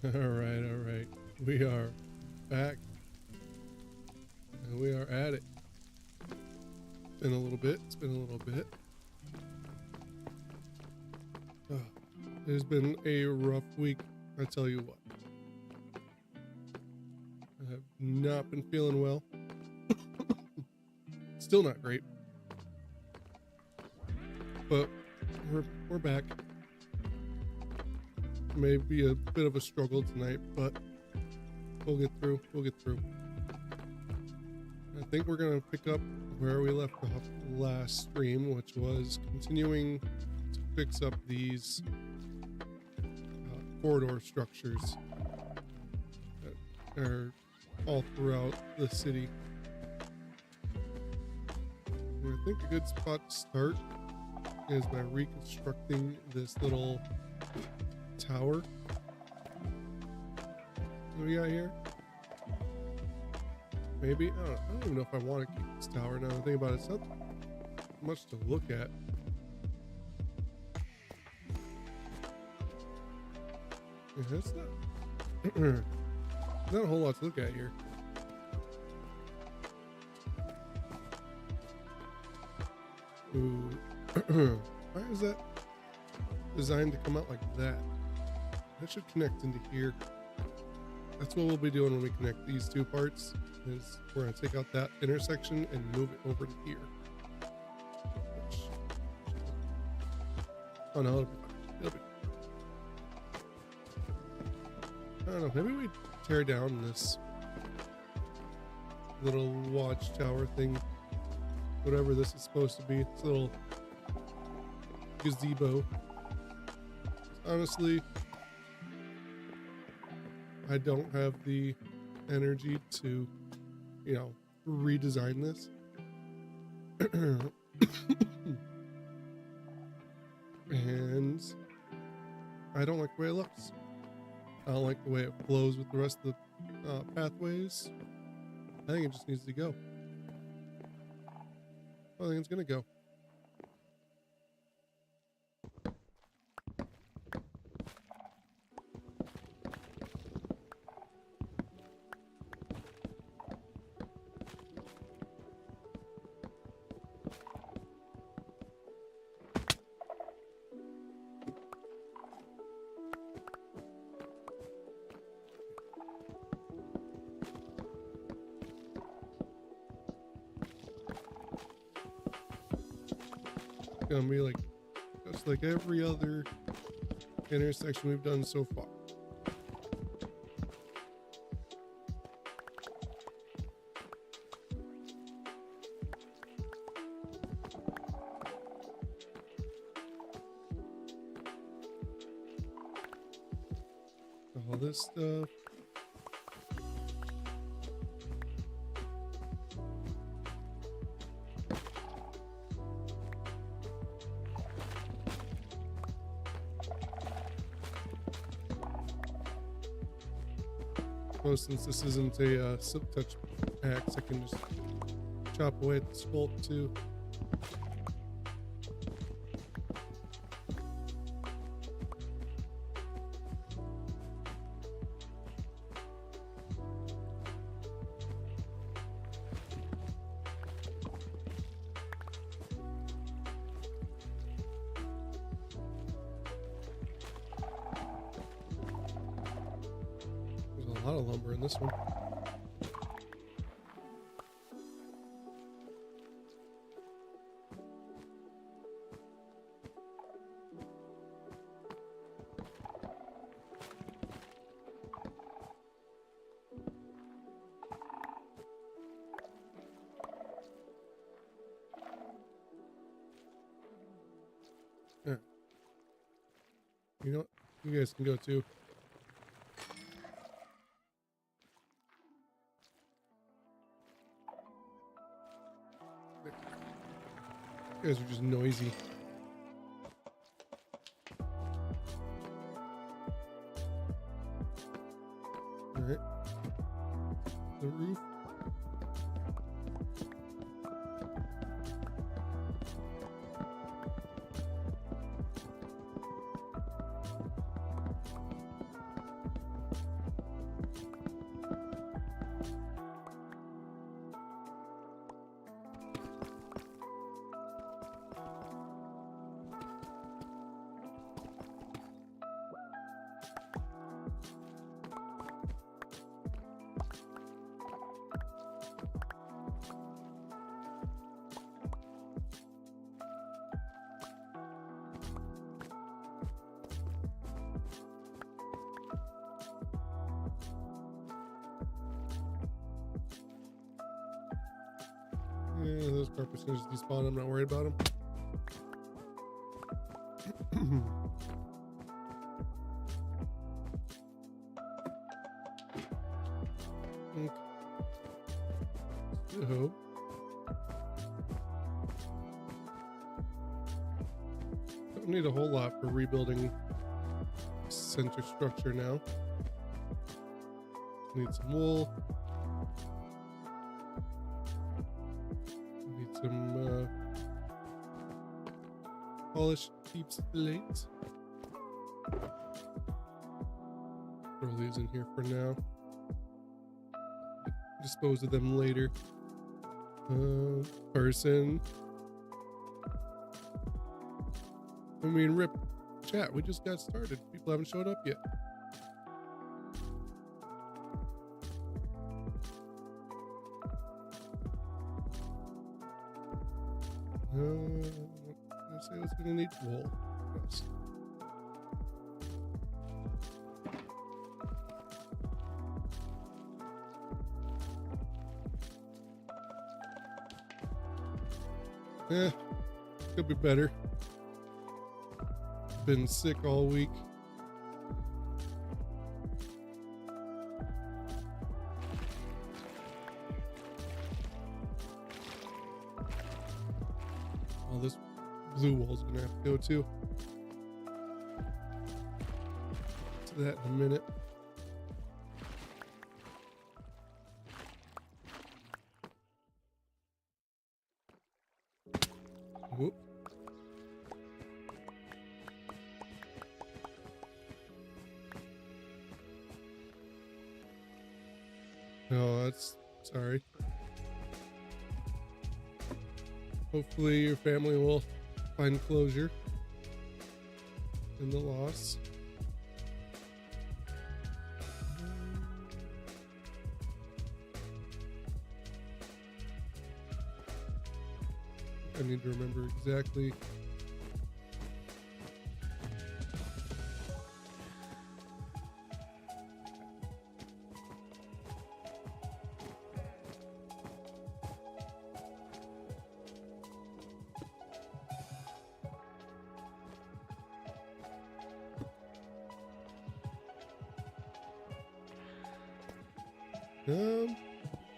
All right. We are back. And we are at it. It's been a little bit. It has been a rough week, I tell you what. I have not been feeling well. Still not great. But we're back. Maybe a bit of a struggle tonight, but we'll get through. I think we're going to pick up where we left off last stream, which was continuing to fix up these corridor structures that are all throughout the city. And I think a good spot to start is by reconstructing this little tower what we got here. Maybe I don't even know if I want to keep this tower now. I think about it, it's not much to look at. Yeah, that's not a whole lot to look at here. Ooh. Why is that designed to come out like that? That should connect into here. That's what we'll be doing when we connect these two parts, is we're going to take out that intersection and move it over to here. Oh no, it'll be I don't know, maybe we tear down this little watchtower thing, whatever this is supposed to be, this little gazebo. Honestly, I don't have the energy to, redesign this. And I don't like the way it looks. I don't like the way it flows with the rest of the pathways. I think it just needs to go. I think it's gonna go. Gonna be like just like every other intersection we've done so far. All this stuff. Since this isn't a silk touch axe, I can just chop away at the sculpt too. A lot of lumber in this one. Yeah. You know what? You guys can go too. You guys are just noisy. Alright. The roof. those carpets can just despawn. I'm not worried about them. Okay. So don't need a whole lot for rebuilding center structure now. Need some wool. Need some polished deep slate. Throw these in here for now. Dispose of them later. Person. I mean, rip chat. We just got started. People haven't showed up yet. I say it's gonna need wool. Yes. Could be better. Been sick all week. Well, this blue wall's gonna have to go too. To that in a minute. Whoop. No, that's sorry. Hopefully your family will find closure in the loss. I need to remember exactly.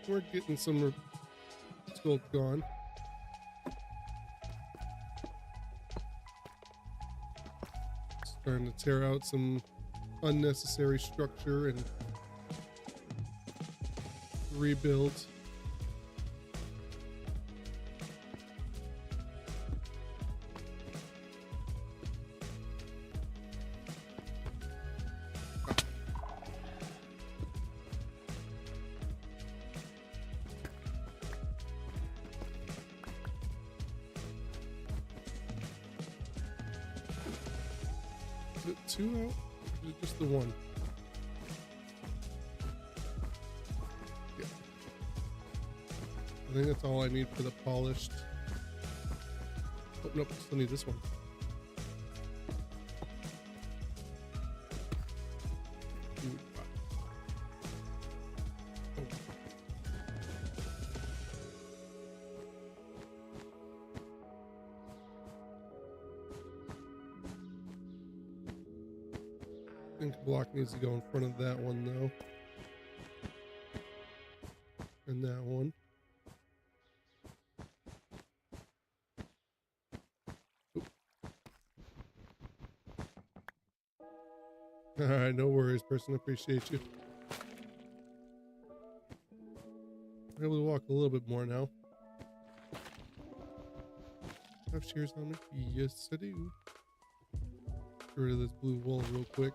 We're getting some sculpt gone. Starting to tear out some unnecessary structure and rebuild. Is it two out? Or is it just the one? Yeah. I think that's all I need for the polished. Oh, nope, still need this one. I think the block needs to go in front of that one though. And that one. Oop. Alright, no worries, person. Appreciate you. I'm able to walk a little bit more now. I have shears on me? Yes, I do. Get rid of this blue wool real quick.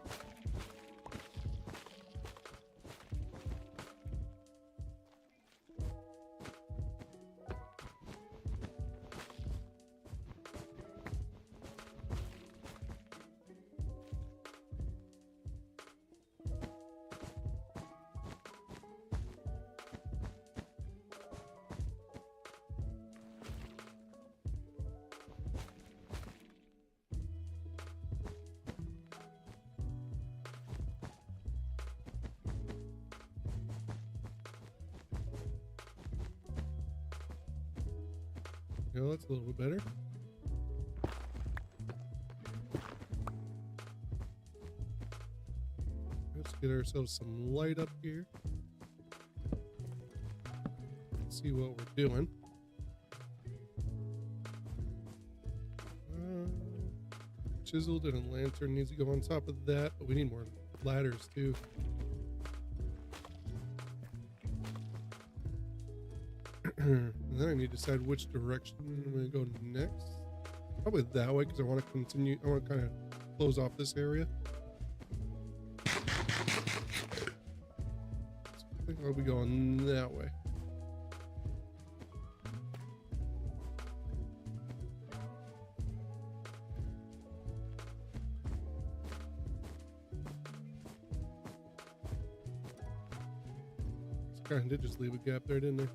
go. That's a little bit better. Let's get ourselves some light up here. See what we're doing. Chiseled and a lantern needs to go on top of that, but we need more ladders too. And then I need to decide which direction I'm going to go next. Probably that way, because I want to continue. I want to kind of close off this area. So I think I'll be going that way. Kind of did just leave a gap there, didn't I?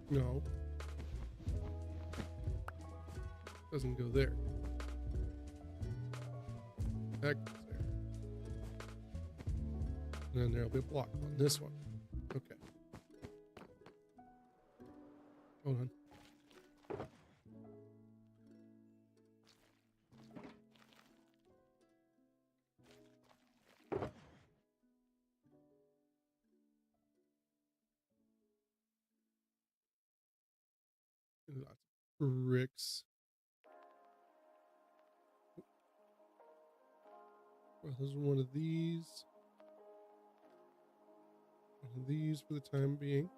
No. Doesn't go there. That goes there. And then there'll be a block on this one. Okay. Hold on. Lots of bricks. Well, there's one of these. One of these for the time being.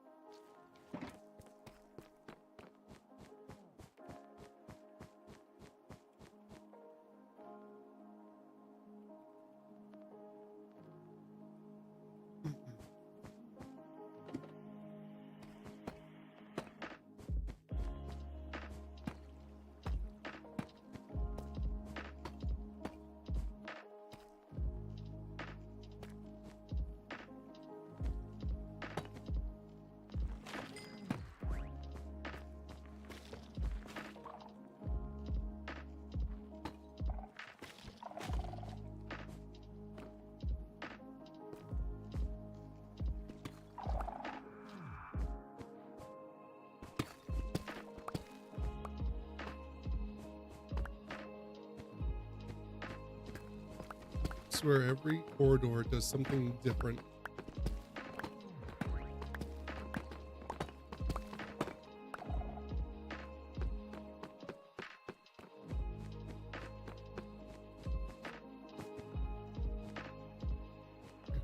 I swear every corridor does something different.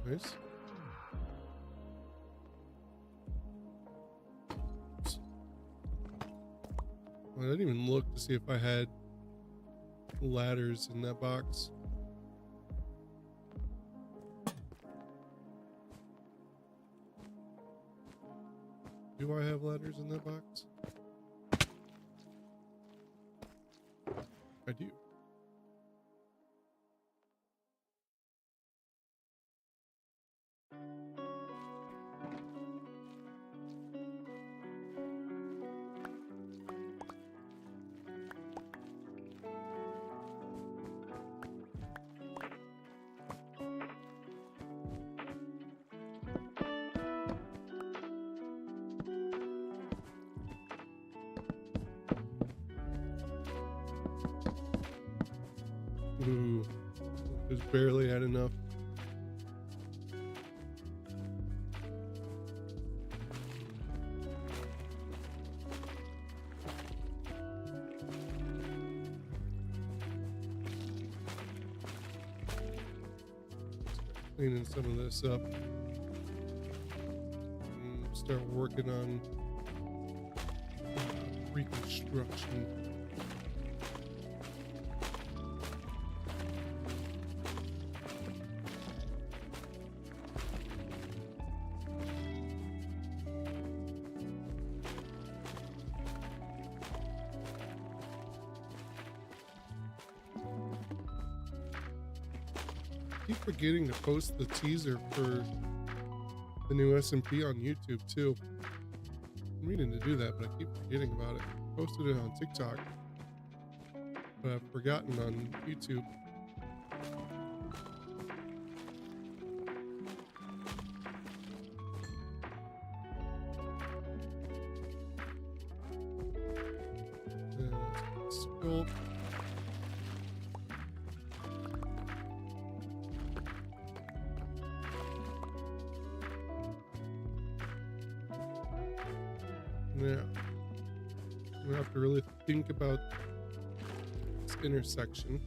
Anyways. Well, I didn't even look to see if I had ladders in that box. Do I have ladders in that box? I do. Ooh, just barely had enough. Cleaning some of this up. And start working on reconstruction. Keep forgetting to post the teaser for the new SMP on YouTube too. I'm meaning to do that, but I keep forgetting about it. Posted it on TikTok, but I've forgotten on YouTube. built. Yeah. We have to really think about this intersection.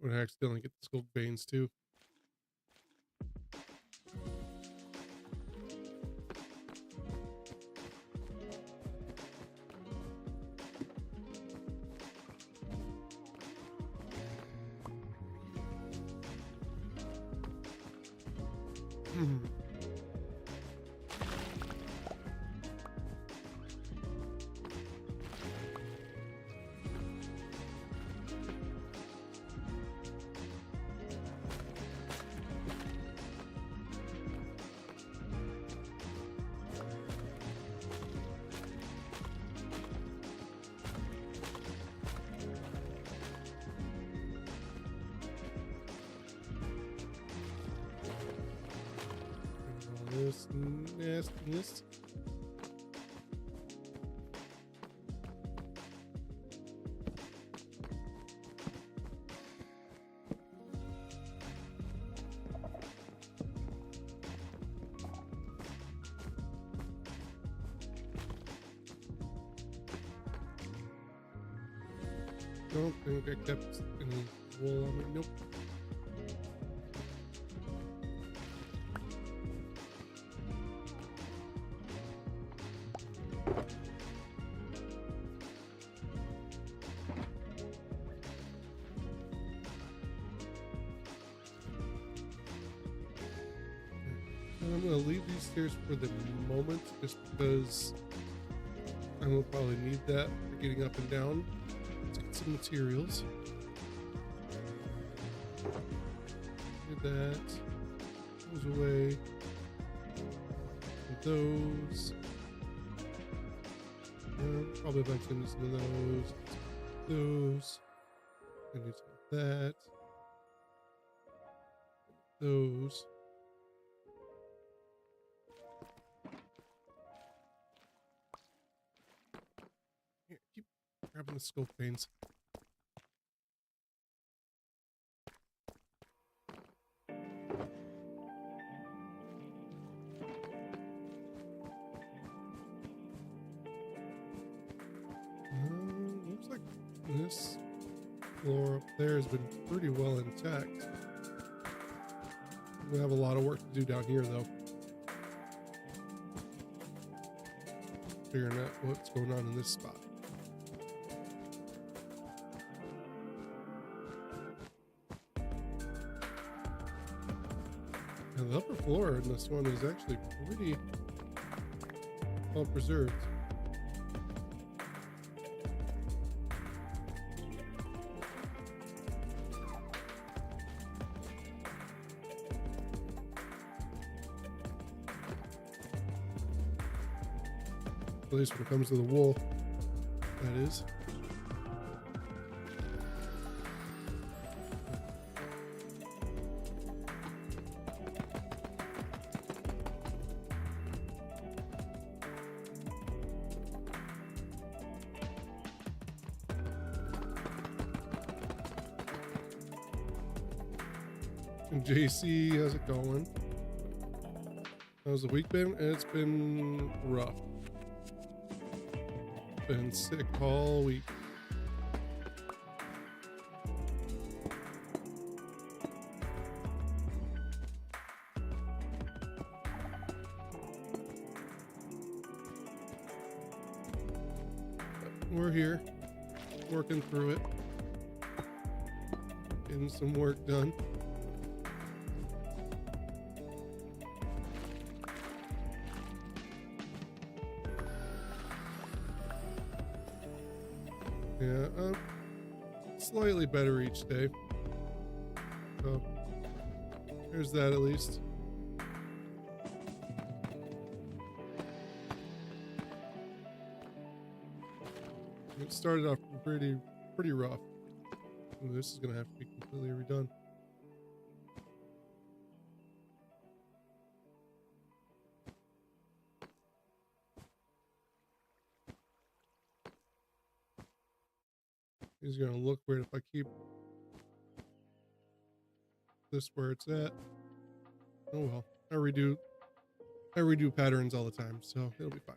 When I accidentally get the skull veins too. This nastiness. Don't think I kept any wool on me. Nope. I'm going to leave these stairs for the moment just because I will probably need that for getting up and down. Let's get some materials. Get that. Those away. Those. Probably eventually need some of those. Those. I need some of that. Those. Here, keep grabbing the skull veins. Looks like this floor up there has been pretty well intact. We have a lot of work to do down here, though. Figuring out what's going on in this spot. And the upper floor in this one is actually pretty well preserved. At least when it comes to the wool, that is. And JC, how's it going? How's the week been? It's been rough. Been sick all week. we're here, working through it, getting some work done. Yeah, slightly better each day. So there's that at least. It started off pretty rough. Ooh, this is gonna have to be completely redone. It's gonna look weird if I keep this where it's at. Oh well, I redo patterns all the time, so it'll be fine.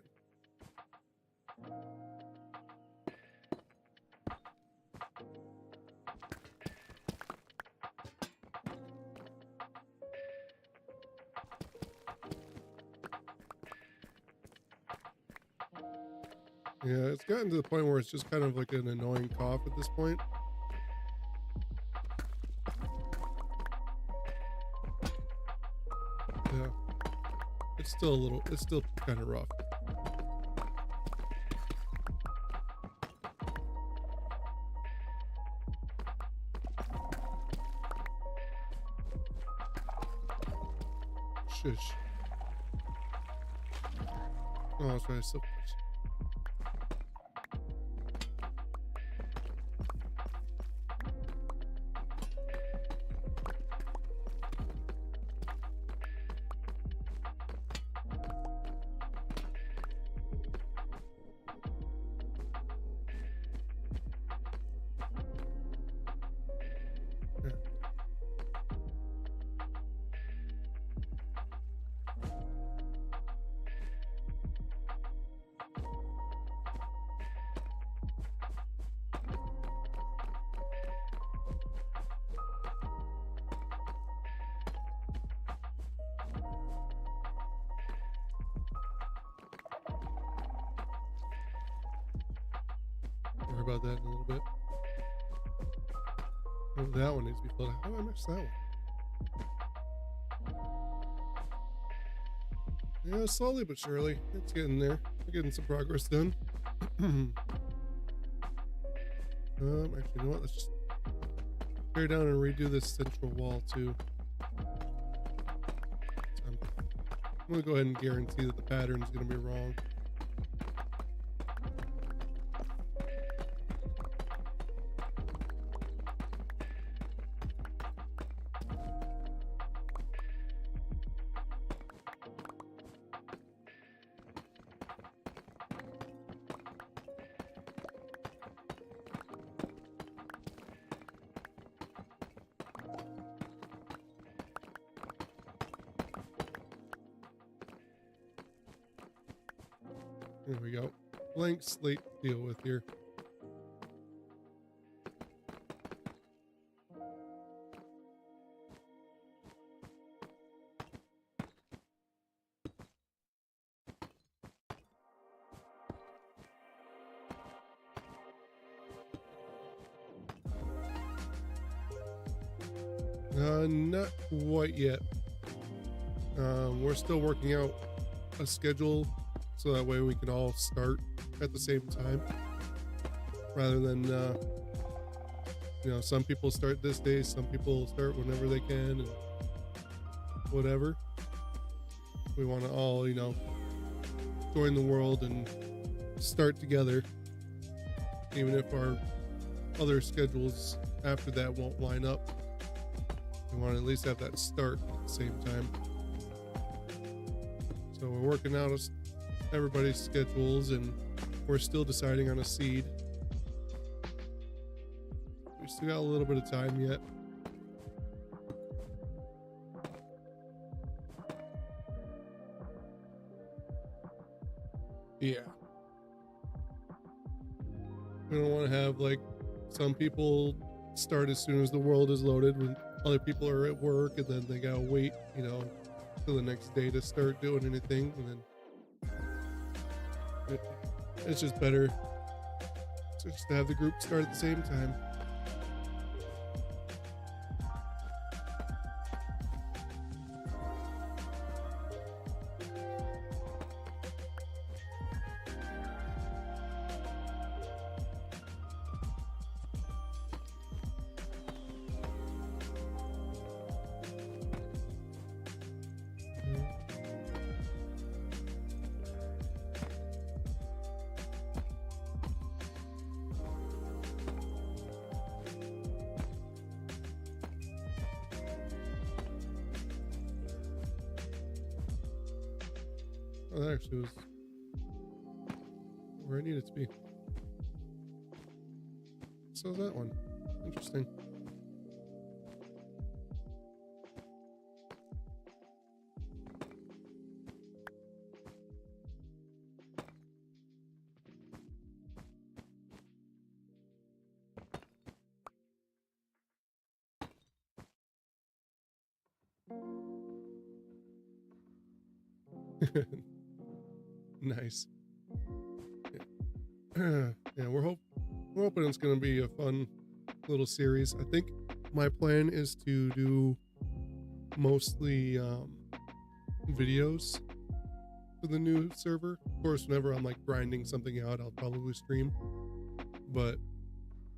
Yeah, it's gotten to the point where it's just kind of like an annoying cough at this point. Yeah, it's still kind of rough. Shush. Oh, that's right, I still push. About that in a little bit. Oh, that one needs to be filled out. How did I miss that one? Yeah, slowly but surely. It's getting there. We're getting some progress done. Actually, you know what? Let's just tear down and redo this central wall too. I'm gonna go ahead and guarantee that the pattern is gonna be wrong. There we go. Blank slate to deal with here. Not quite yet. We're still working out a schedule so that way we can all start at the same time, rather than you know, some people start this day, some people start whenever they can, and whatever. We want to all, you know, join the world and start together, even if our other schedules after that won't line up. We want to at least have that start at the same time. So we're working out everybody's schedules, and we're still deciding on a seed. We still got a little bit of time yet. Yeah. We don't want to have like some people start as soon as the world is loaded when other people are at work, and then they gotta wait, you know, till the next day to start doing anything, and then it's just better just to have the group start at the same time. Oh, that actually was where I needed to be. So that one. Interesting. Nice. Yeah, we're hoping it's gonna be a fun little series. I think my plan is to do mostly videos for the new server. Of course, whenever I'm like grinding something out, I'll probably stream. But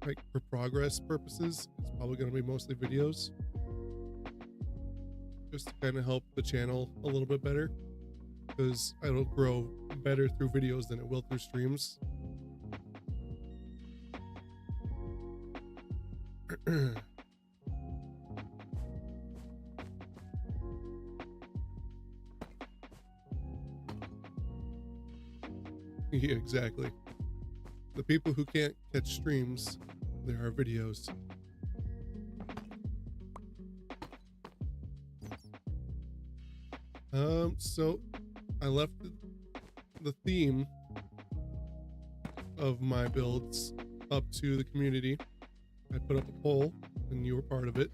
like for progress purposes, it's probably gonna be mostly videos. Just to kind of help the channel a little bit better. Because it'll grow better through videos than it will through streams. Yeah, exactly. The people who can't catch streams, there are videos. So I left the theme of my builds up to the community. I put up a poll and you were part of it.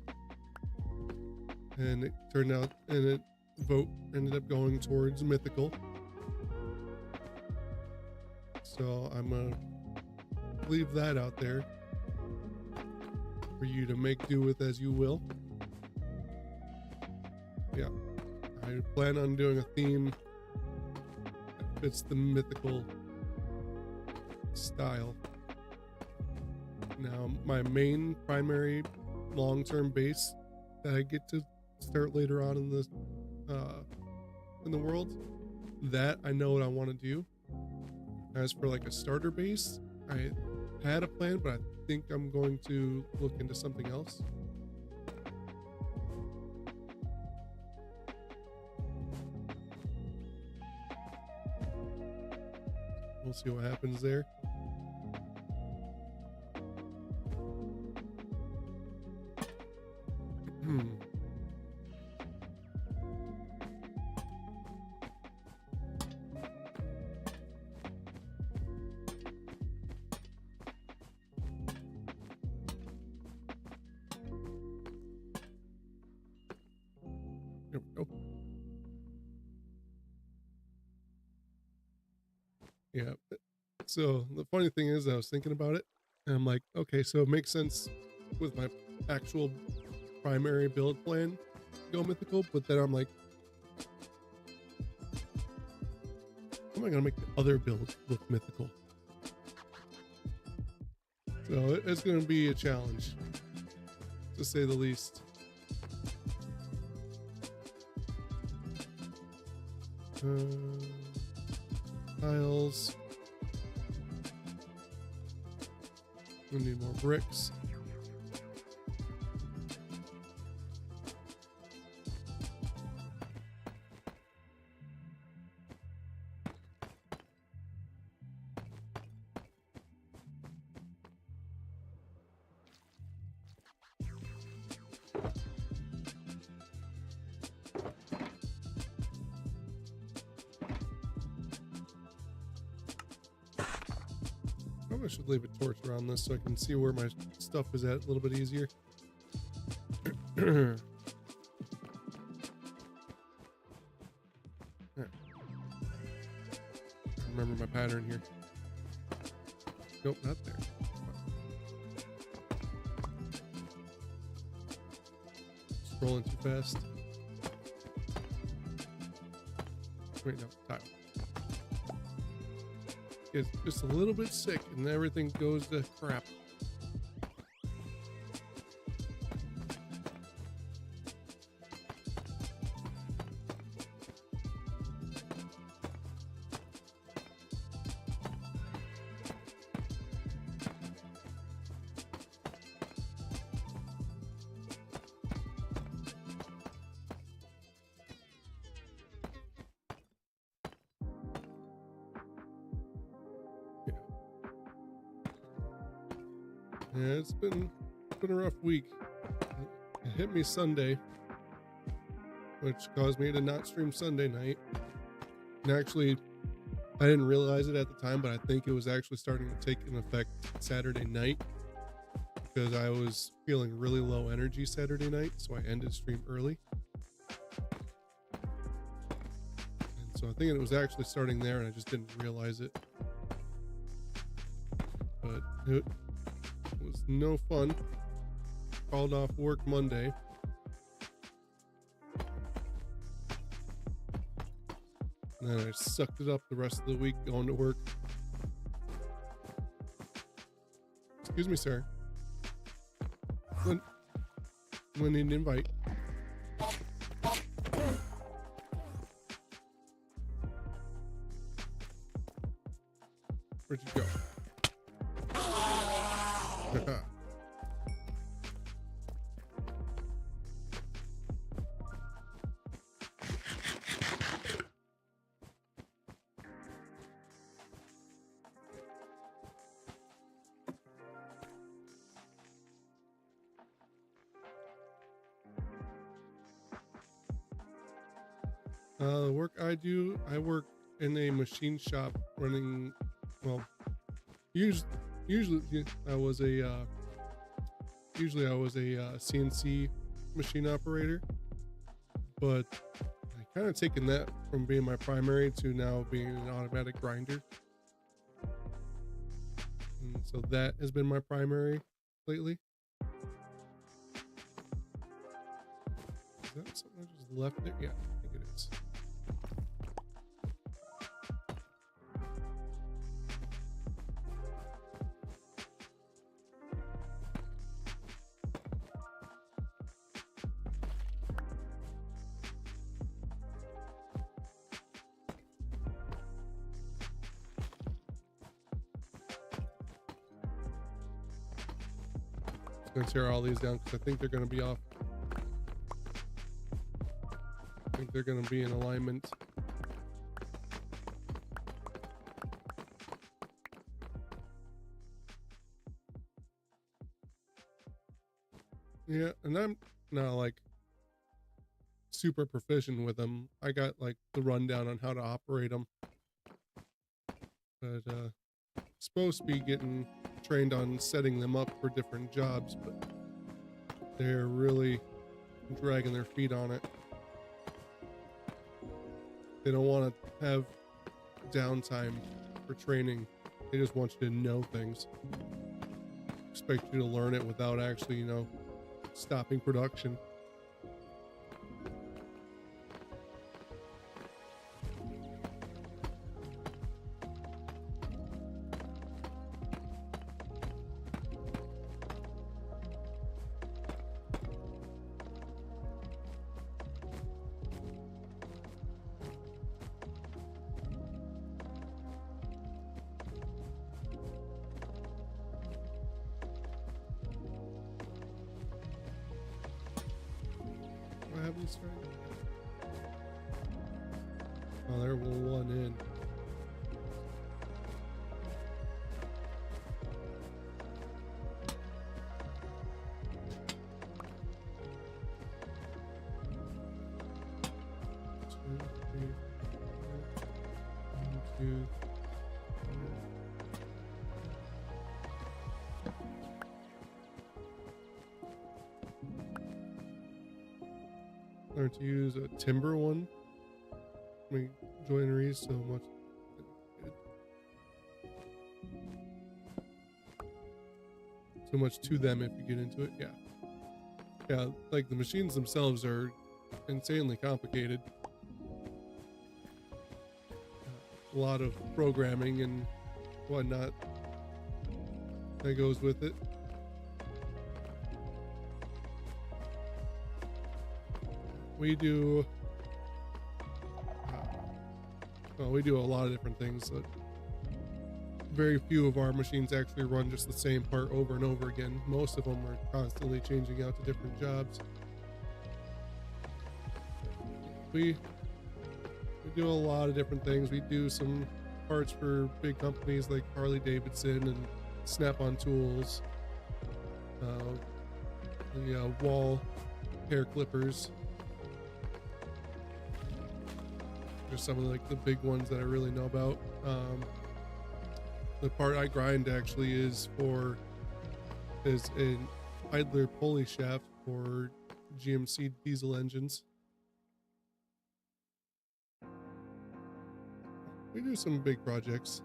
And it turned out, and it vote ended up going towards mythical. So I'm gonna leave that out there for you to make do with as you will. Yeah, I plan on doing a theme that fits the mythical style. Now, my main primary long-term base that I get to start later on in the world, that I know what I want to do. As for like a starter base, I had a plan, but I think I'm going to look into something else. We'll see what happens there. There we go. Yeah. So the funny thing is, I was thinking about it, and I'm like, okay, so it makes sense with my actual primary build plan to go mythical, but then I'm like, how am I gonna make the other build look mythical? So it's gonna be a challenge, to say the least. Tiles. We need more bricks. I should leave a torch around this so I can see where my stuff is at a little bit easier. Right. Remember my pattern here. Nope, not there. scrolling too fast. Wait, no, tile. It's just a little bit sick and everything goes to crap. Yeah, it's been a rough week. It hit me Sunday, which caused me to not stream Sunday night. And actually, I didn't realize it at the time, but I think it was actually starting to take an effect Saturday night because I was feeling really low energy Saturday night, so I ended stream early. And so I think it was actually starting there, and I just didn't realize it. But it was no fun. Called off work Monday. And then I sucked it up the rest of the week going to work. Excuse me, sir. When need an invite. Where'd you go? The work I do, I work in a machine shop running, well, usually I was a CNC machine operator, but I kind of taken that from being my primary to now being an automatic grinder. And so that has been my primary lately. Is that something I just left there? Yeah, I think it is. Gonna tear all these down because I think they're gonna be off. I think they're gonna be in alignment. Yeah, and I'm not like super proficient with them. I got like the rundown on how to operate them, but supposed to be getting trained on setting them up for different jobs, but they're really dragging their feet on it. They don't want to have downtime for training. They just want you to know things. Expect you to learn it without actually, stopping production. Oh, there will one in. Two, three, four. 1, 2, 3. Learn to use a timber one. Joineries so much. So much to them if you get into it, yeah. Yeah, like the machines themselves are insanely complicated. A lot of programming and whatnot that goes with it. We do well, we do a lot of different things. Very few of our machines actually run just the same part over and over again. Most of them are constantly changing out to different jobs. We do a lot of different things. We do some parts for big companies like Harley Davidson and Snap-on Tools, the wall hair clippers. Just some of like the big ones that I really know about. The part I grind actually is an idler pulley shaft for GMC diesel engines. We do some big projects.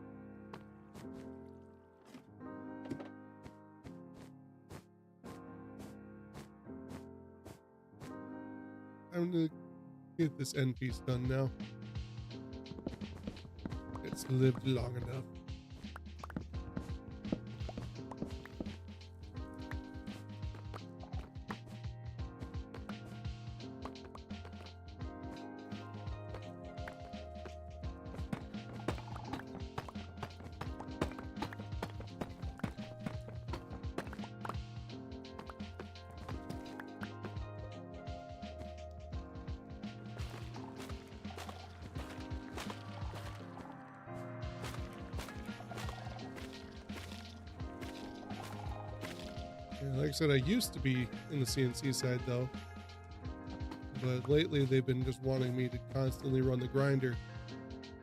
I'm gonna get this end piece done now. It's lived long enough. Like I said, I used to be in the CNC side though, but lately they've been just wanting me to constantly run the grinder.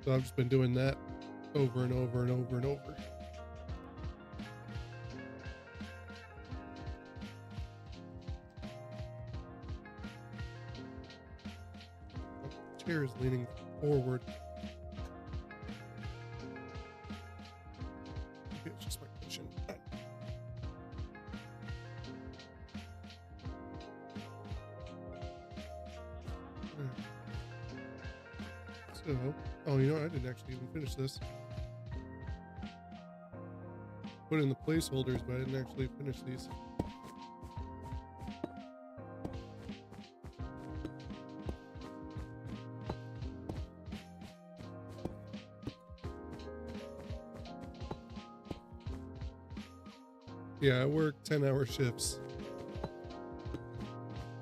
So I've just been doing that over and over and over and over. The chair is leaning forward. Maybe it's just my cushion. So, oh, you know, I didn't actually even finish this. Put in the placeholders, but I didn't actually finish these. Yeah, I work 10-hour shifts.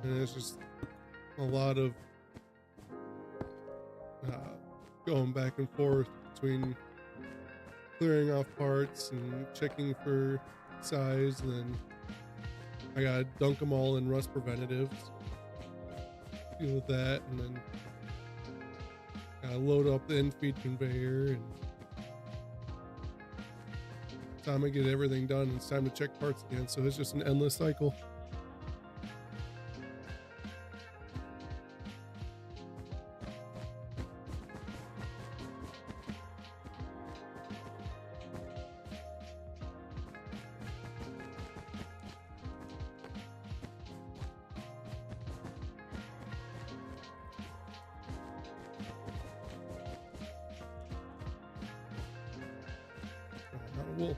And it's just a lot of going back and forth between clearing off parts and checking for size, and then I gotta dunk them all in rust preventatives, deal with that, and then gotta load up the in-feed conveyor, and by the time I get everything done, it's time to check parts again, so it's just an endless cycle. Wool.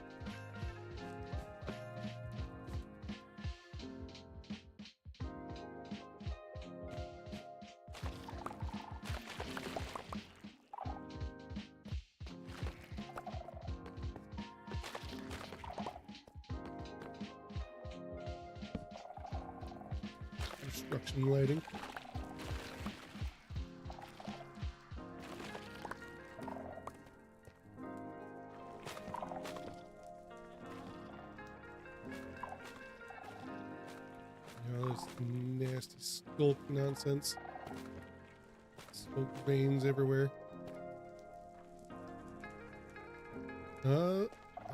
Construction lighting. Nasty sculpt nonsense. Sculpt veins everywhere. I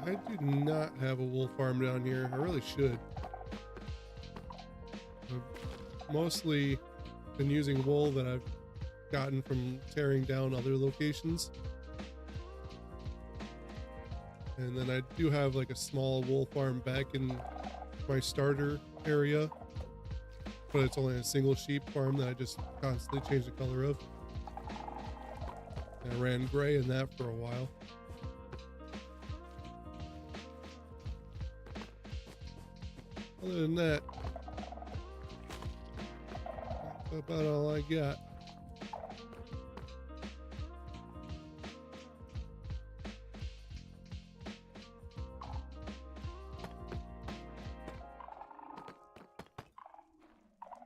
do not have a wool farm down here. I really should. I've mostly been using wool that I've gotten from tearing down other locations. And then I do have like a small wool farm back in my starter area. but it's only a single sheep farm that I just constantly change the color of. And I ran gray in that for a while. Other than that, that's about all I got.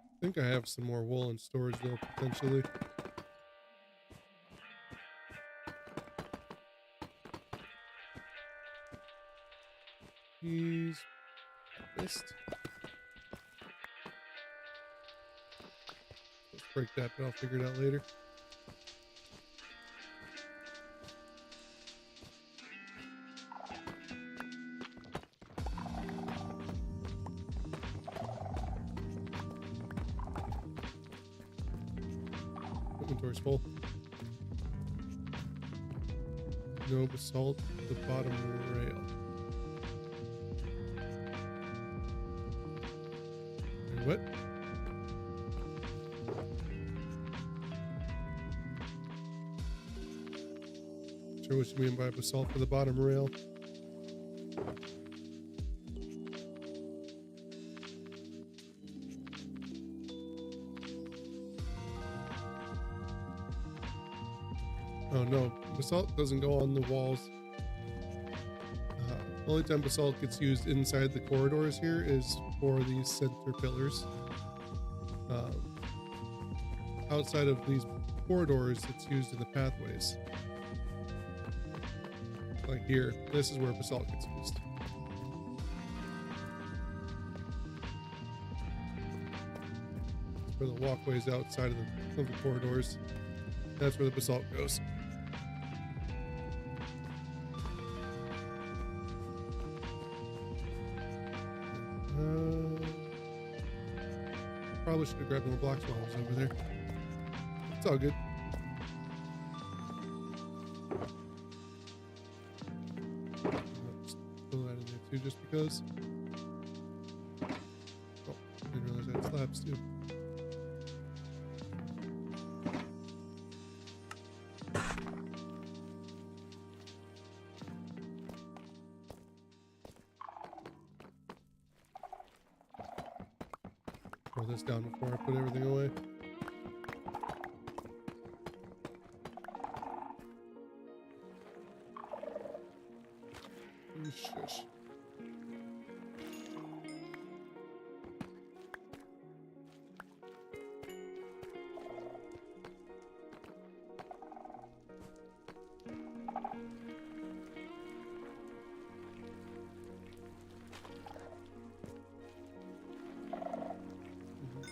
I think I have some more wool in storage though, potentially. He's missed. Let's break that, but I'll figure it out later. Inventory's full. No basalt at the bottom rail. Wait, what? Sure what you mean by basalt for the bottom rail. Oh no, basalt doesn't go on the walls. The only time basalt gets used inside the corridors here is for these center pillars. Outside of these corridors, it's used in the pathways. Like here, this is where basalt gets used. For the walkways outside of the corridors, that's where the basalt goes. Probably should have grabbed more blocks while I was over there. It's all good. Just throw that in there too, just because. Oh, didn't realize I had slabs too. Throw this down before I put everything away. Shush.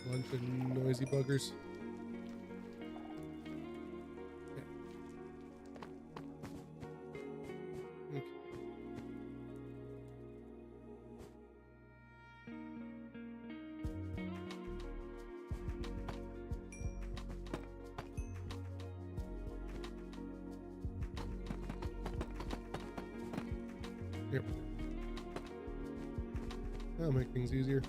Bunch of noisy buggers. Okay. Yep. That'll make things easier.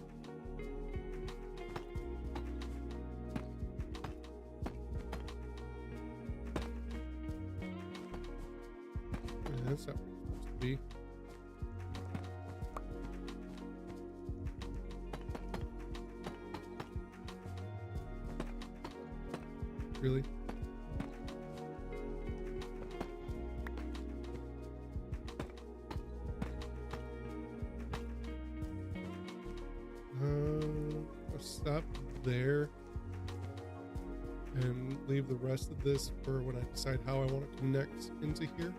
That's not where it's supposed to be. Really? I'll stop there and leave the rest of this for when I decide how I want to connect into here.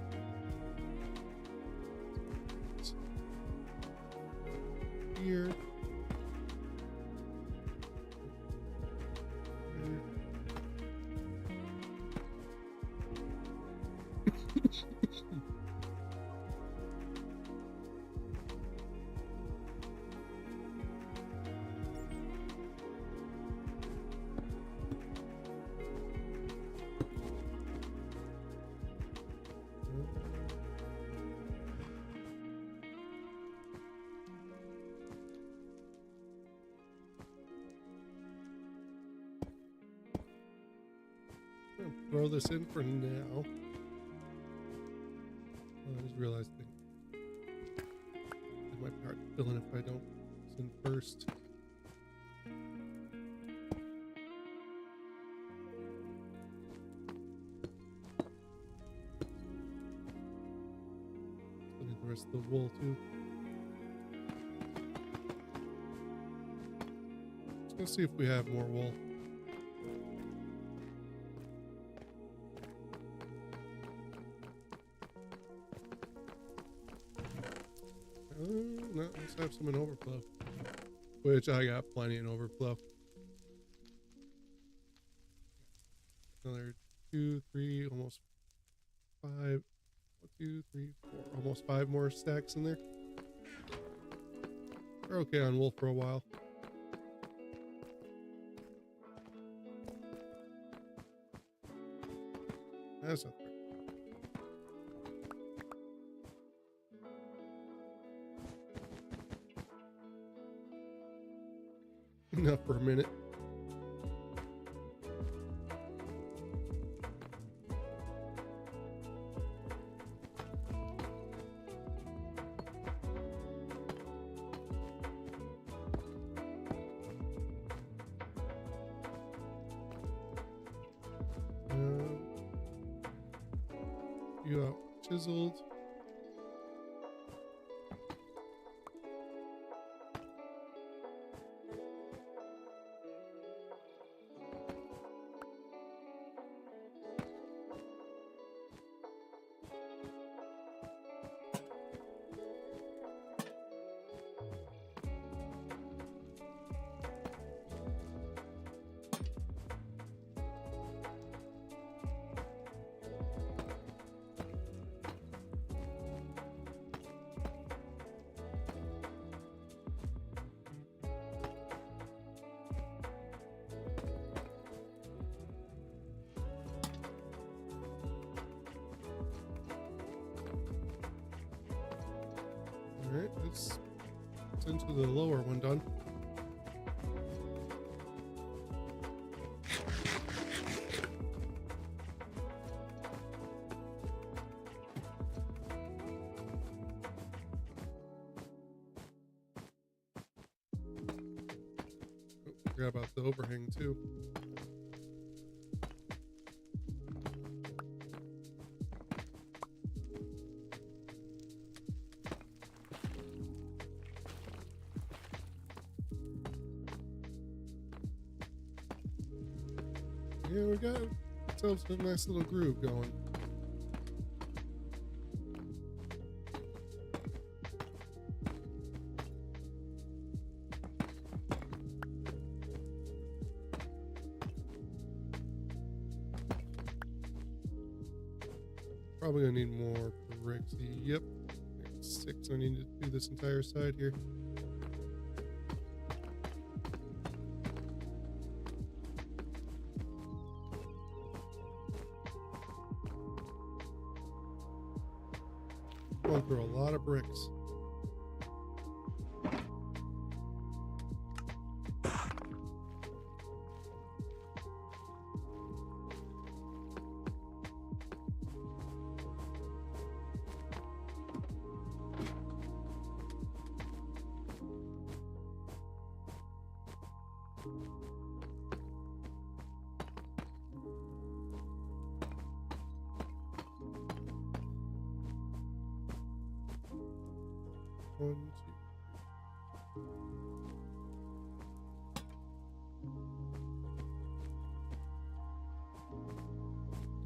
Here. throw this in for now. I just realized it might be hard to fill in if I don't this in first. Put in the rest of the wool too. Let's see if we have more wool. No, let's have some in overflow. Which I got plenty in overflow. Another 2, 3, almost 5. 1, 2, 3, 4. Almost 5 more stacks in there. We're okay on wool for a while. That's not fair. Enough for a minute. You out chiseled. Alright, let's into the lower one done. Oh, forgot about the overhang too. Yeah, we got ourselves a nice little groove going. Probably gonna need more bricks. Yep, 6. I need to do this entire side here. Going through a lot of bricks. One, two.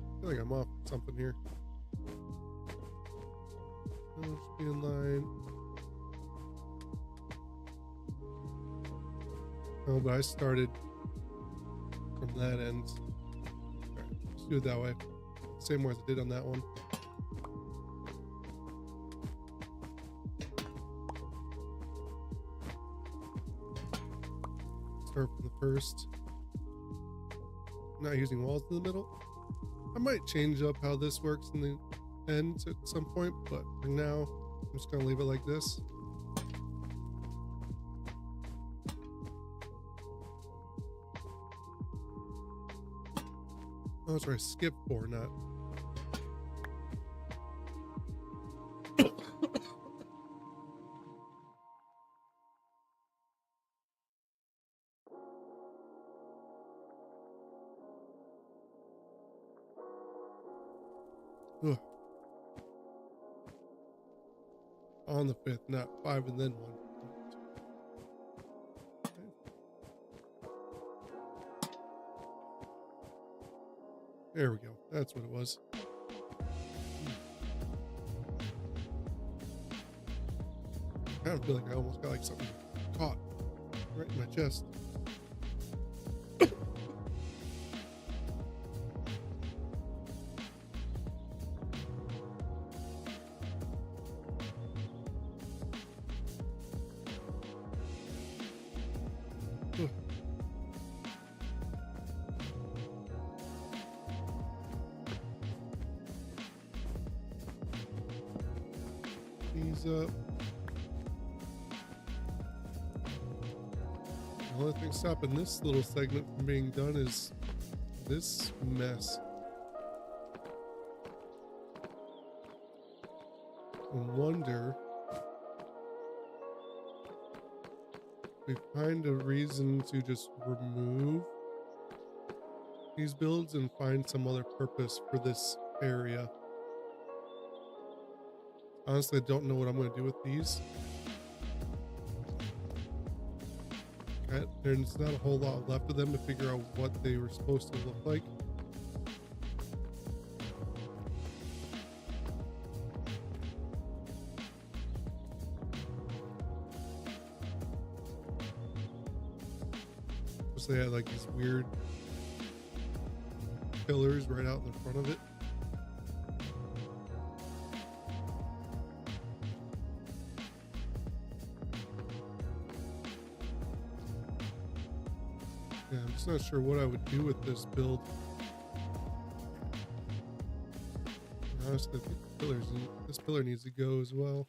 I feel like I'm off something here. I'll just be in line. Oh, but I started from that end. Alright, let's do it that way. Same way as I did on that one. Start from the first. Not using walls in the middle. I might change up how this works in the end at some point, but for now, I'm just gonna leave it like this. Oh, that's right. Skip 4, not. Ugh. On the 5th, not 5 and then 1. There we go. That's what it was. I kind of feel like I almost got like something caught right in my chest. Ease up. The only thing stopping this little segment from being done is this mess. I wonder if we find a reason to just remove these builds and find some other purpose for this area. Honestly, I don't know what I'm going to do with these. There's not a whole lot left of them to figure out what they were supposed to look like. So they had like these weird pillars right out in the front of it. Yeah, I'm just not sure what I would do with this build. Honestly, I think this pillar needs to go as well.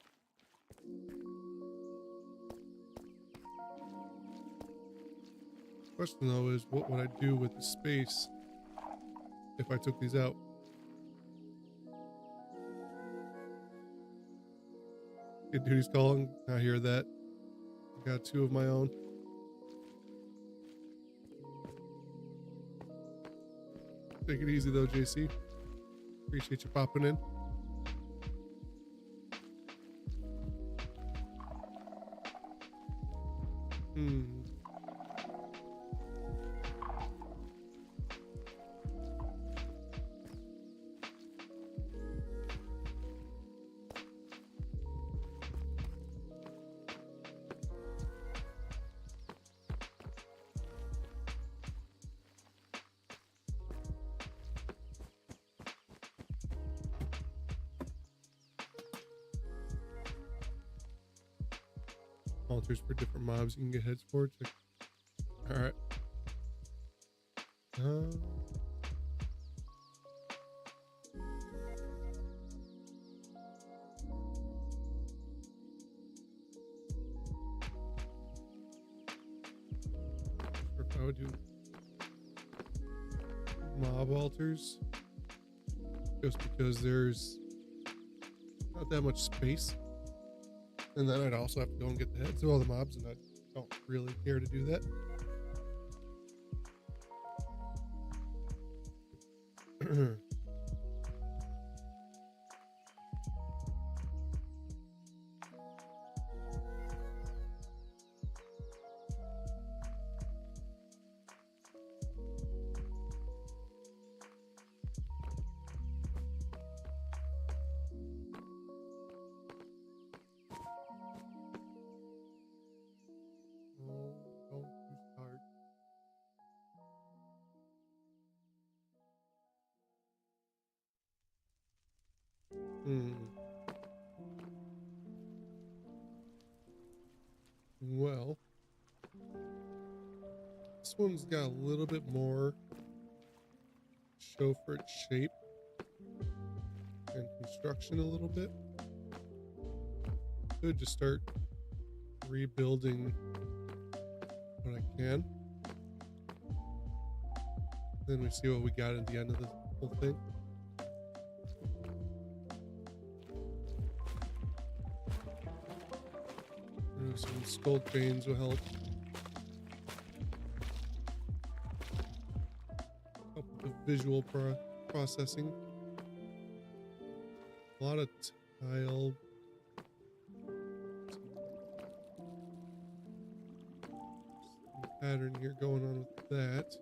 Question though is, what would I do with the space if I took these out? Good duty's calling. I hear that. I got 2 of my own. Take it easy though, JC. Appreciate you popping in. Altars for different mobs you can get heads for. Alright. If I would do mob altars, just because there's not that much space. And then I'd also have to go and get the heads of all the mobs, and I don't really care to do that. Well, this one's got a little bit more show for its shape and construction a little bit. Could just start rebuilding what I can. Then we see what we got at the end of the whole thing. Some skull chains will help. Help with the visual processing. A lot of tile. Some pattern here going on with that.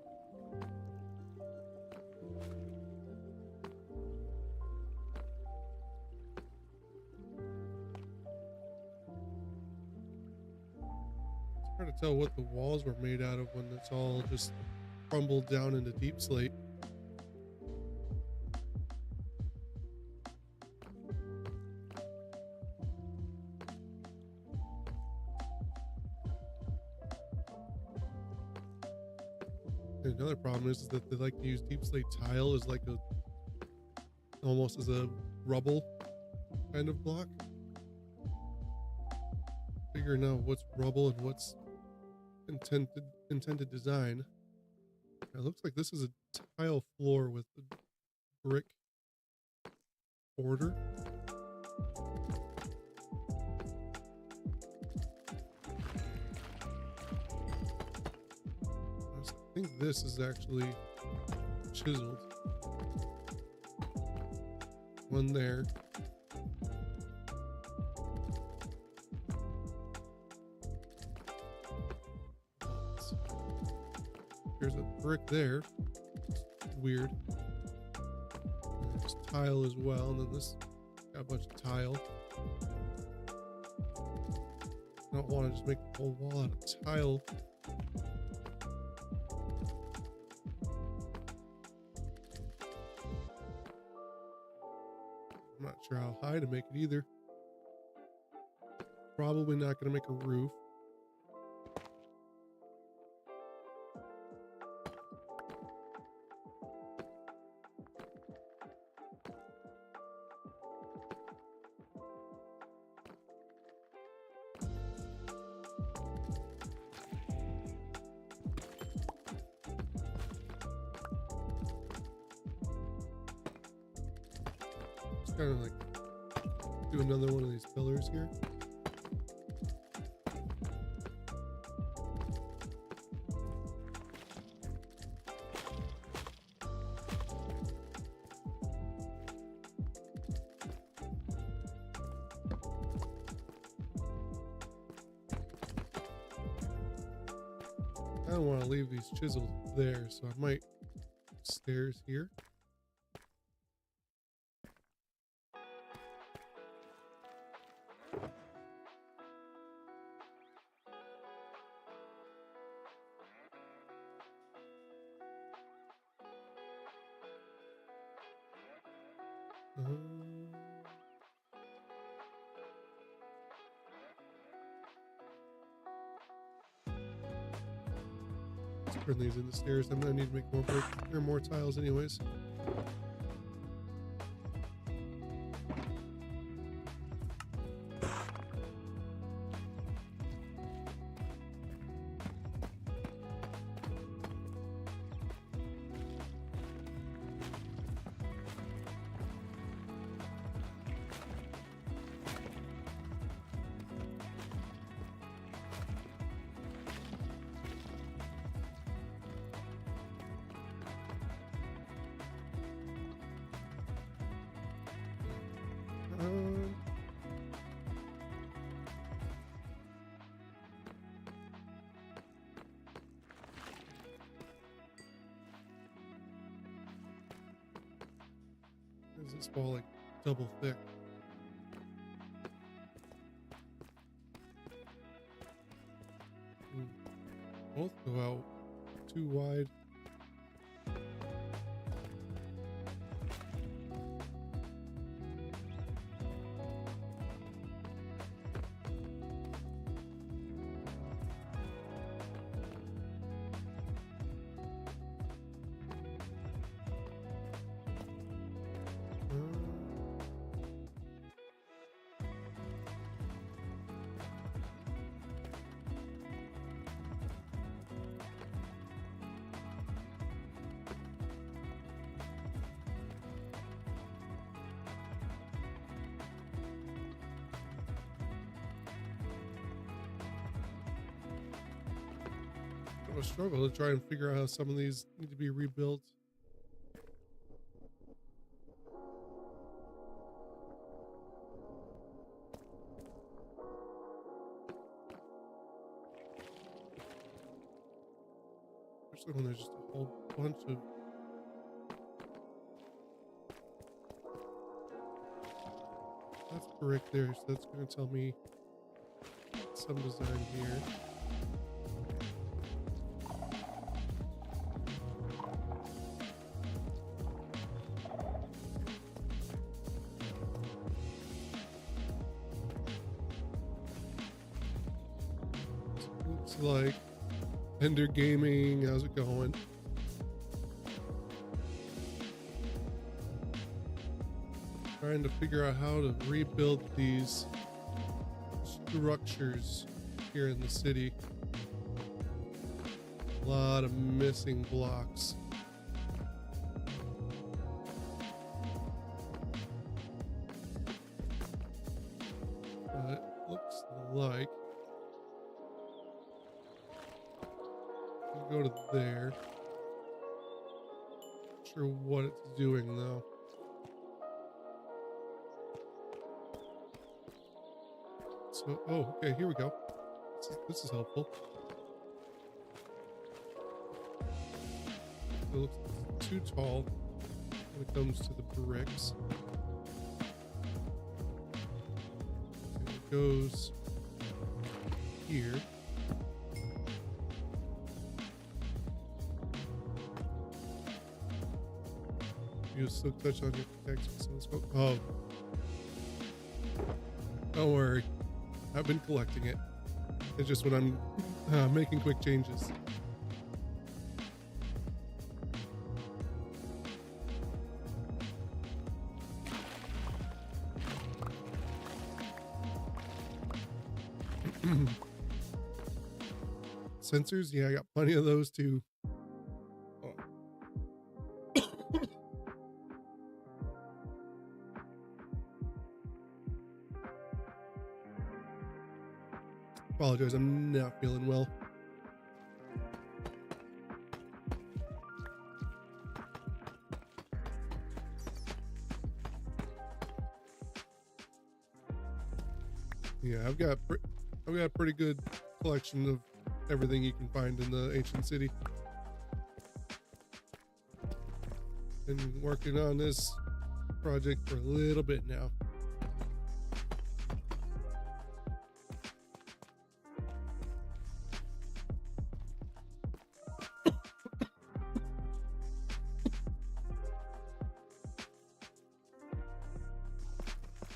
Hard to tell what the walls were made out of when it's all just crumbled down into deep slate. And another problem is that they like to use deep slate tile as like almost as a rubble kind of block. Figuring out what's rubble and what's intended design. It looks like this is a tile floor with a brick border. I think this is actually chiseled. One there. There's a brick there. Weird. And there's tile as well. And then this got a bunch of tile. I don't want to just make the whole wall out of tile. I'm not sure how high to make it either. Probably not going to make a roof. Kind of like do another one of these pillars here. I don't want to leave these chiseled there, so I might stairs here. Let's turn these into stairs. I'm gonna need to make more brick or more tiles anyways. Is this wall like double thick? Both go out too wide. a struggle to try and figure out how some of these need to be rebuilt. Especially when there's just a whole bunch of that's correct there, so that's going to tell me some design here. Looks like Ender Gaming, how's it going? Trying to figure out how to rebuild these structures here in the city. A lot of missing blocks. But it looks like we'll go to there. Not sure what it's doing though. So, oh, okay, here we go. This is helpful. It looks too tall when it comes to the bricks. And it goes here. You still touch on your protection. So let's go. Oh, don't worry. I've been collecting it. It's just when I'm making quick changes. Sensors? Yeah, I got plenty of those too. Oh. Apologize, I'm not feeling well. Yeah, I've got a pretty good collection of everything you can find in the ancient city. Been working on this project for a little bit now.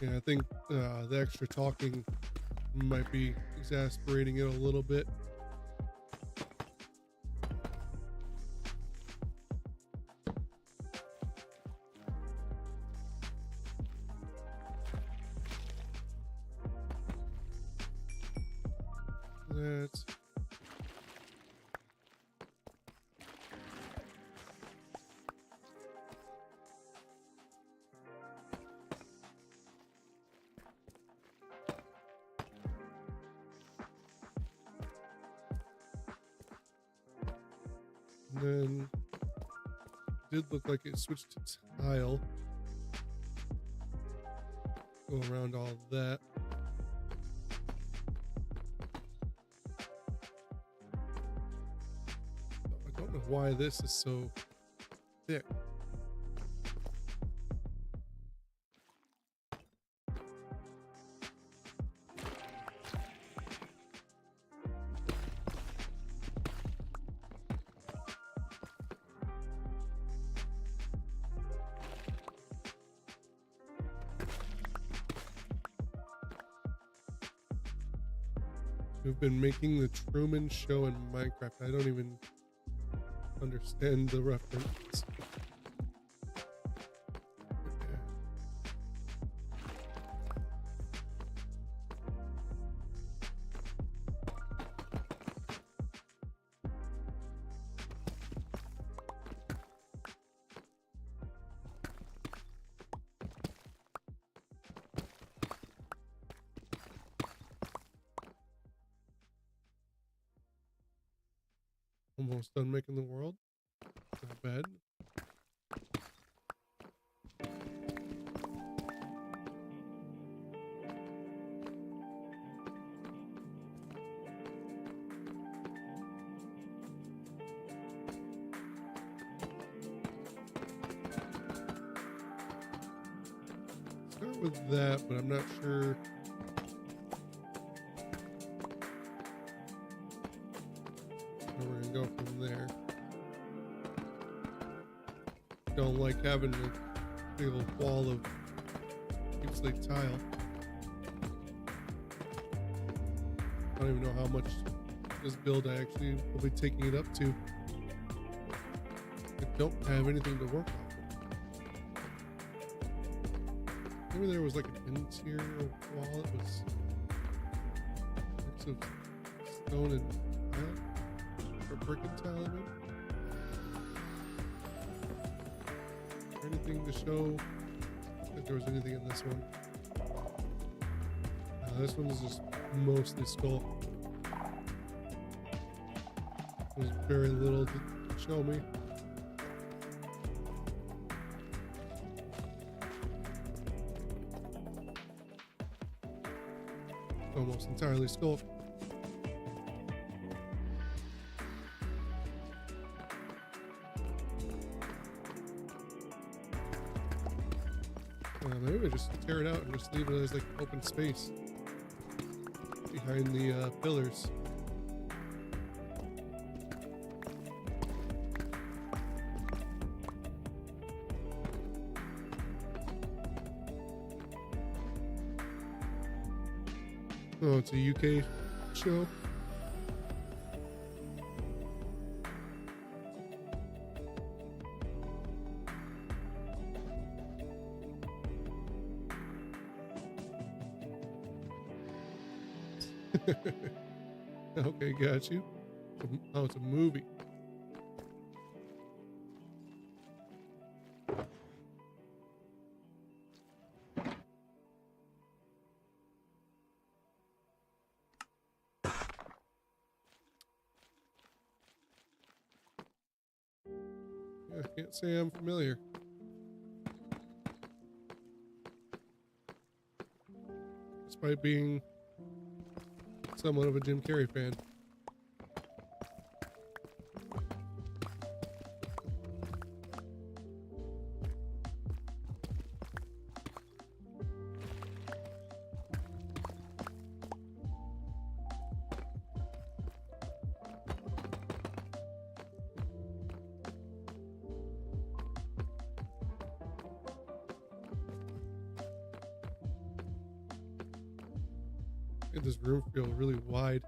Yeah, I think the extra talking might be exasperating it a little bit. That's and then it did look like it switched to tile. Go around all of that. I don't know why this is so thick. We've been making the Truman Show in Minecraft. I don't even understand the reference. Okay. Almost done making the world. Not bad. Start with that, but I'm not sure. Where we're gonna go from there. Don't like having a big old wall of deep slate tile. I don't even know how much this build I actually will be taking it up to. I don't have anything to work off of. Maybe there was like an interior wall that was mix of stone and tile, or brick and tile, I mean. Anything to show that there was anything in this one? This one is just mostly skull. There's very little to show me. Almost entirely skull. Maybe just tear it out and just leave it as like open space behind the pillars. Oh, it's a UK show. Okay, got you. Oh, it's a movie. Yeah, I can't say I'm familiar. Despite being somewhat of a Jim Carrey fan. Made this room feel really wide.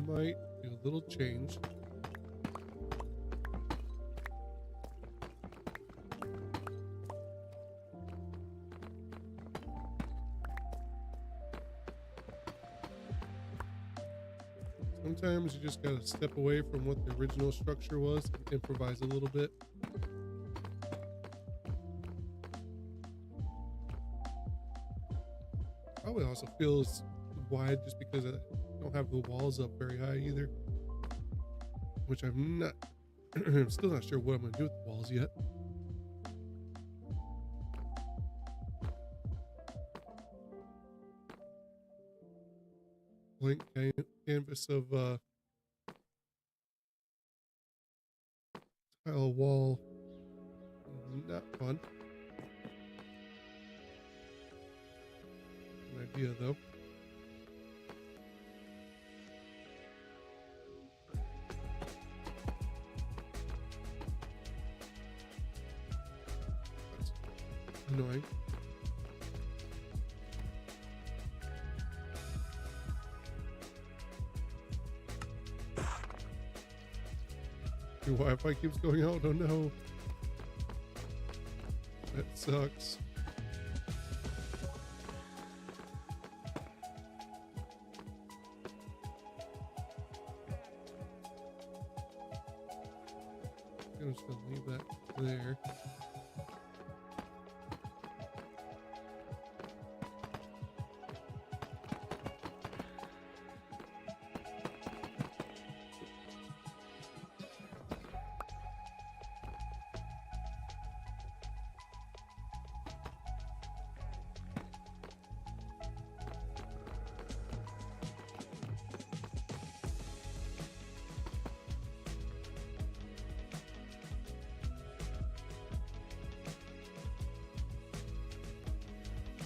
Might do a little change. Sometimes you just gotta step away from what the original structure was and improvise a little bit. Probably also feels wide just because I don't have the walls up very high either. Which I'm not, I'm still not sure what I'm gonna do with the walls yet. Blank canvas of tile wall. Not fun. An idea though. That's annoying. Your Wi-Fi keeps going out. Oh no. That sucks. I'm just gonna leave that there.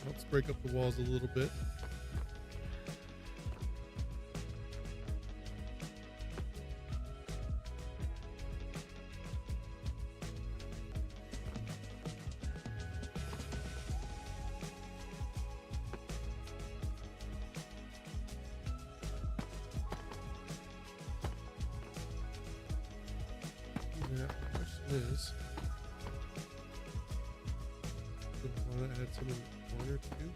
Let's break up the walls a little bit. Yeah, the question is, do I want to add some in the corner too?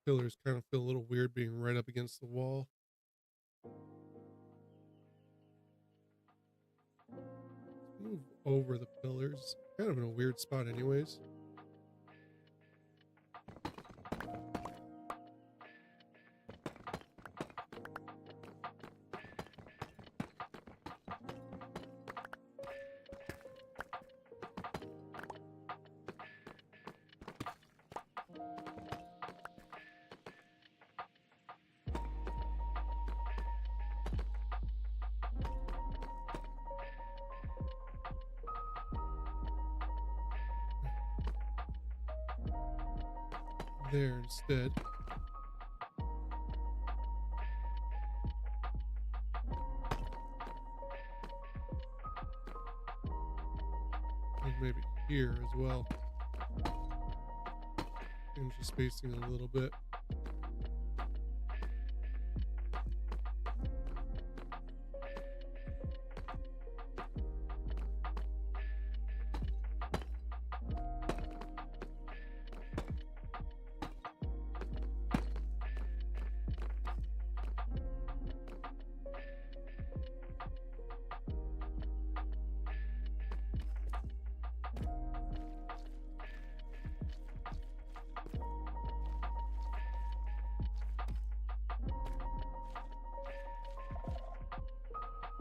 Pillars kind of feel a little weird being right up against the wall. Move over the pillars. Kind of in a weird spot anyways. There instead. And maybe here as well. Change the spacing a little bit.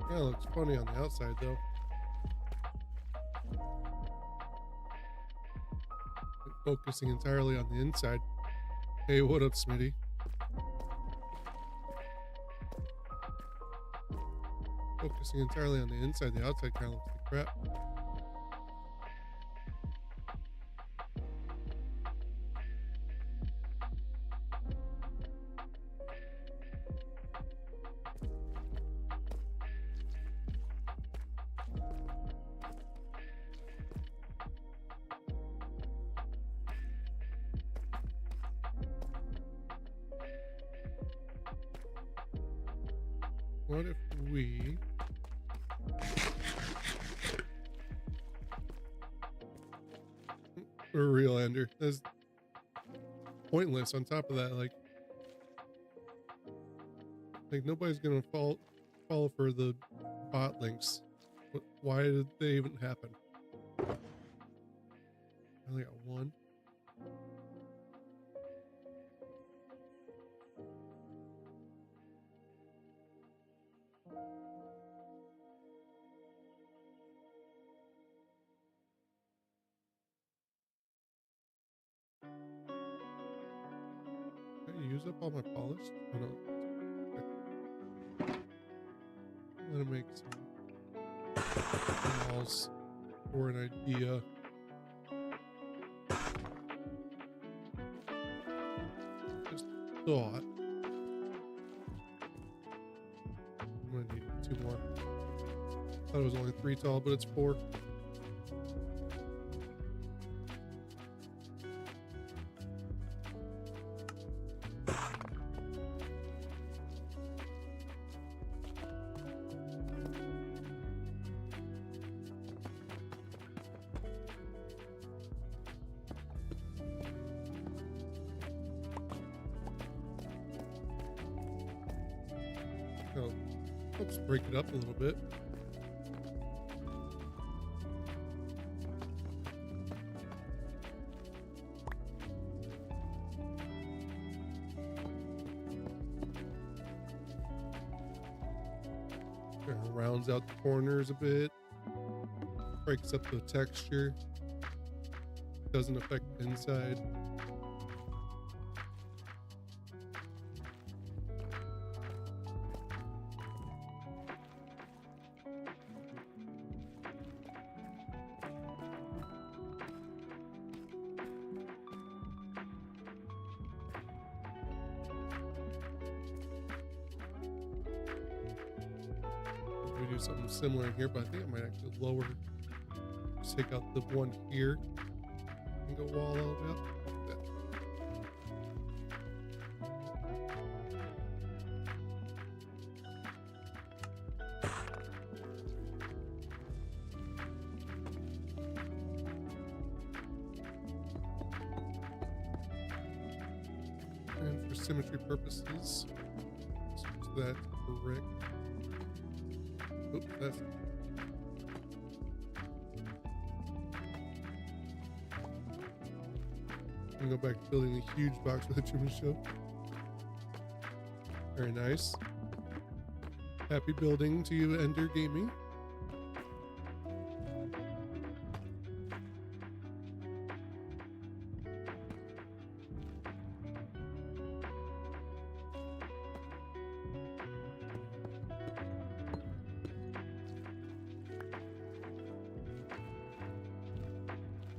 Yeah, it looks funny on the outside though. Focusing entirely on the inside. Hey, what up, Smitty? Focusing entirely on the inside, the outside kind of looks like crap. What if we we're a real ender? That's pointless on top of that, like nobody's gonna fall for the bot links. Why did they even happen? I only got one. Use up all my polish? Oh, no. I'm gonna make some walls for an idea. Just thought. I'm gonna need 2 more. Thought it was only 3 tall, but it's 4. Helps break it up a little bit. Kind of rounds out the corners a bit. Breaks up the texture. Doesn't affect the inside. We do something similar in here, but I think I might actually lower. Just take out the one here and go wall all the way up. Like that. And for symmetry purposes, switch that to brick. Oops, that's and go back to building a huge box with a trim show. Very nice. Happy building to you, Ender Gaming.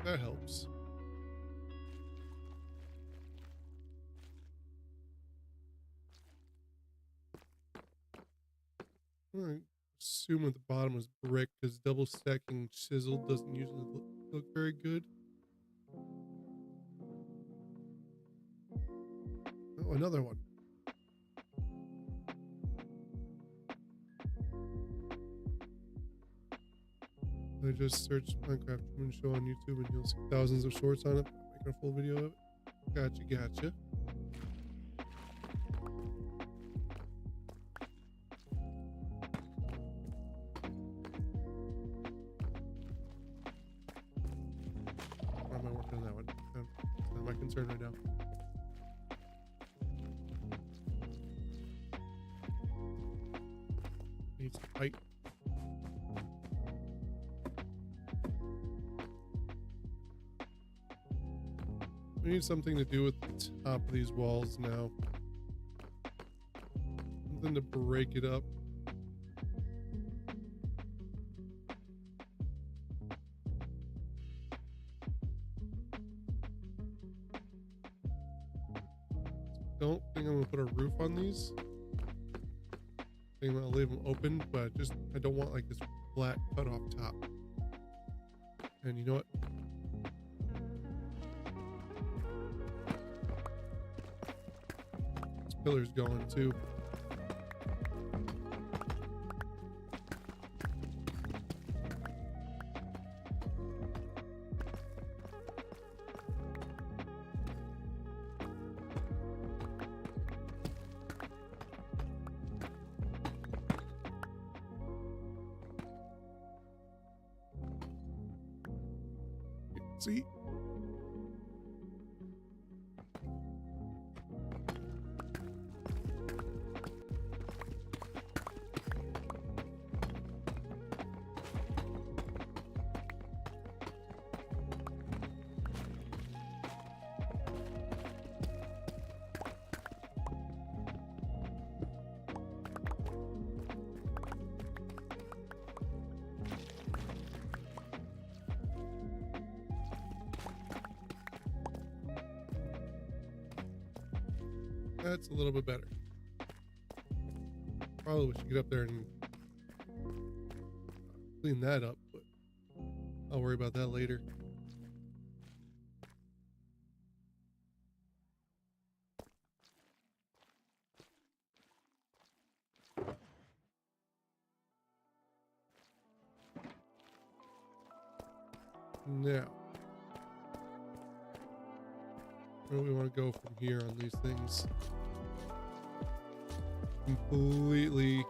That helps. I assume at the bottom was brick because double stacking chiseled doesn't usually look very good. Oh, another one. I just searched Minecraft Moon Show on YouTube and you'll see thousands of shorts on it. Making a full video of it. Gotcha. Why am I working on that one? That's not my concern right now. Need some height. We need something to do with the top of these walls now. Something to break it up. Don't think I'm gonna put a roof on these. I think I'm gonna leave them open, but I don't want like this flat cut off top. And you know what? This pillar's going too. See? That's a little bit better. Probably we should get up there and clean that up, but I'll worry about that later. Now, where do we want to go from here on these things? Completely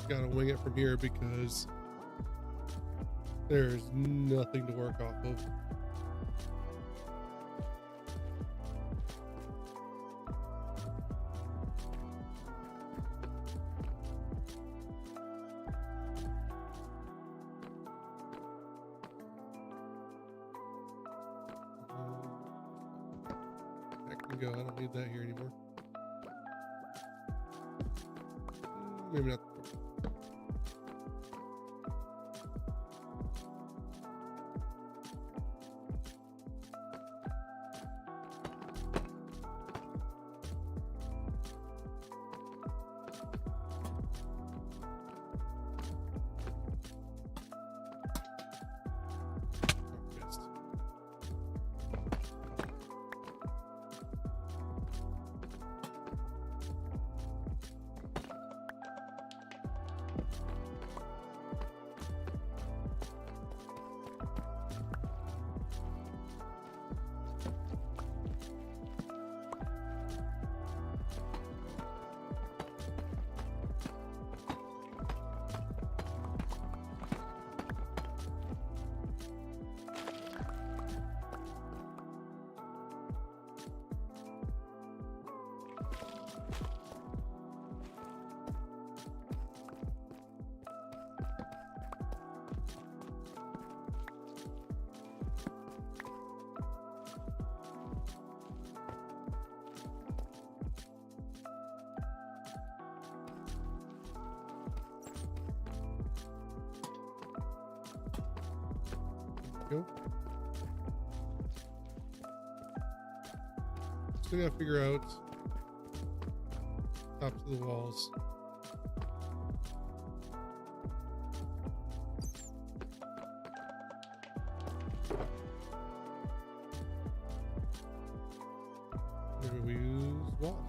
just gotta wing it from here because there's nothing to work off of. That can go. I don't need that here anymore. Maybe not. Go. Still gotta figure out tops of the walls. Maybe we use walls.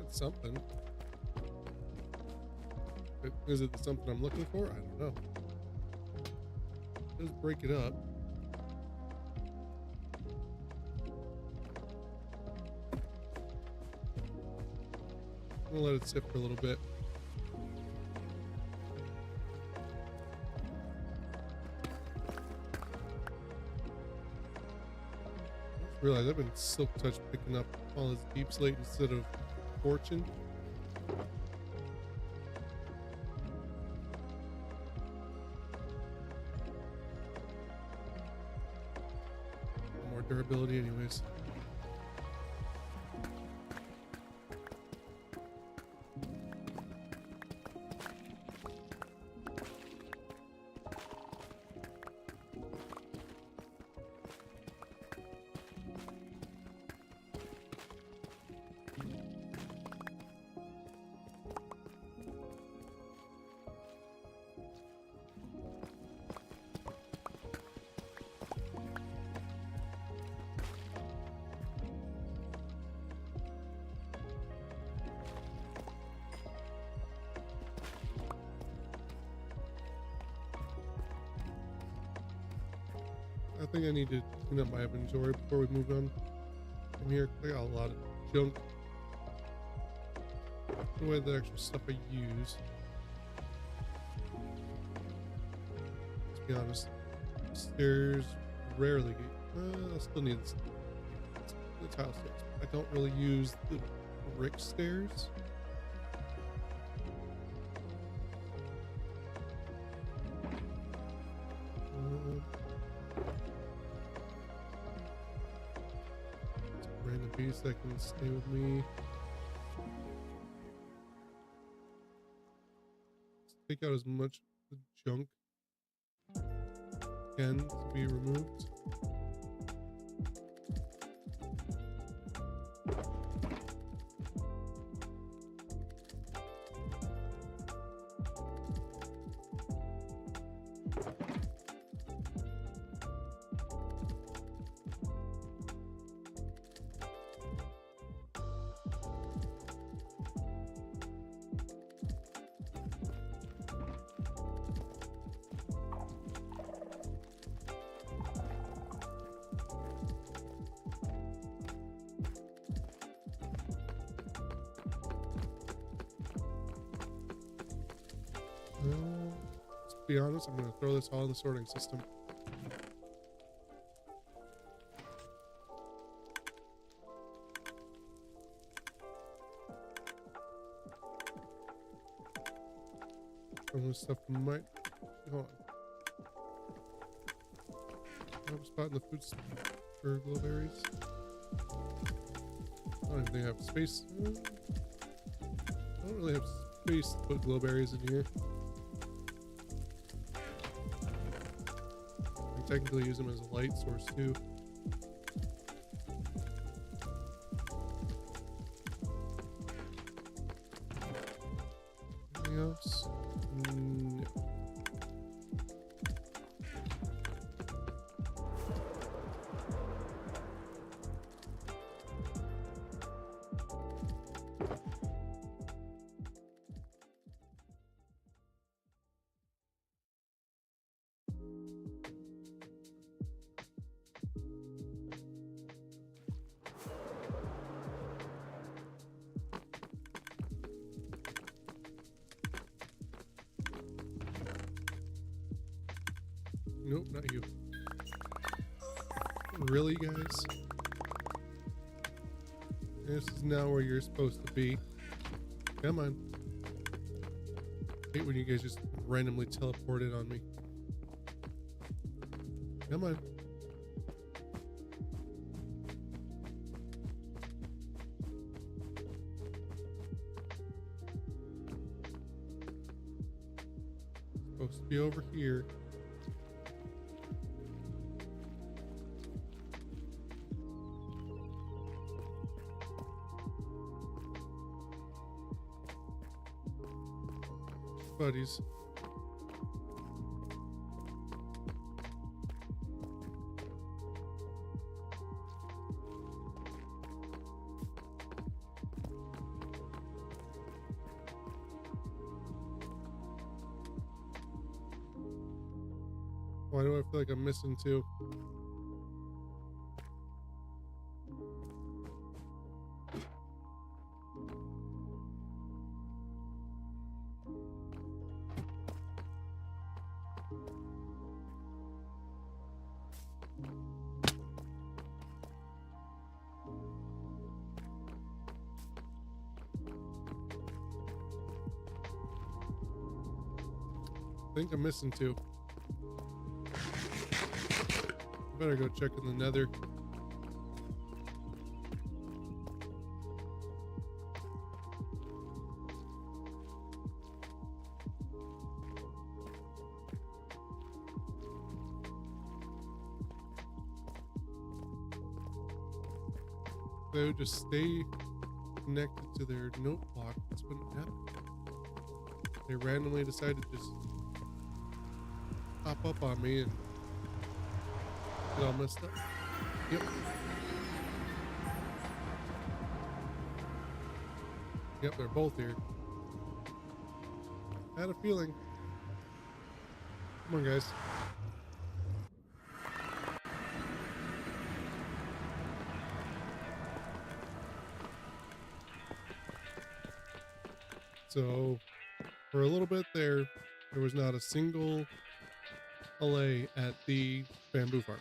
Something. Is it the something I'm looking for? I don't know. It does break it up. I'm gonna let it sit for a little bit. I just realized I've been silk touch picking up all this deep slate instead of fortune. More durability anyways. I think I need to clean up my inventory before we move on from here. I got a lot of junk. The way the actual stuff I use. Let's be honest. Stairs rarely get. I still need the tile stairs. I don't really use the brick stairs. piece that can stay with me. Take out as much of the junk can to be removed. To be honest, I'm going to throw this all in the sorting system. Some of this stuff might... Hold on. I have a spot in the food for glowberries. I don't even think I have space. I don't really have space to put glowberries in here. I can technically use them as a light source too. Anything else? No. Nope, not you. Really, guys? This is now where you're supposed to be. Come on. I hate when you guys just randomly teleport in on me. Come on. Supposed to be over here. Buddies. Why do I feel like I'm missing two? I think I'm missing two. I better go check in the nether. So just stay connected to their note block. That's what happened. They randomly decided to just pop up on me and get all messed up. Yep. Yep, they're both here. I had a feeling. Come on, guys. So, for a little bit there was not a single allay at the bamboo farm.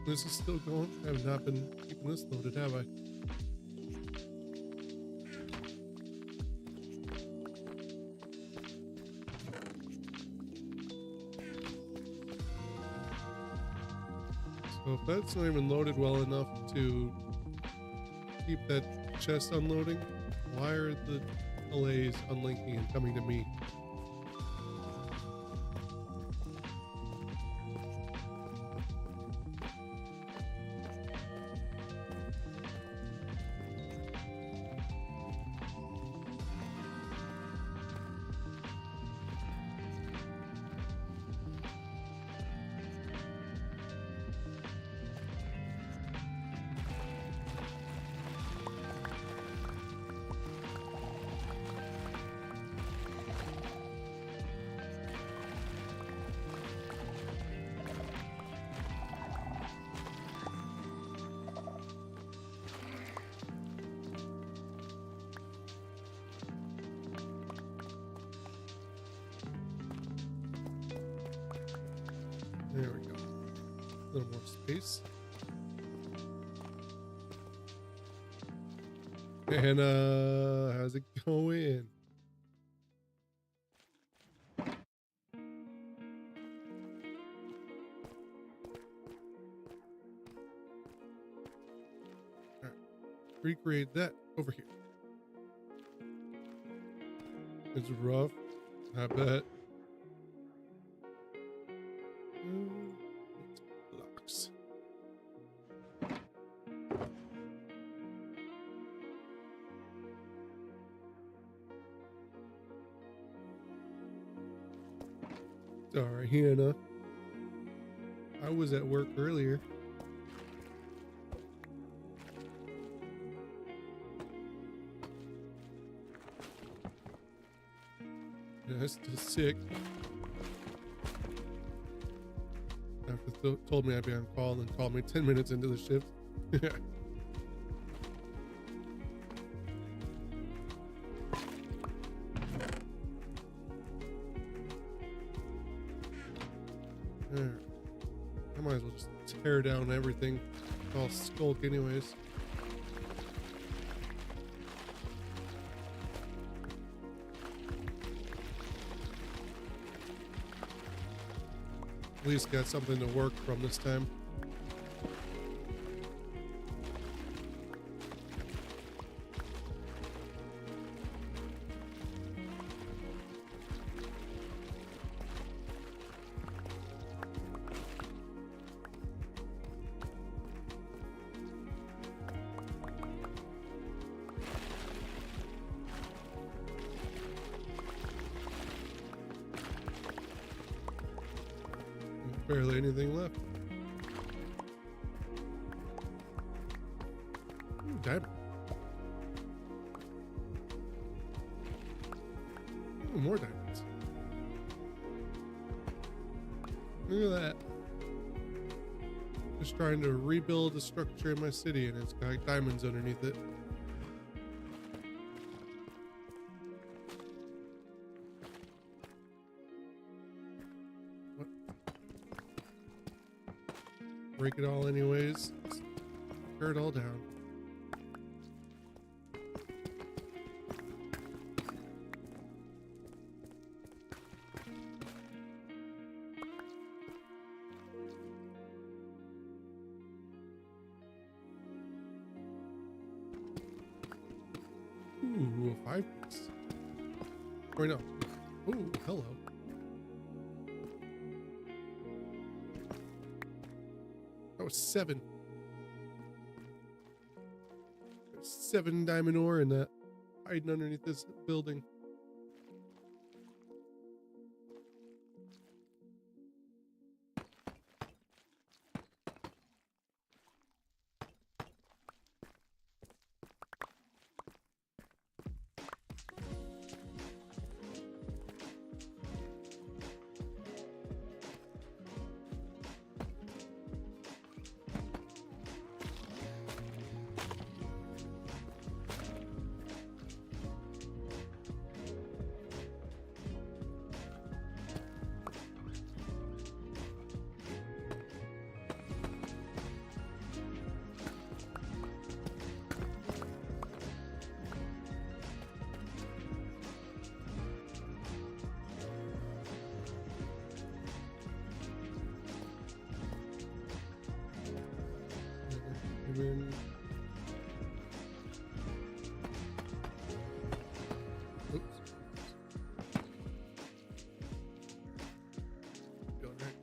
This is still going. I have not been keeping this loaded, have I? So if that's not even loaded well enough to keep that chest unloading, why are the delays unlinking and coming to me? There we go. A little more space. And how's it going? Alright. Recreate that over here. It's rough, I bet. Blocks. Sorry, Hannah. I was at work earlier. That's just sick. After told me I'd be on call and called me 10 minutes into the shift. I might as well just tear down everything. I'll skulk anyways. At least got something to work from this time. Barely anything left. Ooh, diamond. Ooh, more diamonds. Look at that. Just trying to rebuild a structure in my city and it's got diamonds underneath it. Break it all anyways. Tear it all down. Ooh, a 5-piece. Or no. Ooh, hello. That was 7. There's 7 diamond ore in that, hiding underneath this building. zoom in. Oops. Going right.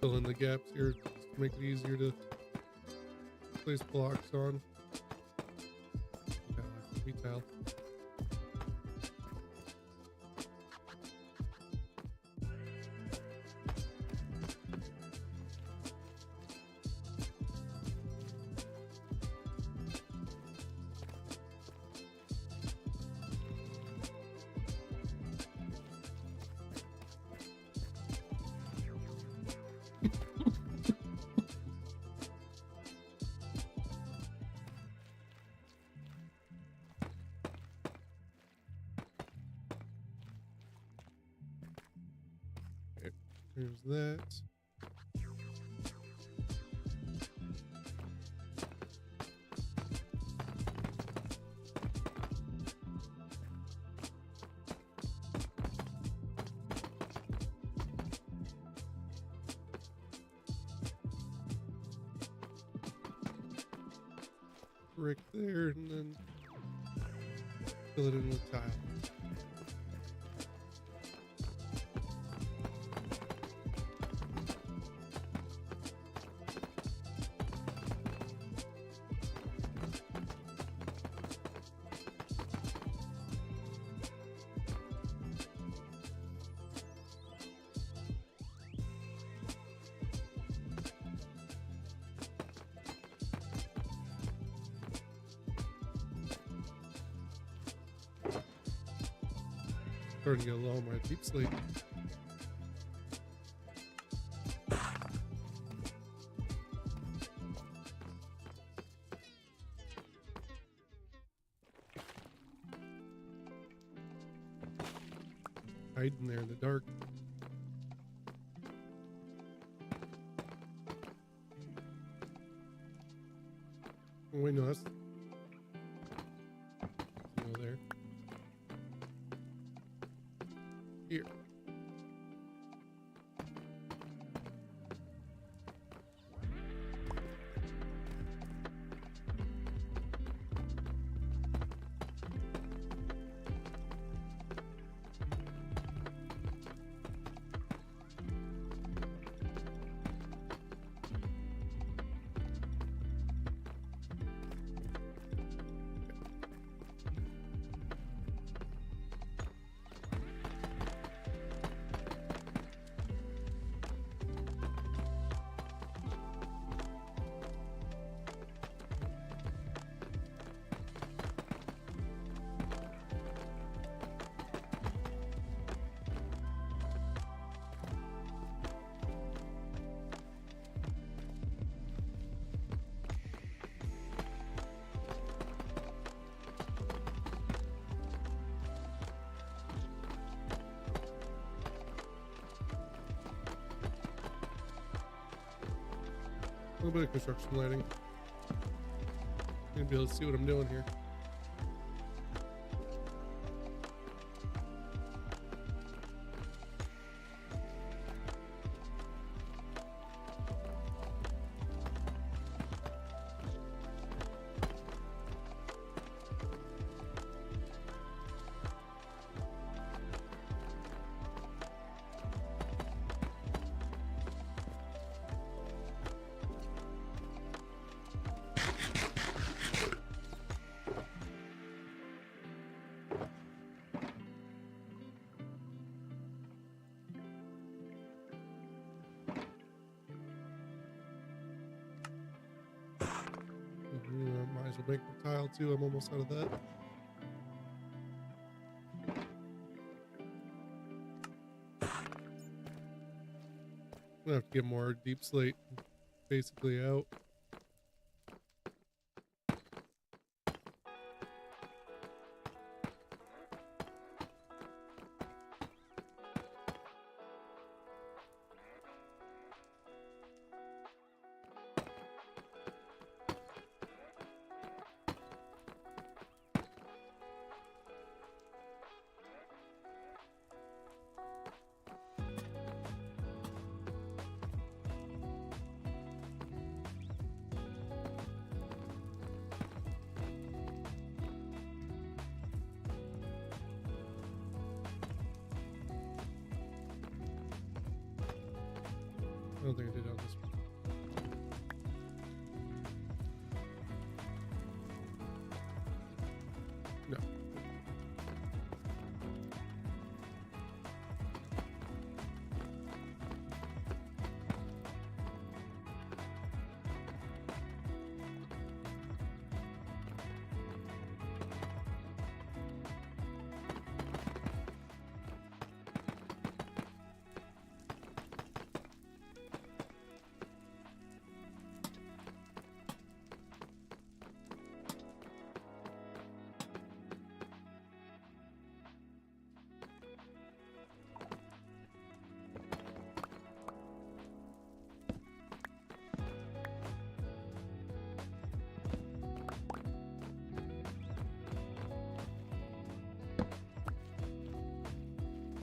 Fill in the gaps here to make it easier to place blocks on. Tile. There's that. Brick there, and then fill it in with tile. Starting to get low on my deep sleep. Hiding there in the dark. Oh, wait, no, that's no there. Here. A little bit of construction lighting. Gonna be able to see what I'm doing here. to make the tile too. I'm almost out of that. I'm gonna have to get more deep slate basically out. I don't think I did on this one. No.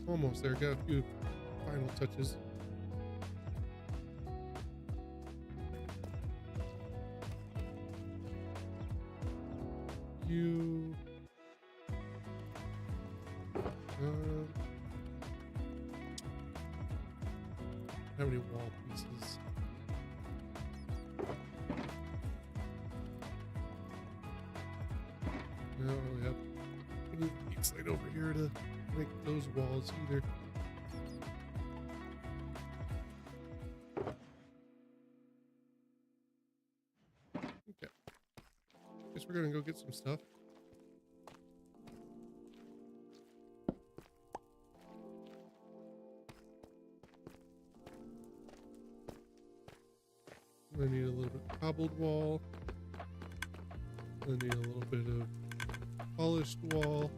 Almost there. Got a few final touches. You. How many wall pieces? I don't really have any deep slate over here to make those walls either. Okay. Guess we're gonna go get some stuff. I need a little bit of cobbled wall. I need a little bit of polished wall.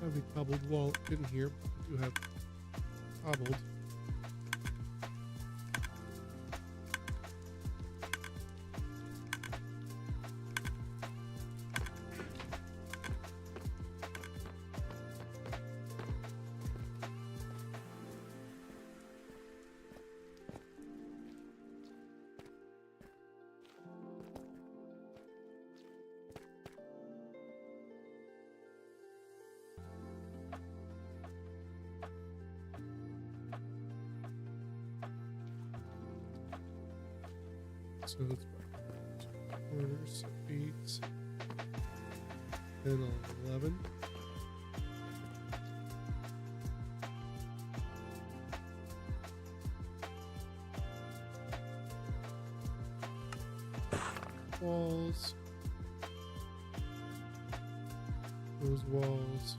Have a cobbled wall in here. We do have cobbled. So it's corners, 8, 10, 11. Walls. Those walls.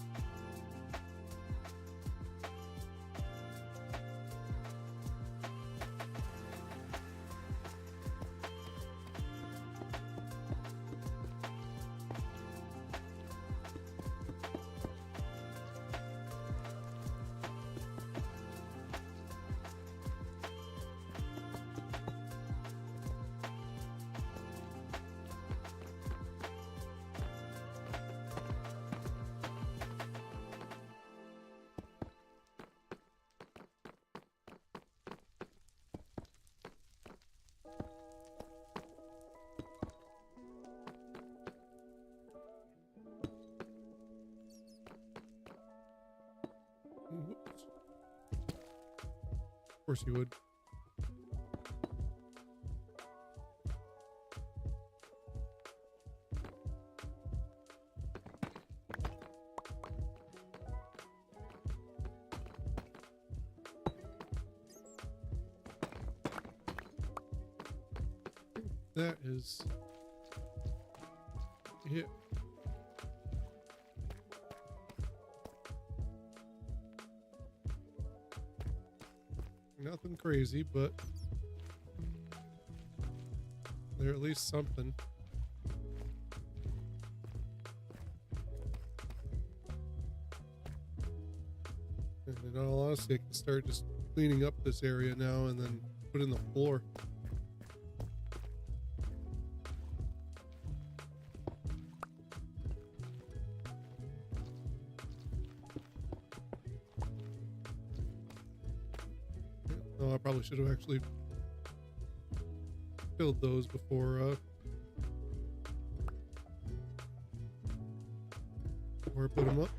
Whoops. Of course you would. that is it. Nothing crazy, but they're at least something. And in all honesty, I can start just cleaning up this area now and then put in the floor. Oh, I probably should have actually filled those before I put them up.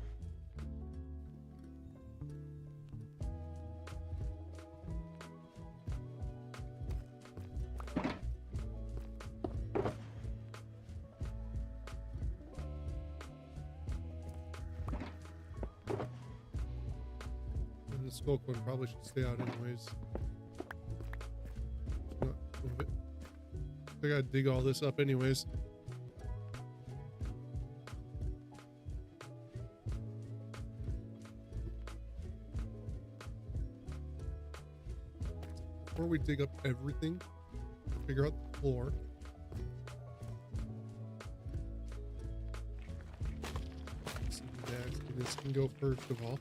And the smoke one probably should stay out anyways. Not move it. I gotta dig all this up anyways. Before we dig up everything, figure out the floor. So this can go first of all.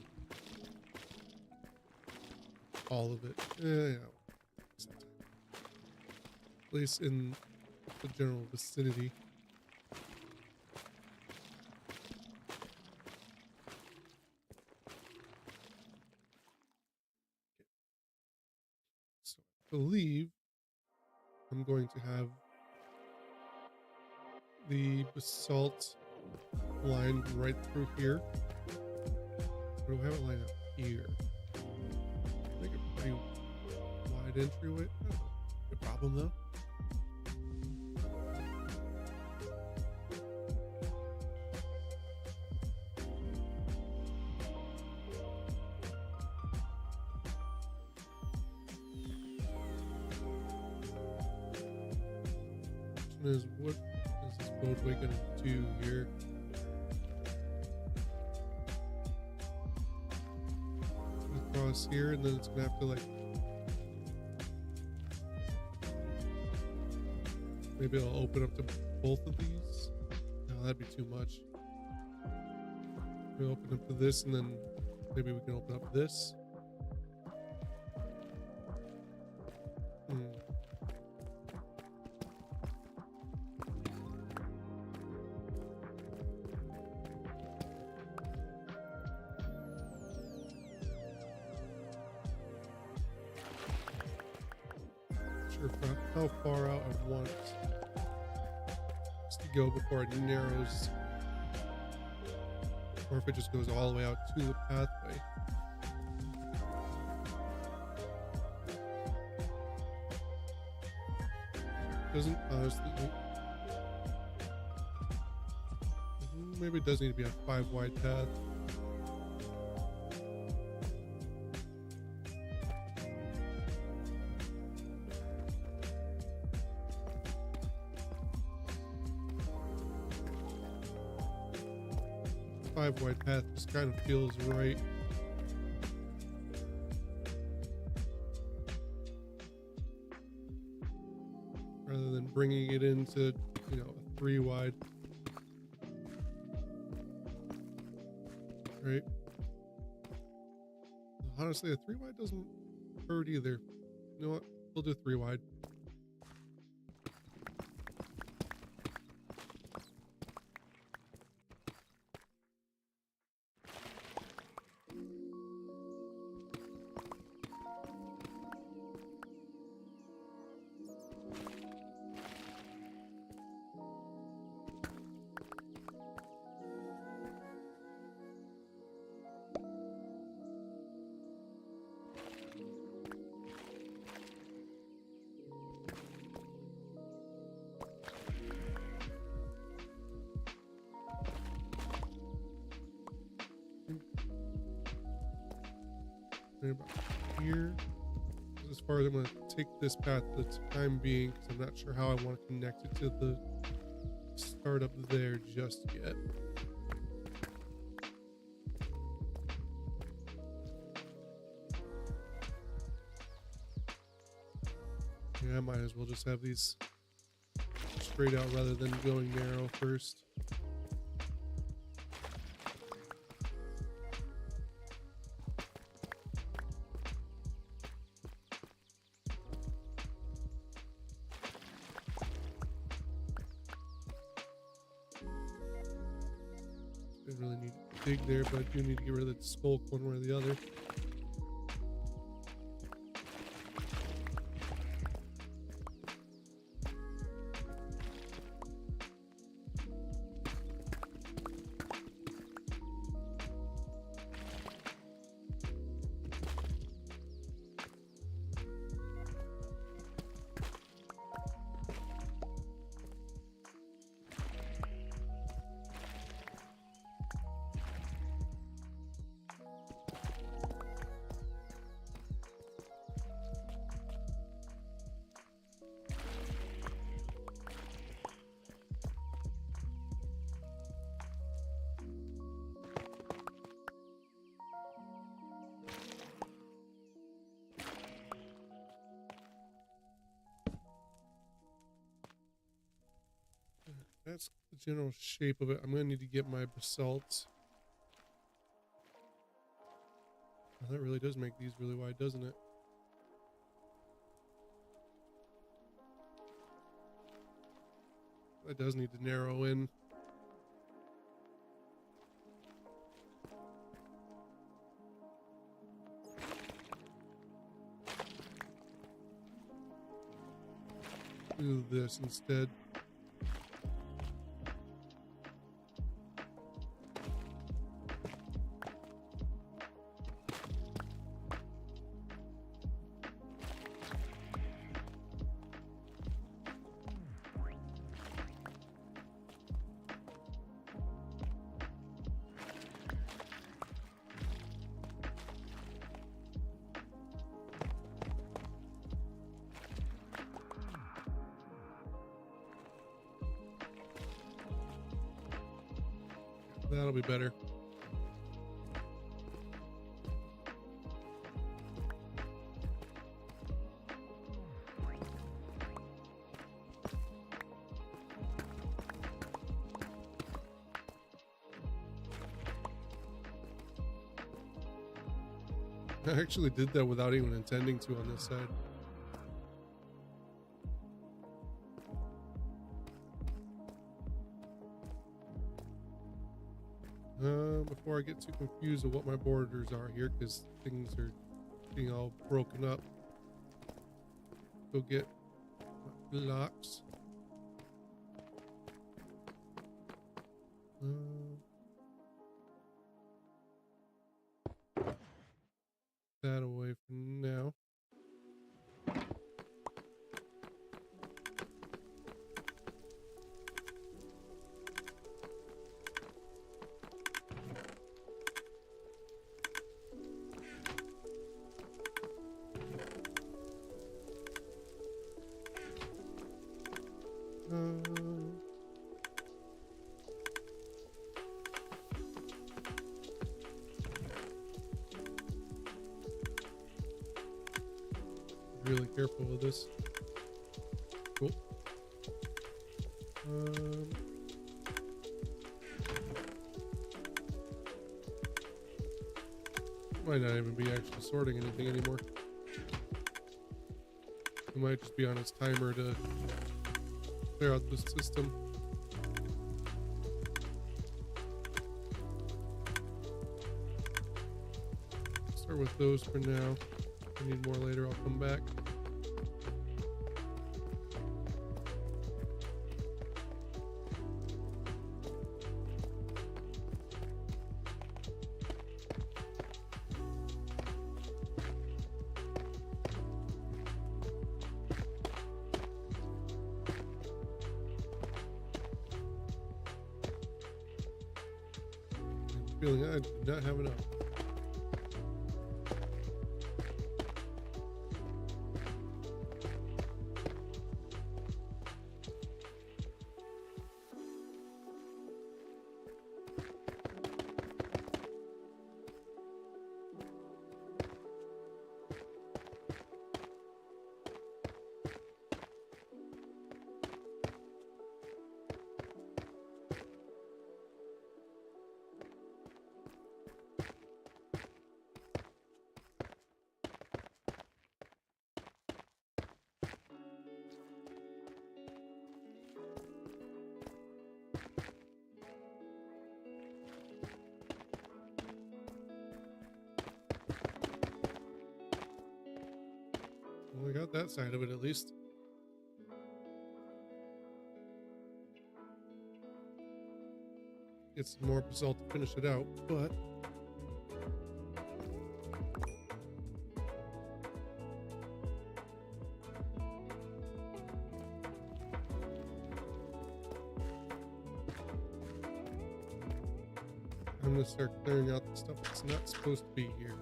All of it. Yeah. At least in the general vicinity. So I believe I'm going to have the basalt lined right through here. Or do I have it lined up here? Make a pretty wide entryway. No problem though. Is what is this roadway gonna do here? Across here, and then it's gonna have to like maybe I'll open up to both of these. No, that'd be too much. We open up to this, and then maybe we can open up this. How far out I want to go before it narrows, or if it just goes all the way out to the pathway. Doesn't honestly. Maybe it does need to be a 5 wide path. Wide path just kind of feels right. Rather than bringing it into, you know, a 3 wide. Right? Honestly, a 3 wide doesn't hurt either. You know what? We'll do 3 wide. Right about here. as far as I'm going to take this path for the time being, because I'm not sure how I want to connect it to the start up there just yet. Yeah, I might as well just have these straight out rather than going narrow first. Didn't really need to dig there, but I do need to get rid of the skulk one way or the other. That's the general shape of it. I'm going to need to get my basalt. Oh, that really does make these really wide, doesn't it? That does need to narrow in. Do this instead. That'll be better. I actually did that without even intending to on this side. Before I get too confused with what my borders are here, because things are being all broken up, go get my blocks. That away for now. Really careful with this. Cool. Might not even be actually sorting anything anymore. It might just be on its timer to clear out the system. Start with those for now. If I need more later, I'll come back. Feeling I do not have enough. Well, we got that side of it at least. Get some more basalt to finish it out, but I'm gonna start clearing out the stuff that's not supposed to be here.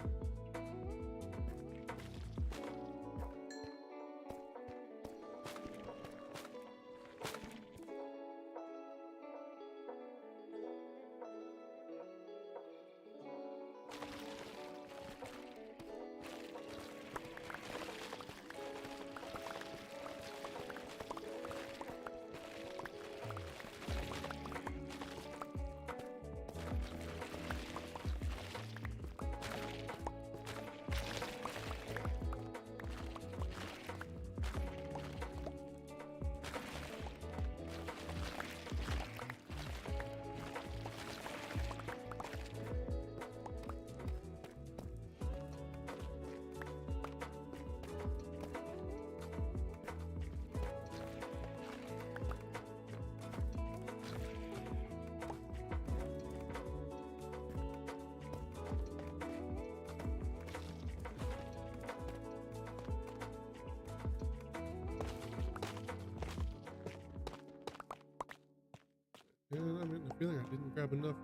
And I'm getting the feeling I didn't grab enough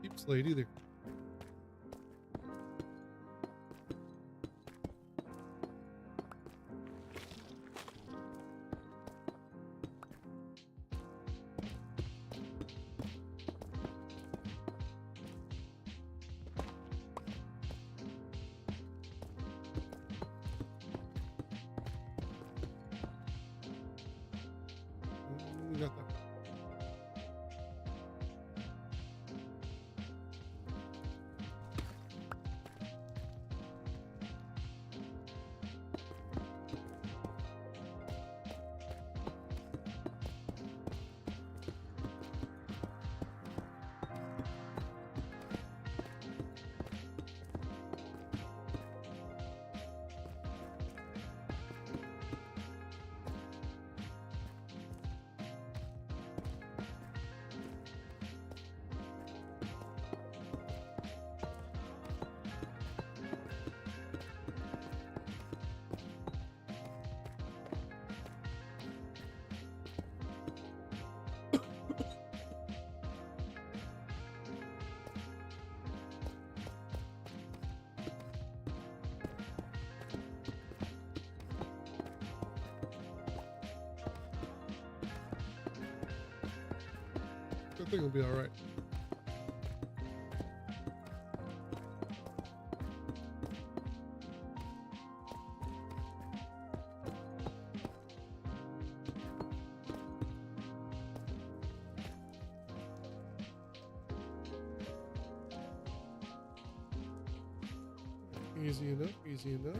deep slate either. Not that. I think we'll be all right. Easy enough, easy enough.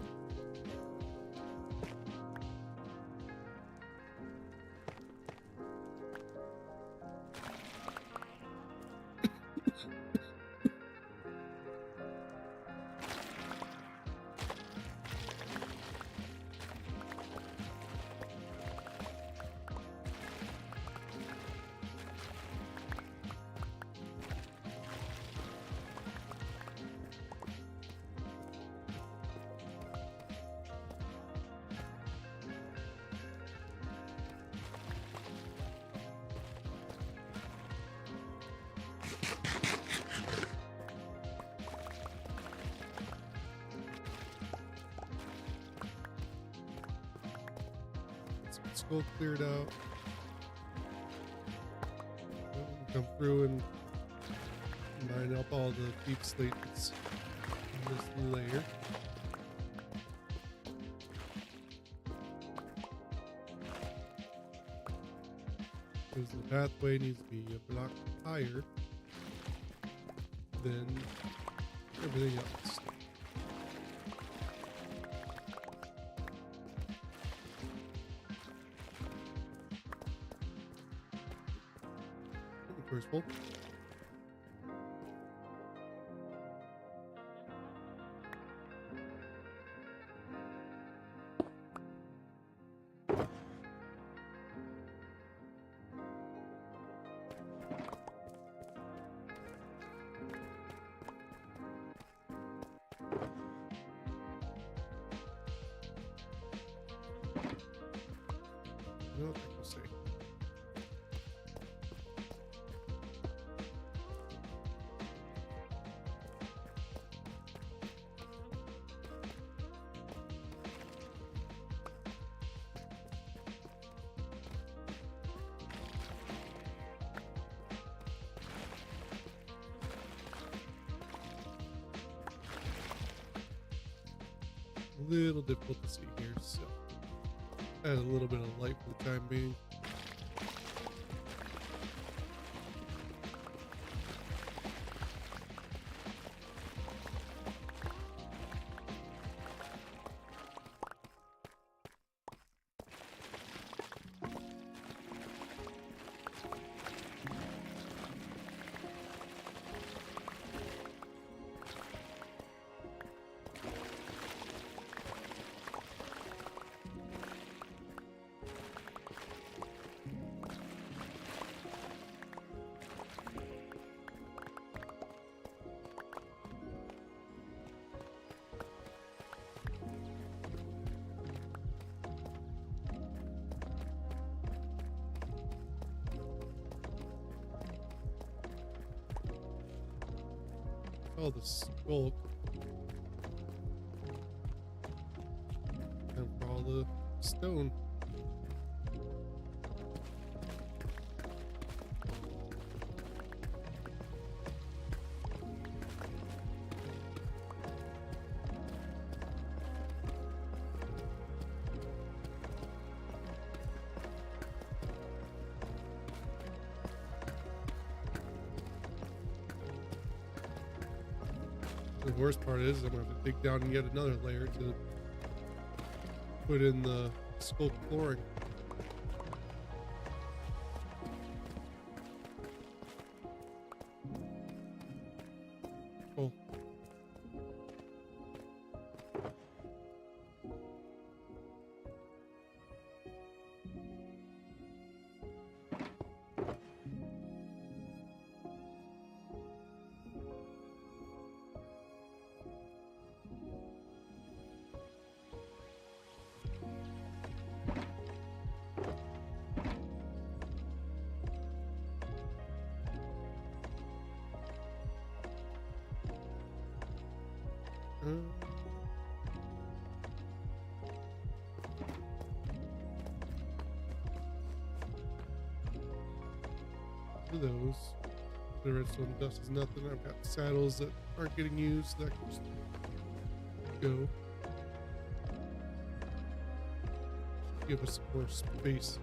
Gold cleared out. Come through and mine up all the deep slate that's in this layer. Because the pathway needs to be a block higher than everything else. Crucible. little difficult to see here, so add a little bit of light for the time being. Oh, the skulk. And for all the stone. The worst part is I'm going to have to dig down yet another layer to put in the sculpt flooring. Oh. For those, the redstone dust is nothing. I've got saddles that aren't getting used that can just go. Give us some more space.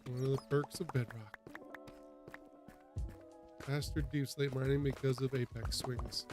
One of the perks of Bedrock. Faster deep slate mining because of apex swings.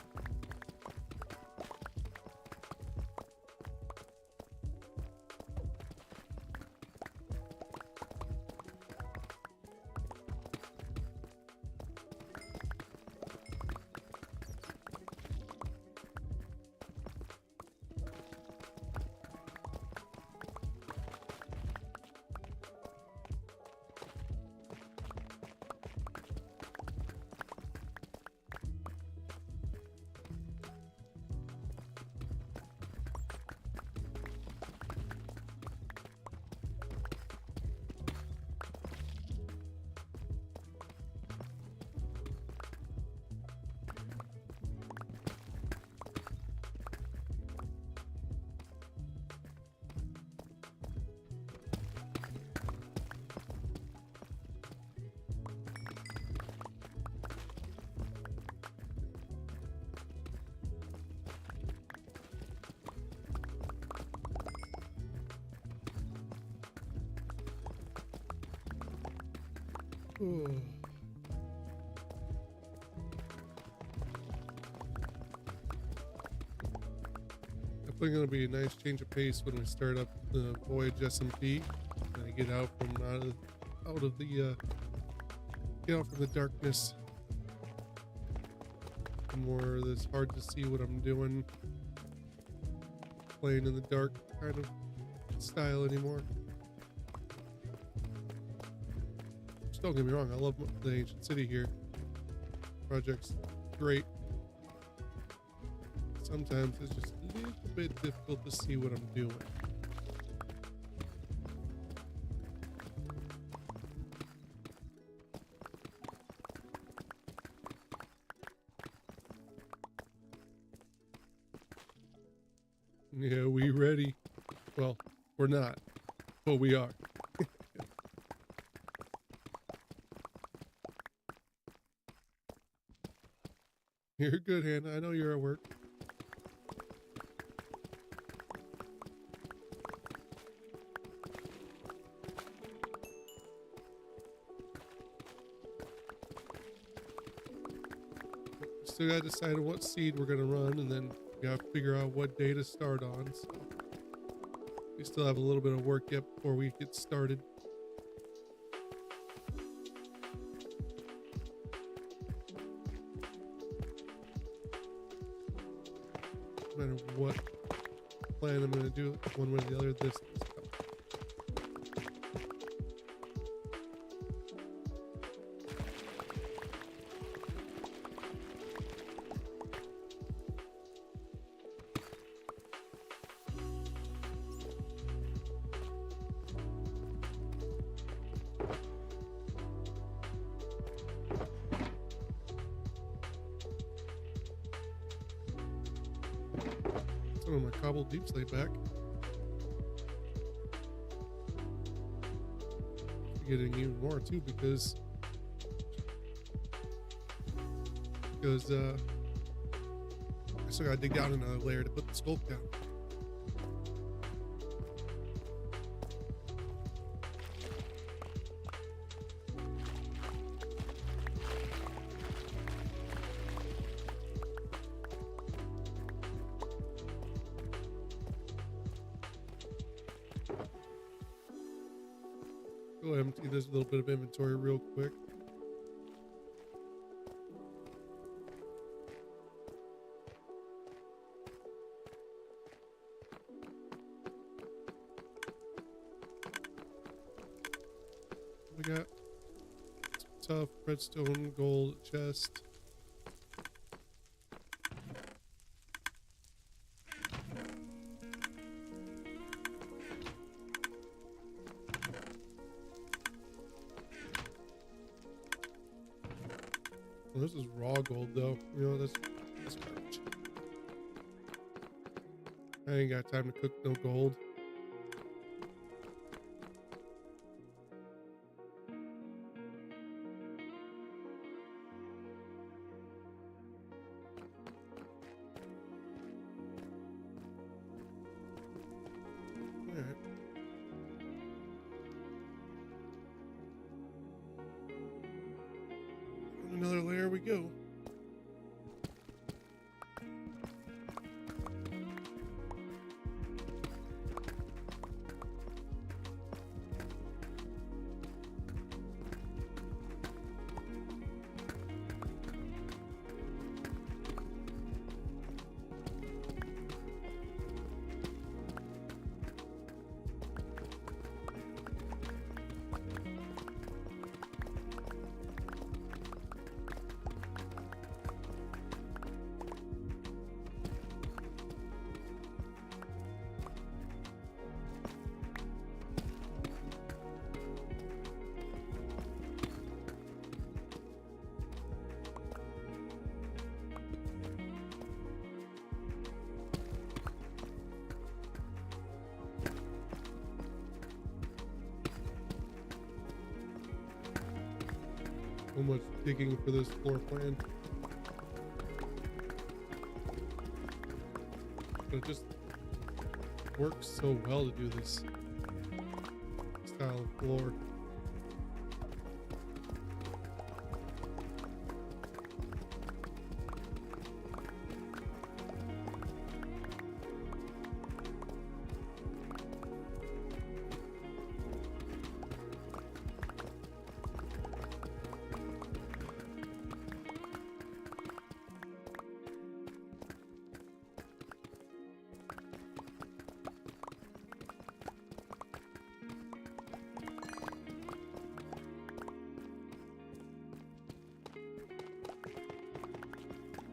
Definitely going to be a nice change of pace when we start up the Voyage SMP and I get out from the darkness. More that's hard to see what I'm doing, playing in the dark kind of style anymore. Just don't get me wrong, I love the ancient city here. Project's great. sometimes it's just a little bit difficult to see what I'm doing. Yeah, we ready. Well, we're not, but we are. You're good, Hannah. I know you're at work. Still gotta decide on what seed we're gonna run, and then we gotta figure out what day to start on. So we still have a little bit of work yet before we get started. No matter what plan I'm gonna do, one way or the other, this is tough. Some of my cobbled deep slate back. Getting even more too because I still gotta dig down another layer to put the sculpt down. Go empty this little bit of inventory real quick. We got tough redstone gold chest. Well, this is raw gold though. You know, that's garbage. I ain't got time to cook no gold. Alright. Another layer we go. So much digging for this floor plan. But it just works so well to do this style of floor.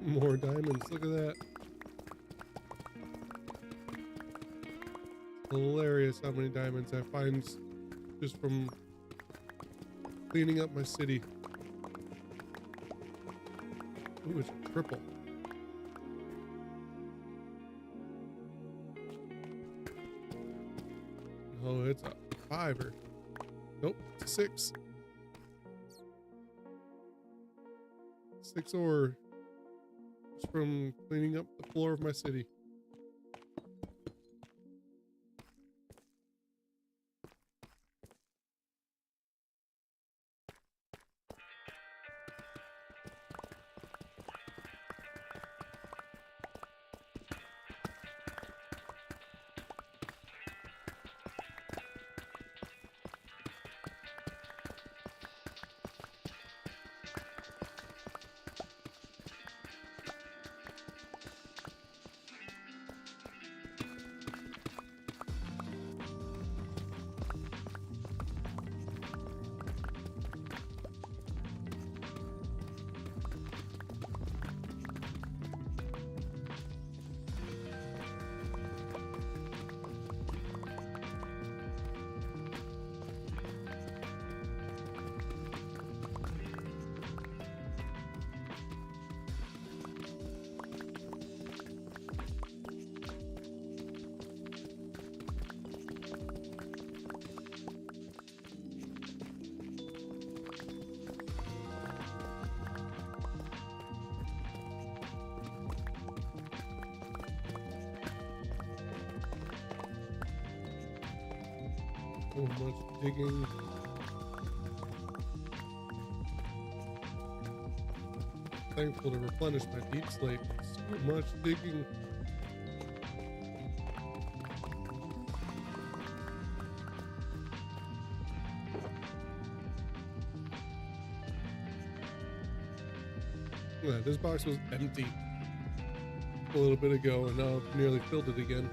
More diamonds, look at that. hilarious how many diamonds I find just from cleaning up my city. Ooh, it's a triple. Oh, it's a 5-er. Nope, it's a 6. 6 ore. Just from cleaning up the floor of my city. So much digging. Thankful to replenish my deep slate. So much digging. Yeah, this box was empty a little bit ago, and now I've nearly filled it again.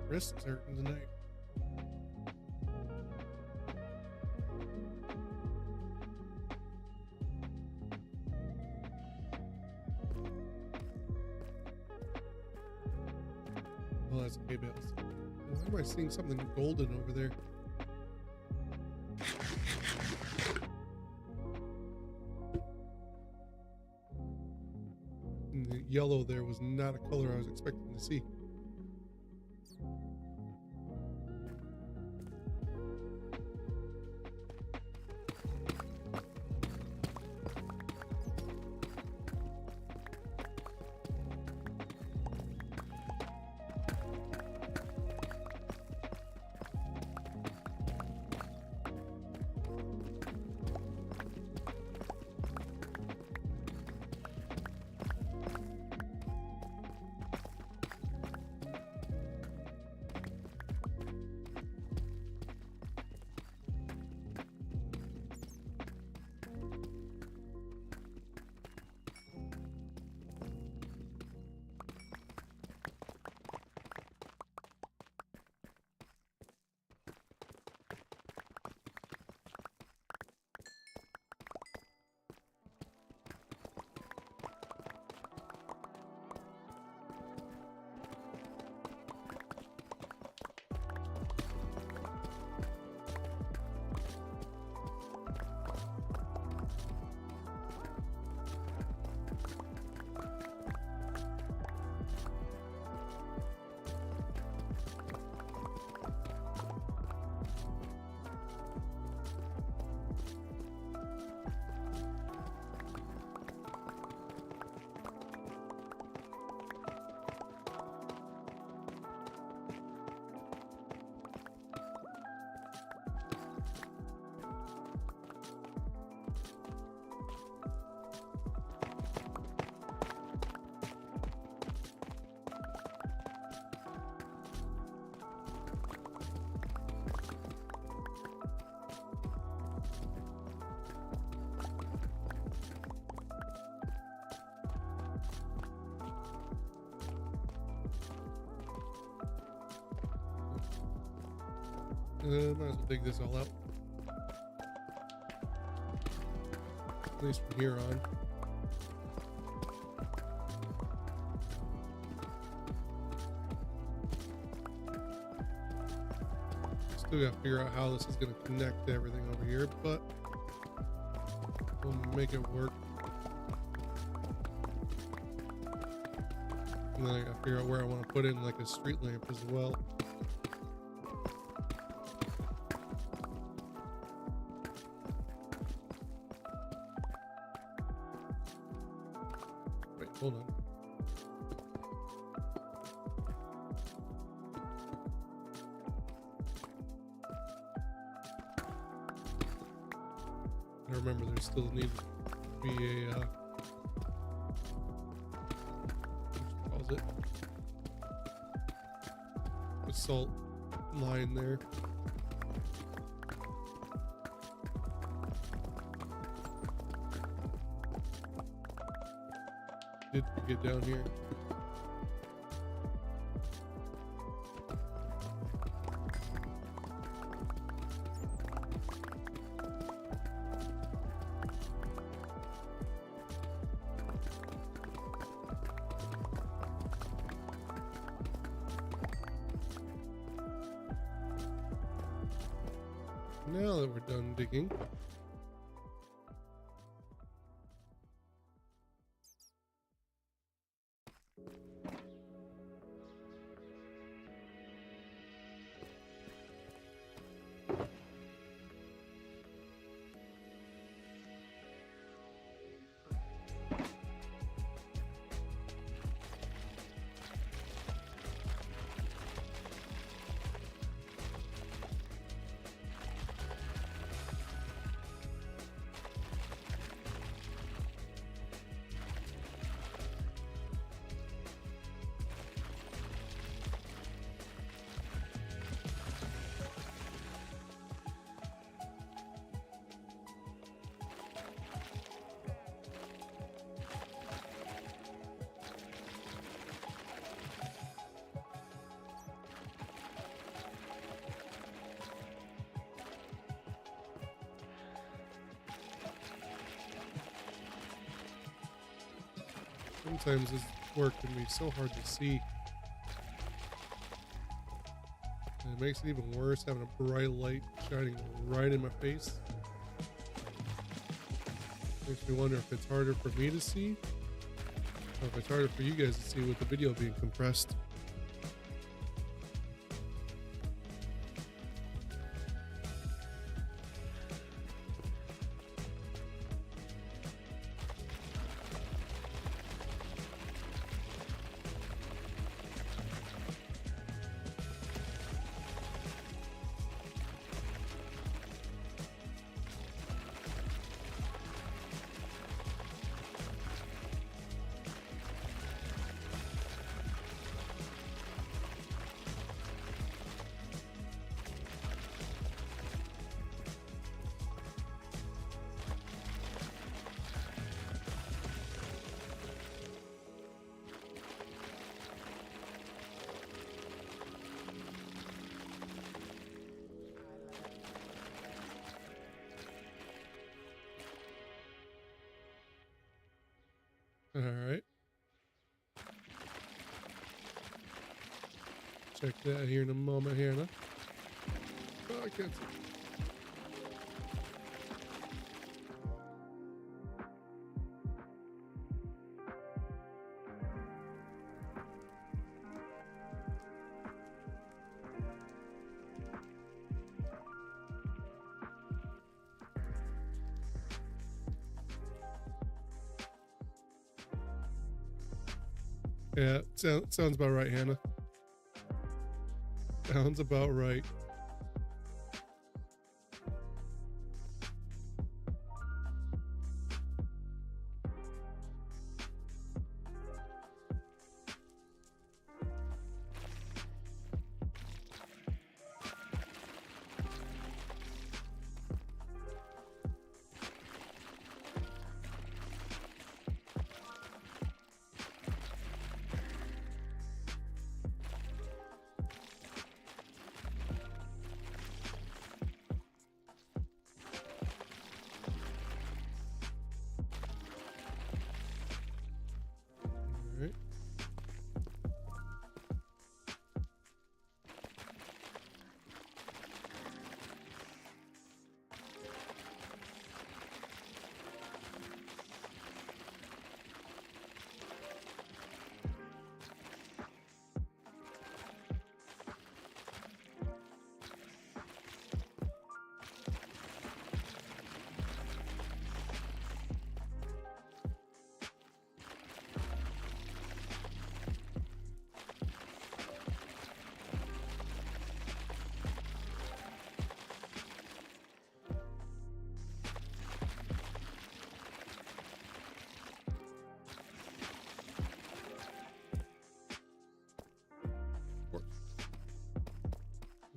Wrist's hurting tonight. Oh, that's hay bales. Why am I seeing something golden over there? And the yellow there was not a color I was expecting to see. Might as well dig this all out. At least from here on. Still gotta figure out how this is gonna connect to everything over here, but we'll make it work. And then I gotta figure out where I want to put in like a street lamp as well. Wait, hold on. I remember there still needed to be a salt line there. Did get down here. Now that we're done digging, sometimes this work can be so hard to see. And it makes it even worse having a bright light shining right in my face. Makes me wonder if it's harder for me to see, or if it's harder for you guys to see with the video being compressed. All right. Check that here in a moment, Hannah. Oh, I can't see. Yeah, sounds about right, Hannah. Sounds about right.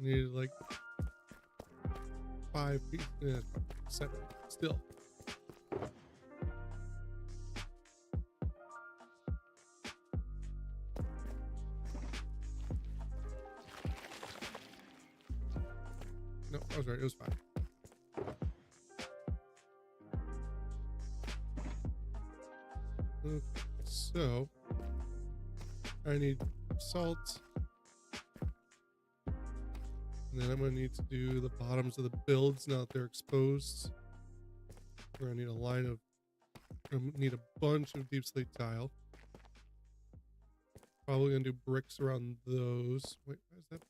Needed like 5 pieces, 7 still. No, I was right. It was 5. Okay, so I need salt. And then I'm going to need to do the bottoms of the builds now that they're exposed. We're going to need a line of, need a bunch of deep slate tile. Probably going to do bricks around those. Wait, why is that?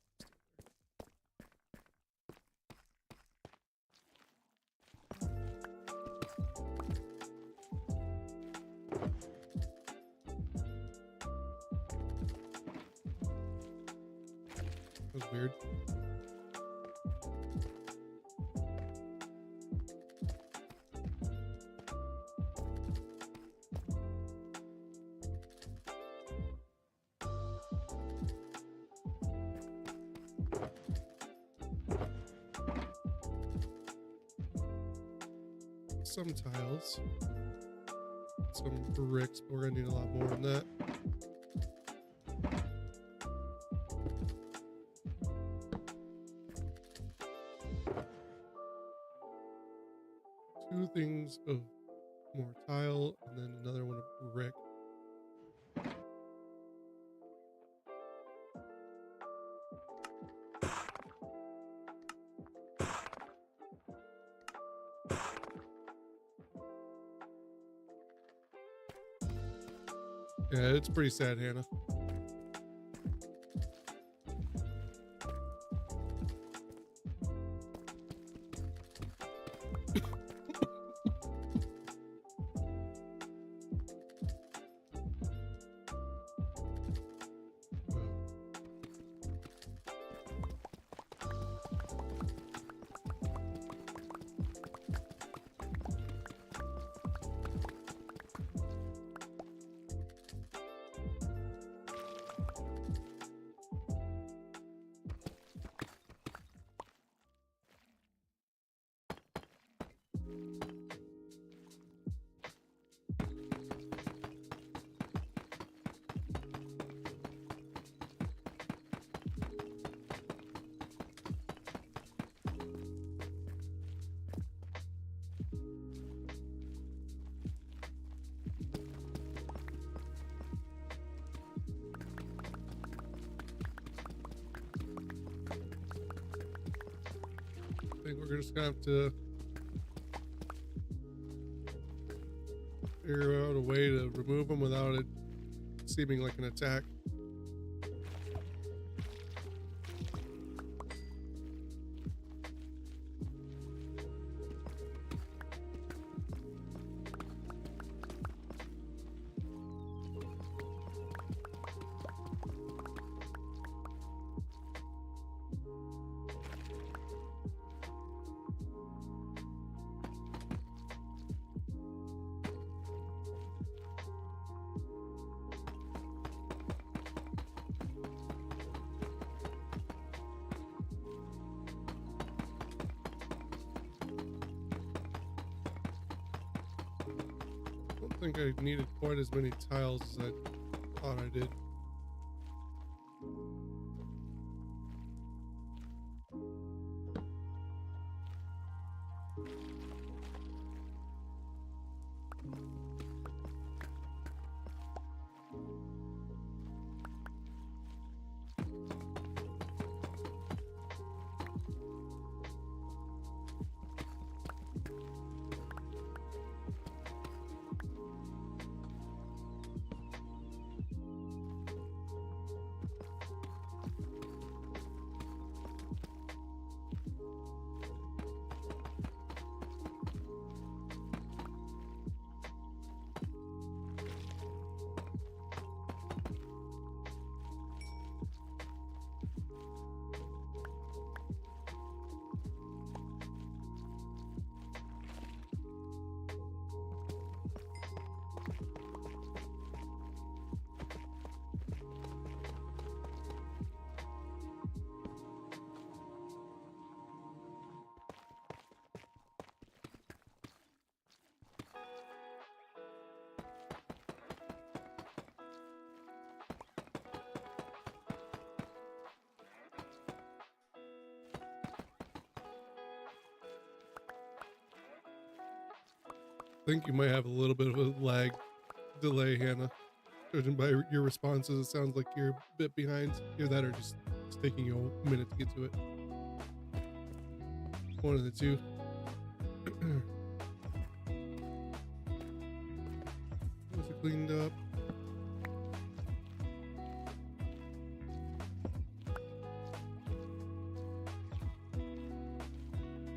That was weird. Some tiles, some bricks, but we're gonna need a lot more than that. Two things of more tile and then another one of brick. Yeah, it's pretty sad, Hannah. I think we're just gonna have to figure out a way to remove them without it seeming like an attack. I don't think I needed quite as many tiles as I thought I did. think you might have a little bit of a lag delay, Hannah. Judging by your responses, it sounds like you're a bit behind. Either that or just it's taking you a minute to get to it. One of the two. Those are cleaned up.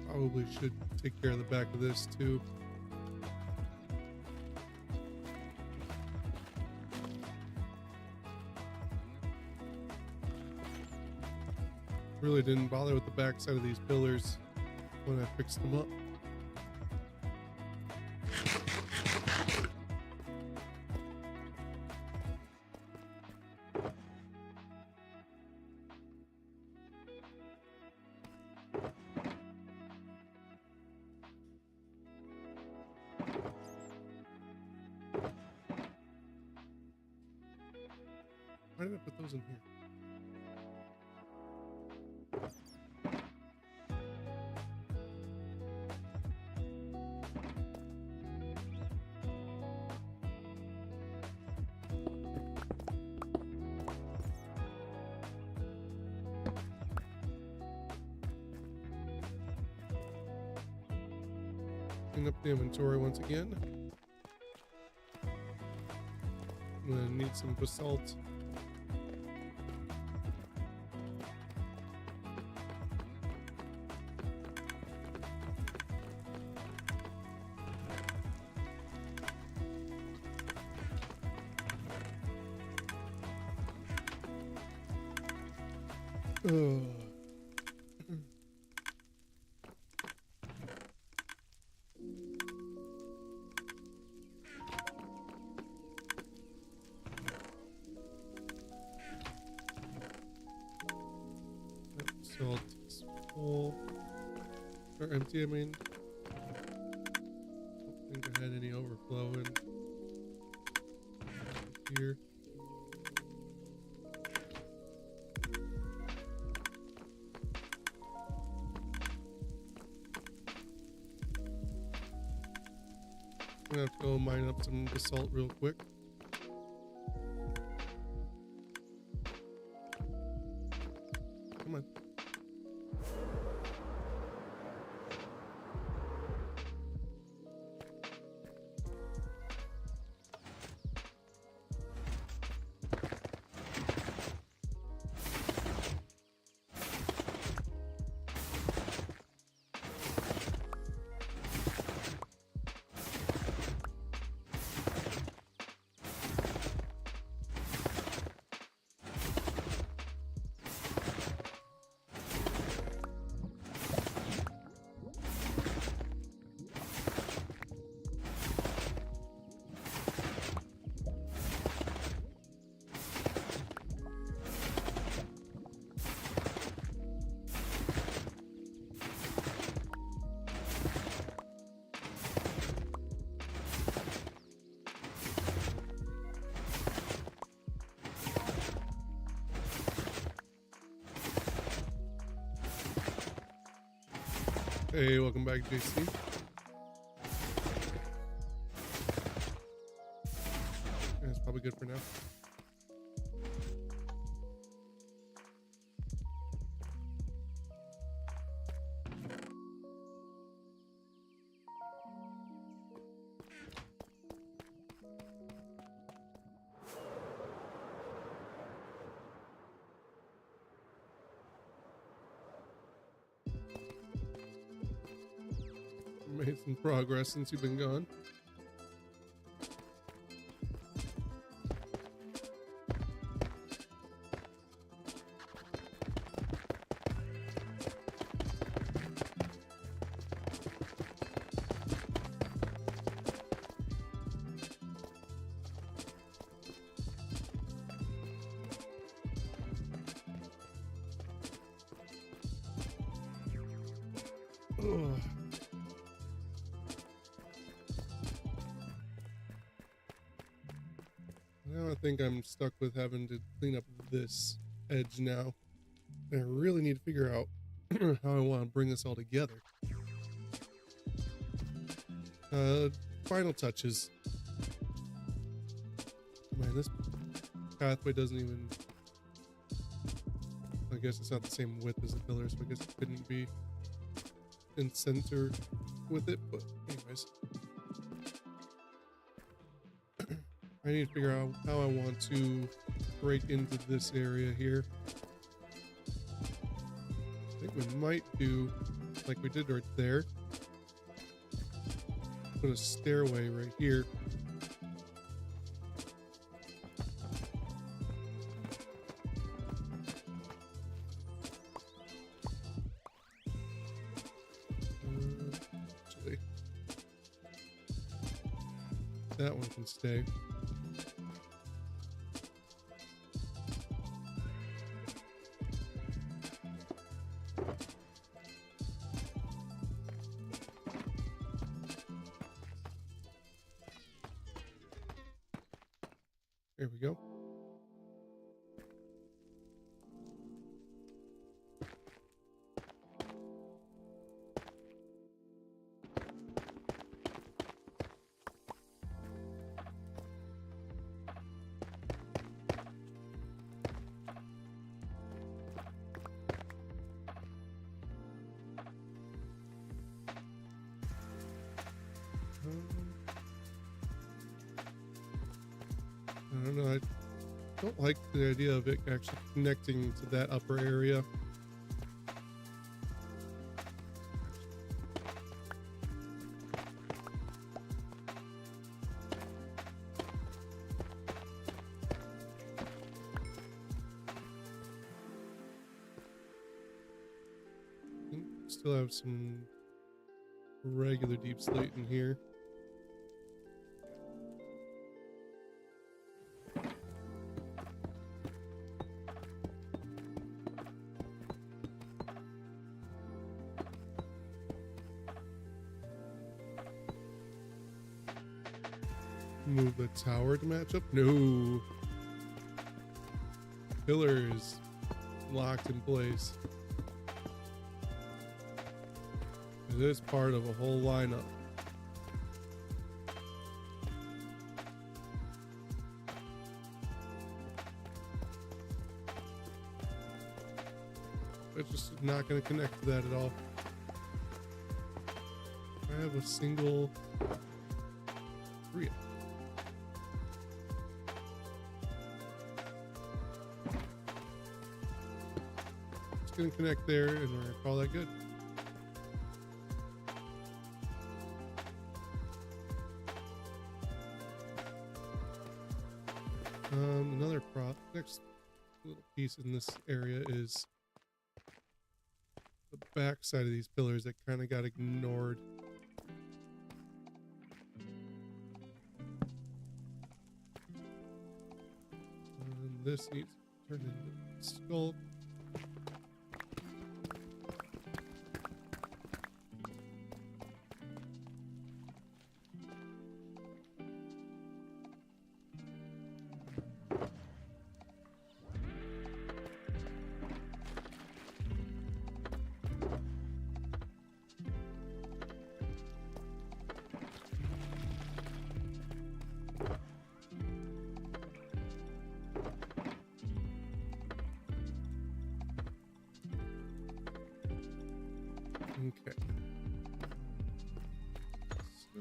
Probably should take care of the back of this too. Really didn't bother with the back side of these pillars when I fixed them up. Why did I put those in here? Clean up the inventory once again. I'm gonna need some basalt. Oh. Salt is full. Or empty, I mean. Don't think I had any overflow in here. I'm gonna have to go mine up some basalt real quick. Come on. Hey, welcome back, JC. That's probably good for now. Made some progress since you've been gone. Ugh. Now I think I'm stuck with having to clean up this edge now. And I really need to figure out how I want to bring this all together. final touches. Man, this pathway doesn't even... I guess it's not the same width as the pillar, so I guess it couldn't be in center with it, but anyways. I need to figure out how I want to break into this area here. I think we might do like we did right there. Put a stairway right here. Actually, that one can stay. There we go. I don't know. I don't like the idea of it actually connecting to that upper area. Still have some regular deep slate in here. Move the tower to match up? No. Pillar is locked in place. It is part of a whole lineup. It's just not going to connect to that at all. I have a single... Gonna connect there and we're gonna call that good. Another next little piece in this area is the back side of these pillars that kind of got ignored. And this needs to turn into a skull. Okay.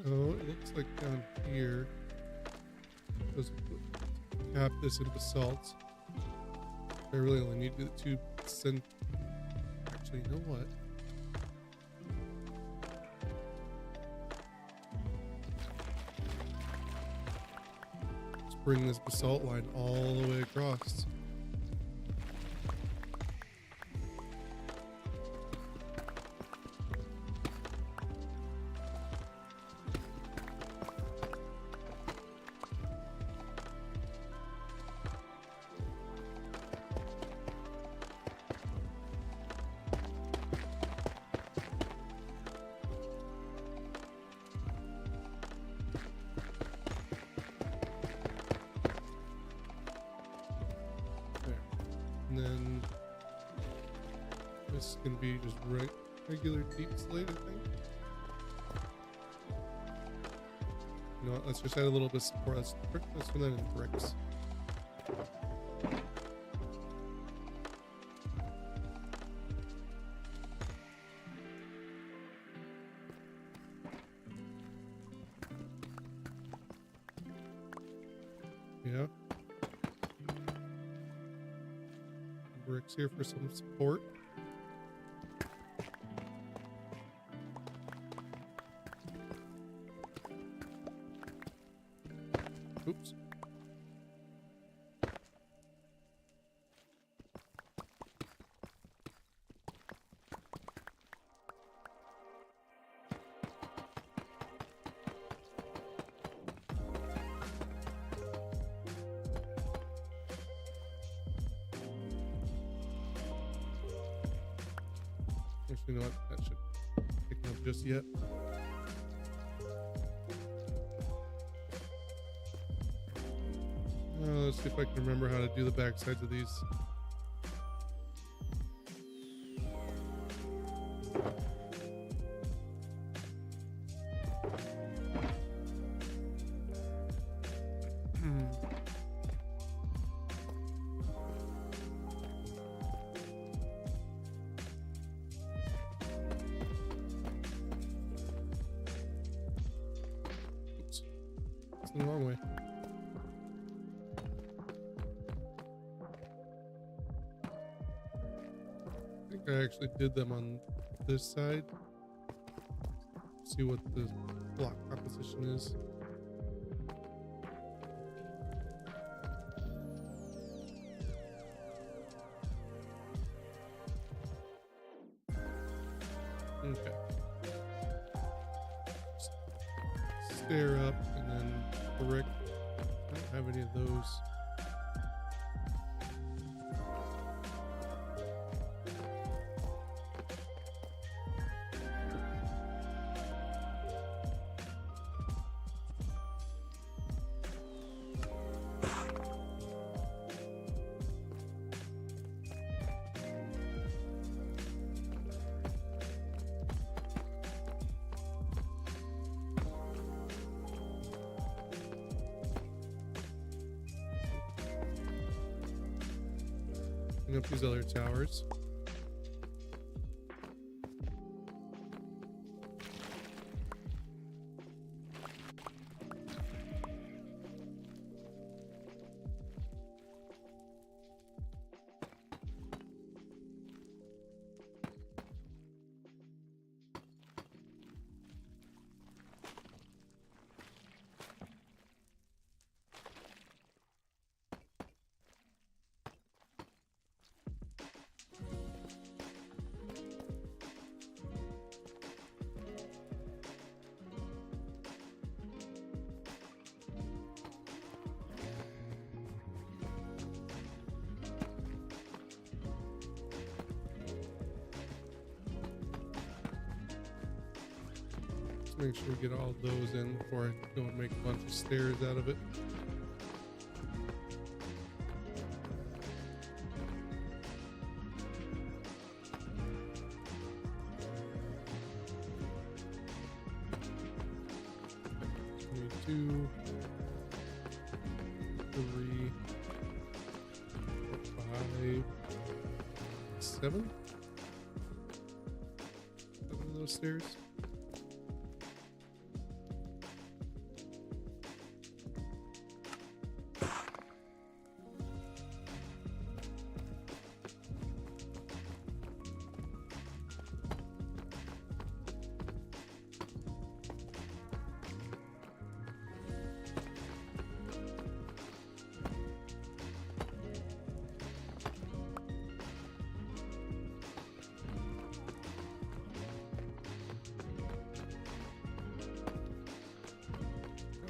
So it looks like down here, let's cap this in basalt. I really only need the two cent. Actually, you know what? Let's bring this basalt line all the way across. And then this can be just regular deep slate, I think. You know what, let's just add a little bit of support. Let's turn that into bricks. Yeah. Bricks here for some support. Oops. Actually, you know what? That should pick up just yet. Let's see if I can remember how to do the back sides of these. Oops. It's the wrong way. I actually did them on this side. See what the block composition is. Okay. Stair up and then brick. I don't have any of those. Up these other towers. Make sure we get all those in before I go and make a bunch of stairs out of it. Two, 3, 4, 5, 7. 7 of those stairs.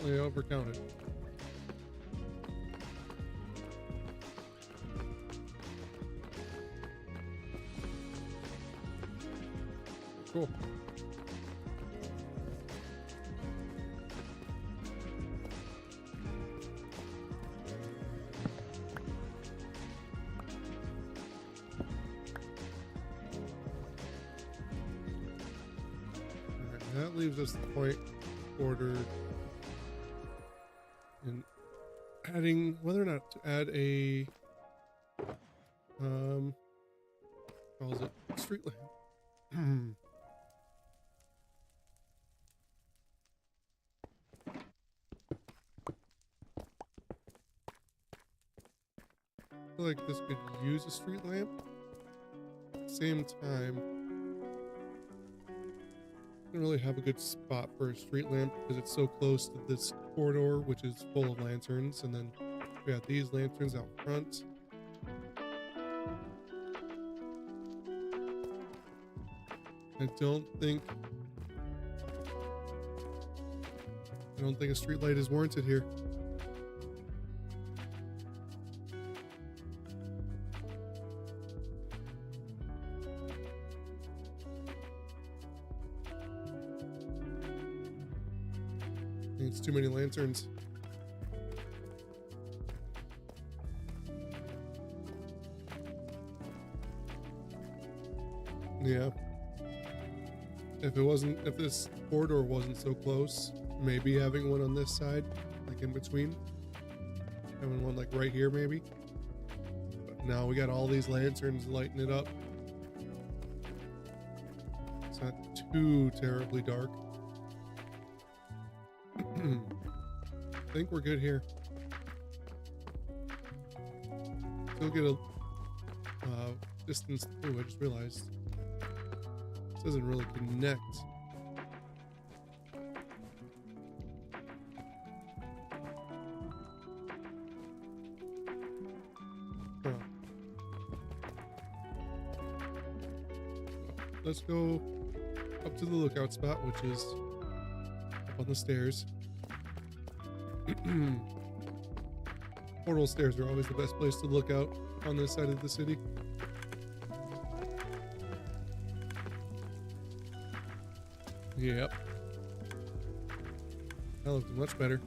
I overcounted. Cool. All right, that leaves us the point order and adding whether or not to add a calls it street lamp. I feel like this could use a street lamp. At the same time, I don't really have a good spot for a street lamp because it's so close to this corridor, which is full of lanterns, and then we got these lanterns out front. I don't think a street light is warranted here. It's too many lanterns. Yeah. If this corridor wasn't so close, maybe having one on this side, like in between. Having one like right here maybe. But now we got all these lanterns lighting it up. It's not too terribly dark. I think we're good here. Still get a distance. Oh, I just realized this doesn't really connect. Huh. Let's go up to the lookout spot, which is up on the stairs. Portal stairs are always the best place to look out on this side of the city. Yep. That looked much better.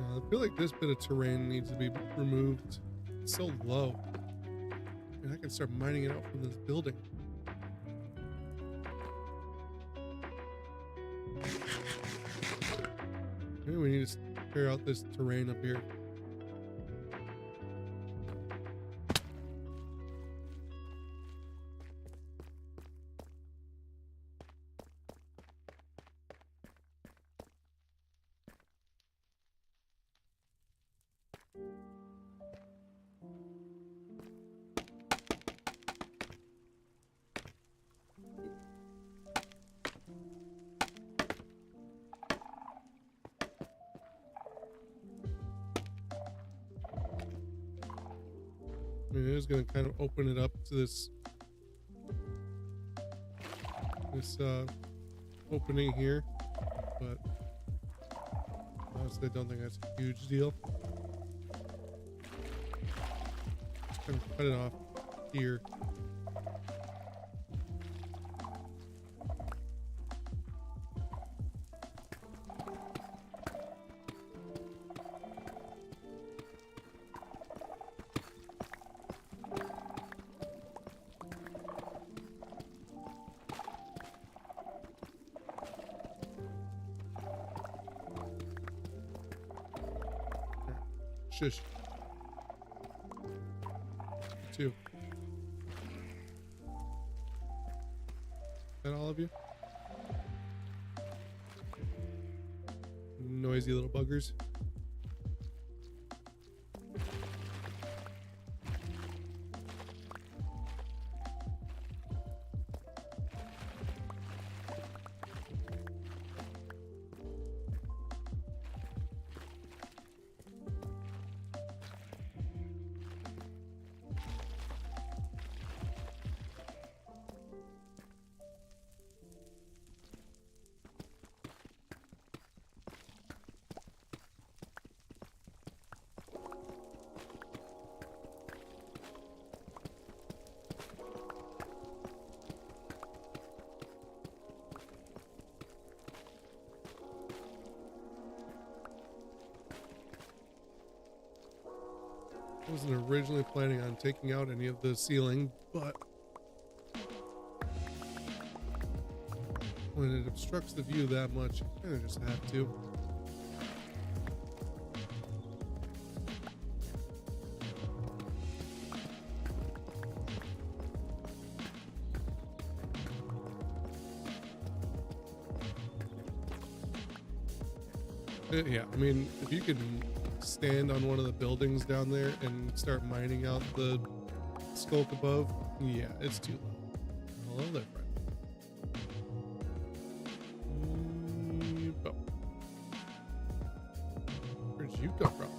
I feel like this bit of terrain needs to be removed. It's so low. And I can start mining it out from this building. Maybe we need to clear out this terrain up here. I mean, it is going to kind of open it up to this opening here, but honestly, I don't think that's a huge deal. Just kind of cut it off here. Shush. Two. Is that all of you? Noisy little buggers. I wasn't originally planning on taking out any of the ceiling, but when it obstructs the view that much, you kind of just have to. Yeah, I mean, if you can stand on one of the buildings down there and start mining out the sculk above, yeah, it's too low. Hello there, friend. Oh. Where'd you come from?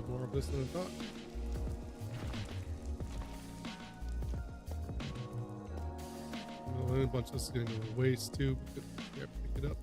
More of this than I thought. Well, a bunch of this is going to go to waste too because we have to pick it up.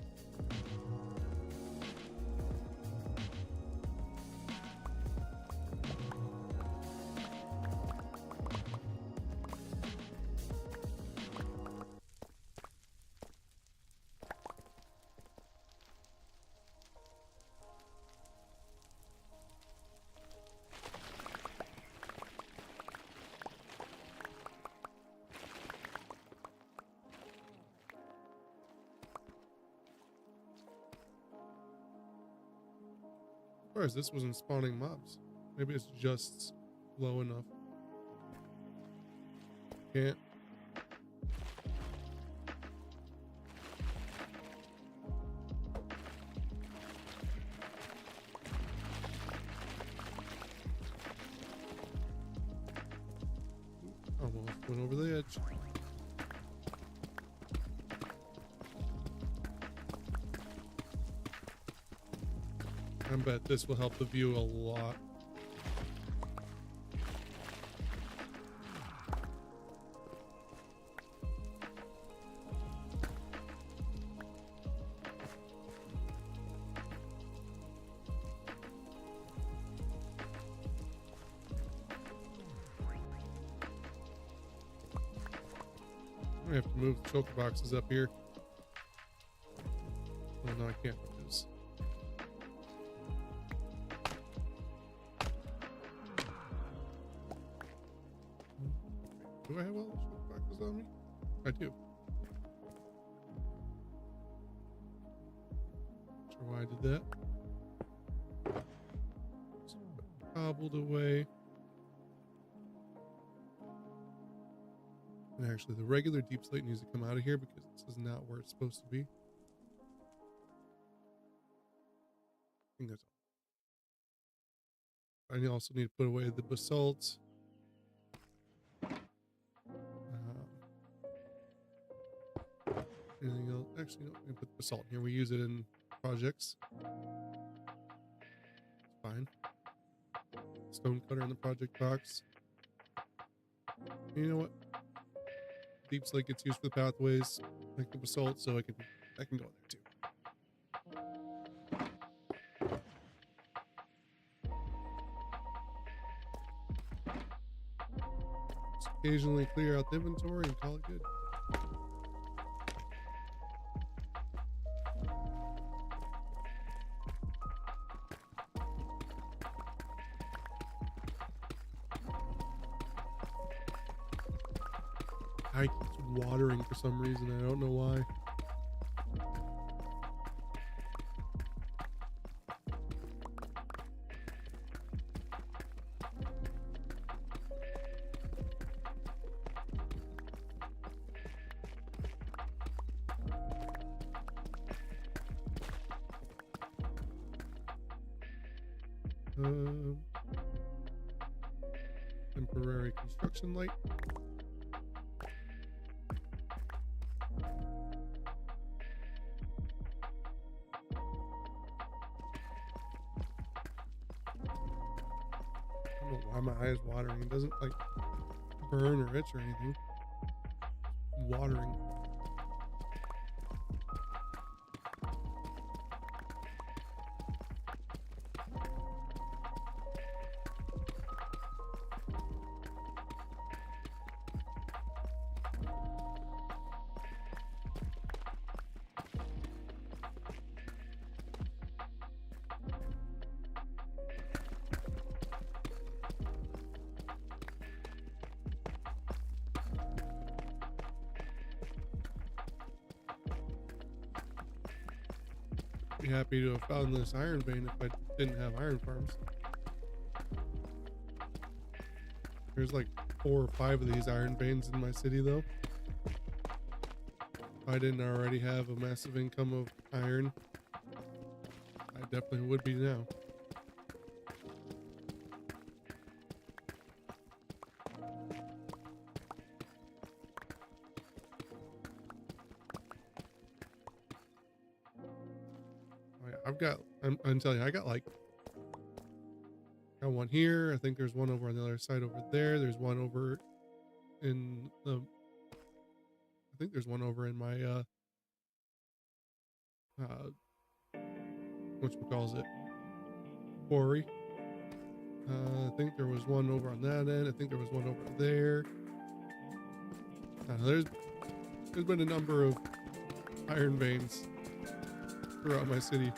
As far as this wasn't spawning mobs. Maybe it's just low enough. Can't. Almost went over the edge. I bet this will help the view a lot. I have to move the choker boxes up here. Oh no, I can't with this. Do I have all the choke boxes on me? I do. Not sure why I did that. Just cobbled away. And actually, the regular deep slate needs to come out of here because this is not where it's supposed to be. I think that's all. I also need to put away the basalt. Anything else? Actually, no, I'm gonna put the basalt in here. We use it in projects. It's fine. Stone cutter in the project box. You know what? Deep slate gets used for the pathways, like the basalt, so I can go in there too. Just occasionally clear out the inventory and call it good. I keep watering for some reason. I don't know why. temporary construction light. I don't know why my eye is watering. It doesn't like burn or itch or anything. Watering. Be happy to have found this iron vein if I didn't have iron farms. There's like 4 or 5 of these iron veins in my city though. If I didn't already have a massive income of iron, I definitely would be now. I'm telling you, I got one here. I think there's one over on the other side over there. There's one over in the, I think there's one over in my, whatchamacallit, quarry. I think there was one over on that end. I think there was one over there. There's been a number of iron veins throughout my city.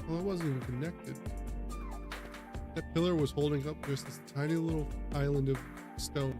Well, it wasn't even connected. That pillar was holding up just this tiny little island of stone.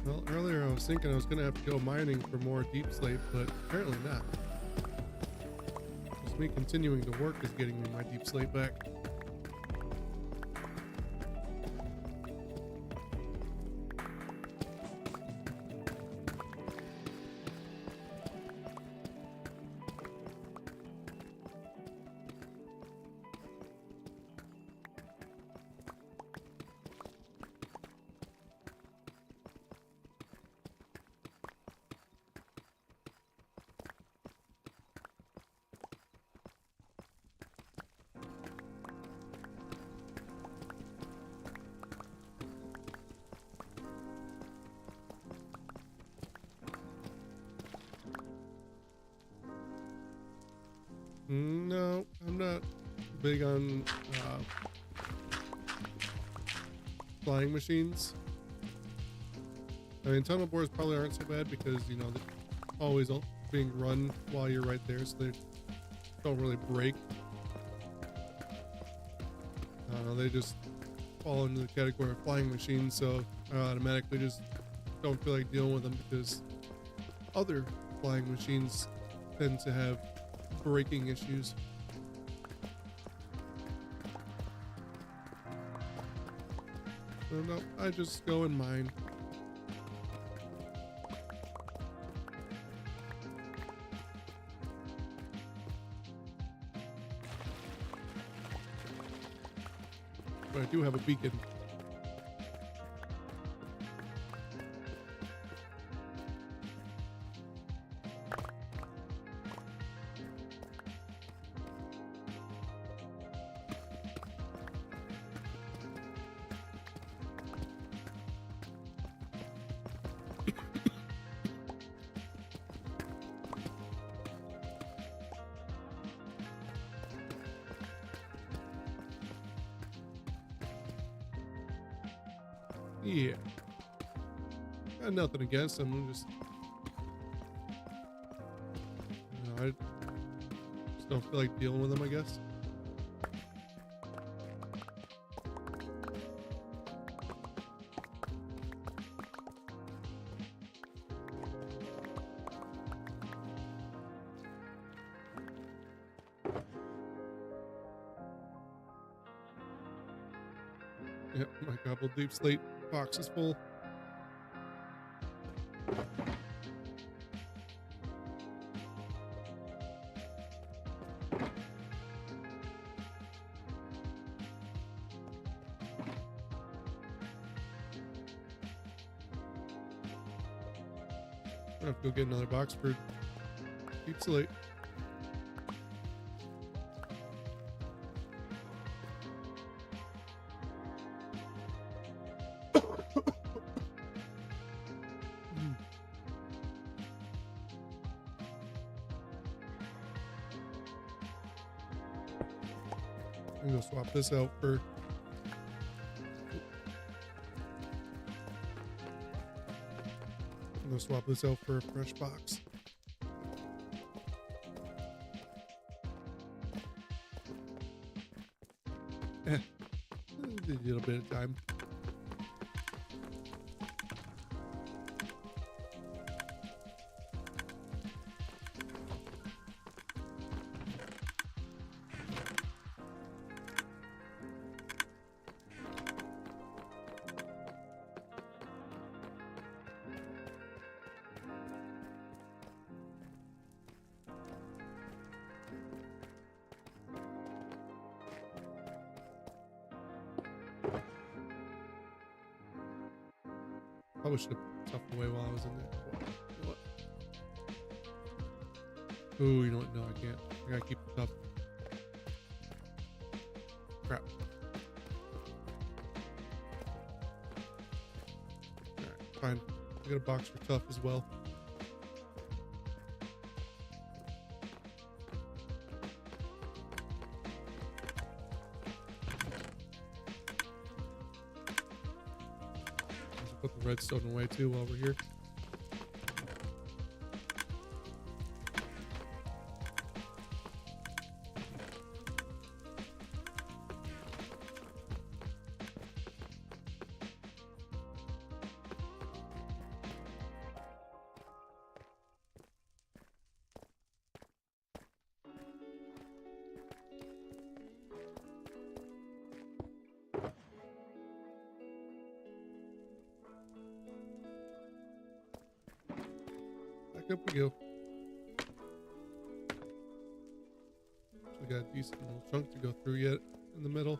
Well, earlier I was thinking I was going to have to go mining for more deep slate, but apparently not. Just me continuing to work is getting me my deep slate back. No, I'm not big on flying machines. I mean, tunnel bores probably aren't so bad because, you know, they're always being run while you're right there, so they don't really break. They just fall into the category of flying machines, so I automatically just don't feel like dealing with them because other flying machines tend to have braking issues. So no, I just go and mine. But I do have a beacon. Yeah. Got nothing against them. I'm just, I just don't feel like dealing with them, I guess. Yep, my couple deep slate box is full. I have to go get another box for deep slate. I'm gonna swap this out for a fresh box. A little bit of time. Probably should have tucked away while I was in there. What? Ooh, you know what? No, I can't. I gotta keep the tough. Crap. Alright, fine. I got a box for tough as well. Put the redstone away too while we're here. Up we go. We got a decent little chunk to go through yet in the middle.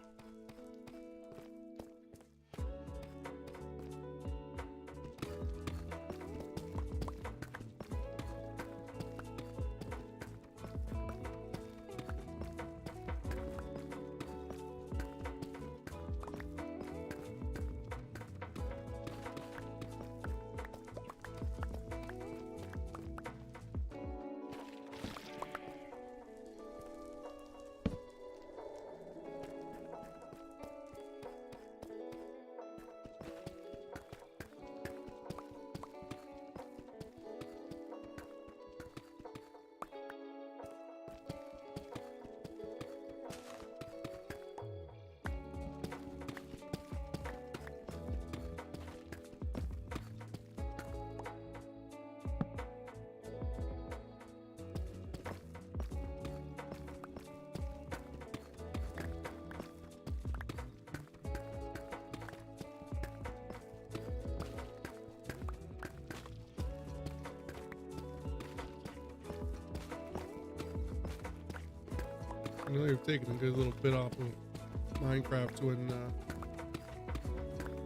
I know you're taking a good little bit off of Minecraft when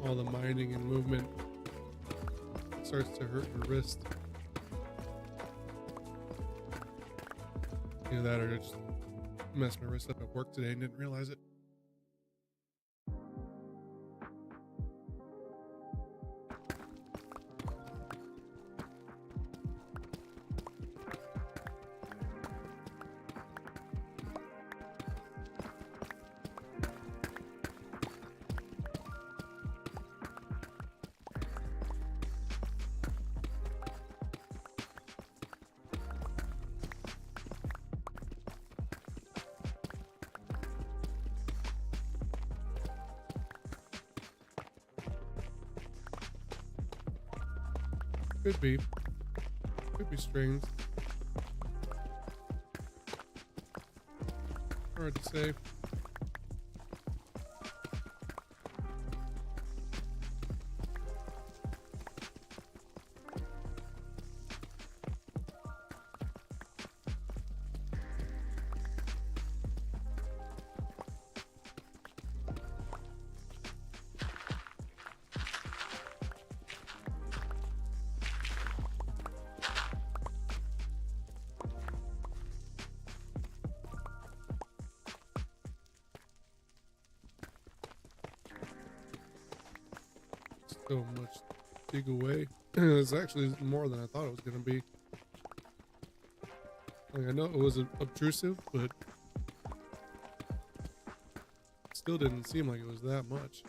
all the mining and movement starts to hurt your wrist. Either that or just messed my wrist up at work today and didn't realize it. Could be. Could be strings. Hard to say. So much dig away. It's actually more than I thought it was going to be. Like, I know it was obtrusive, but it still didn't seem like it was that much.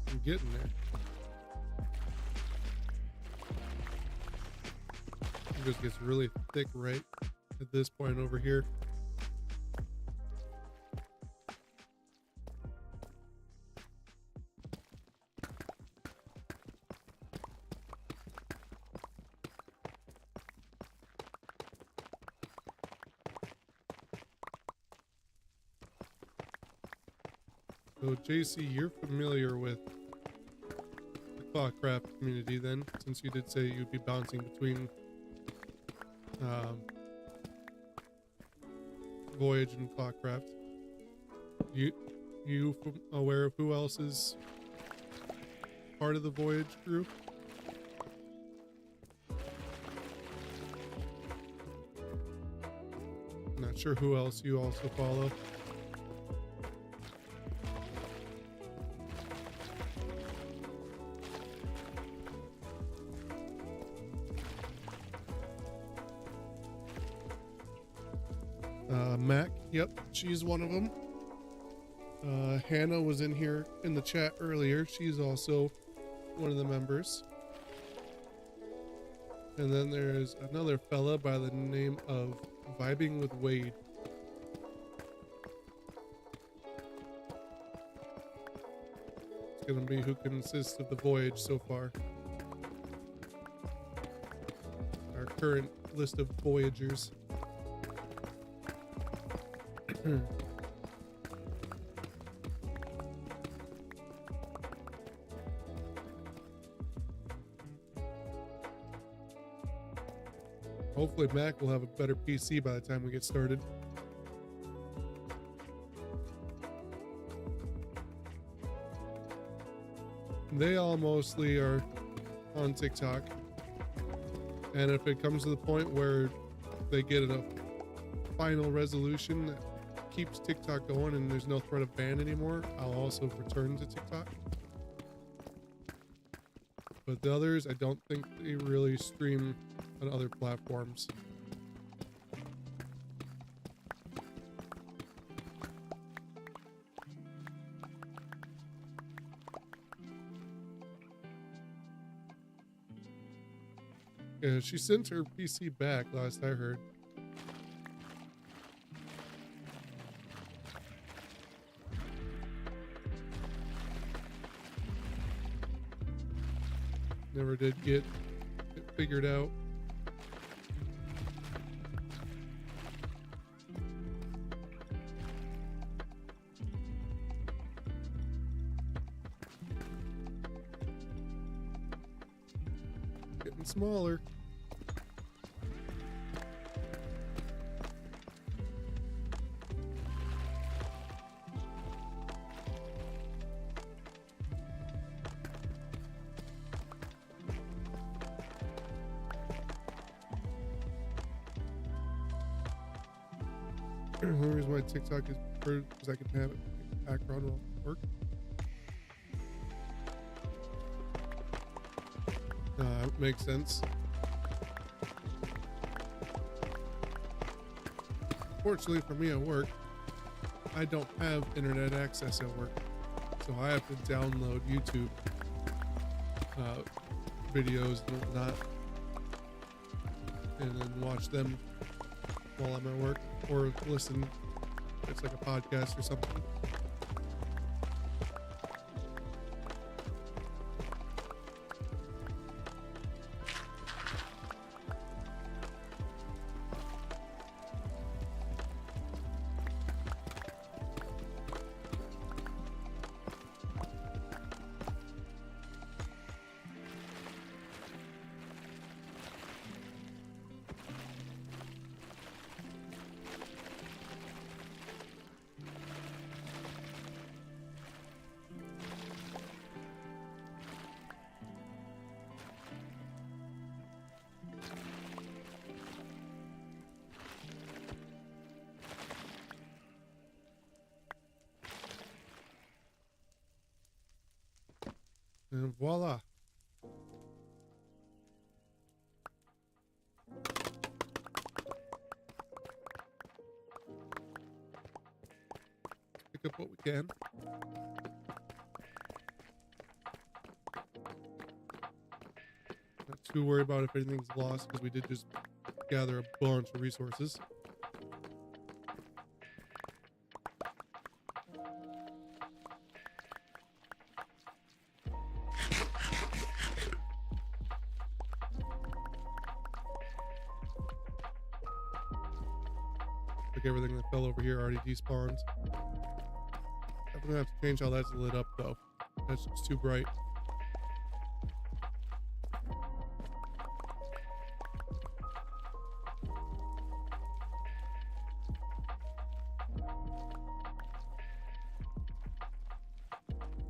I'm getting there. It just gets really thick right at this point over here. So JC, you're familiar with the Clawcraft community then, since you did say you'd be bouncing between Voyage and Clawcraft. You aware of who else is part of the Voyage group? Not sure who else you also follow. Mac, yep, she's one of them. Hannah was in here in the chat earlier. She's also one of the members. And then there's another fella by the name of Vibing with Wade. It's gonna be who consists of the Voyage so far. Our current list of Voyagers. Hopefully Mac will have a better PC by the time we get started. They all mostly are on TikTok. And if it comes to the point where they get a final resolution that keeps TikTok going and there's no threat of ban anymore, I'll also return to TikTok. But the others, I don't think they really stream on other platforms. Yeah, she sent her PC back last I heard. Never did get it figured out. Getting smaller. The only reason why TikTok is preferred because I can have it in the background while I work. Makes sense. Fortunately for me at work, I don't have internet access at work, so I have to download YouTube videos and whatnot, and then watch them while I'm at work, or listen. It's like a podcast or something. And voila. Pick up what we can. Not too worried about if anything's lost, because we did just gather a bunch of resources. Like everything that fell over here already despawned. I'm gonna have to change how that's lit up though. That's just too bright.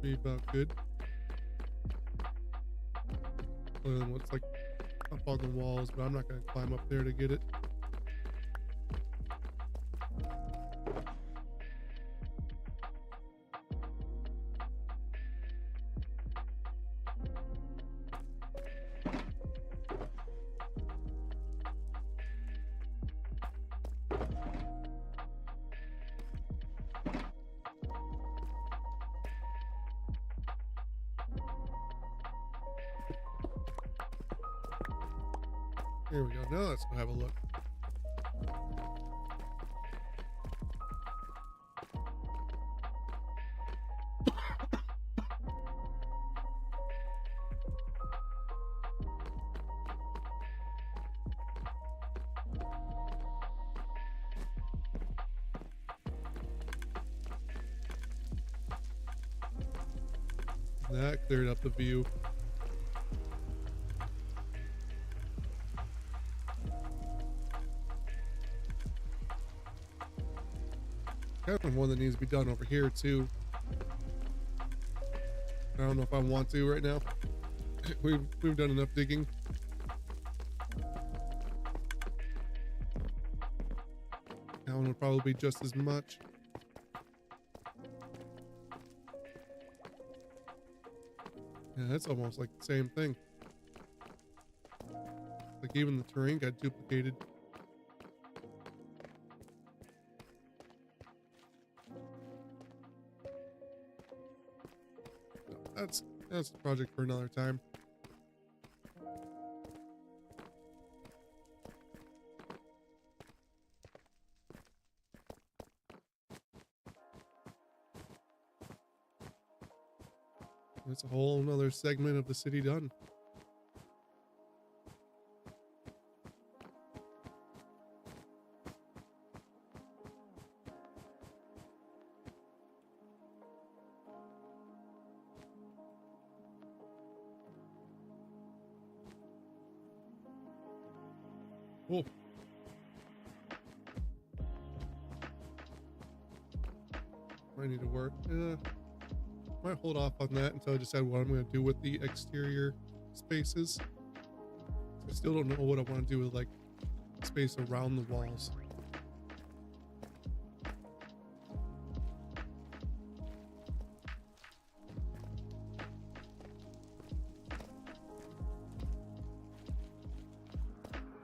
Be about good. Other than what's like up on the walls, but I'm not gonna climb up there to get it. Here we go. Now let's go have a look. That cleared up the view. Kind of one that needs to be done over here too. I don't know if I want to right now. We've done enough digging. That one would probably be just as much. Yeah, that's almost like the same thing. Like even the terrain got duplicated. That's a project for another time. That's a whole nother segment of the city done. Oh. I need to work. Might hold off on that until I decide what I'm going to do with the exterior spaces. I still don't know what I want to do with like space around the walls.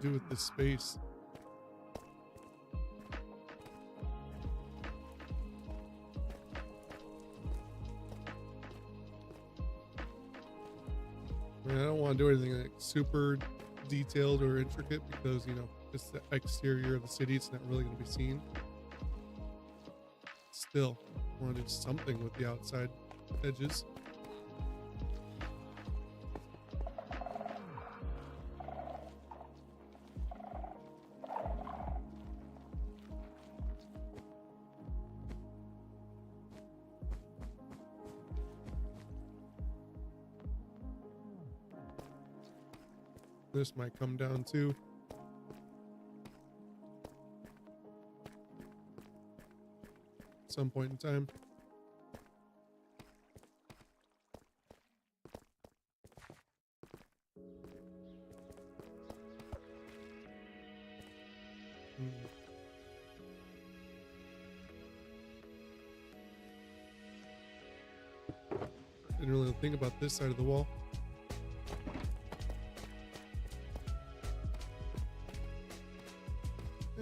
Do with this space. I don't want to do anything like super detailed or intricate because, you know, it's the exterior of the city. It's not really going to be seen. Still, I want to do something with the outside edges. This might come down too. At some point in time. Didn't really think about this side of the wall.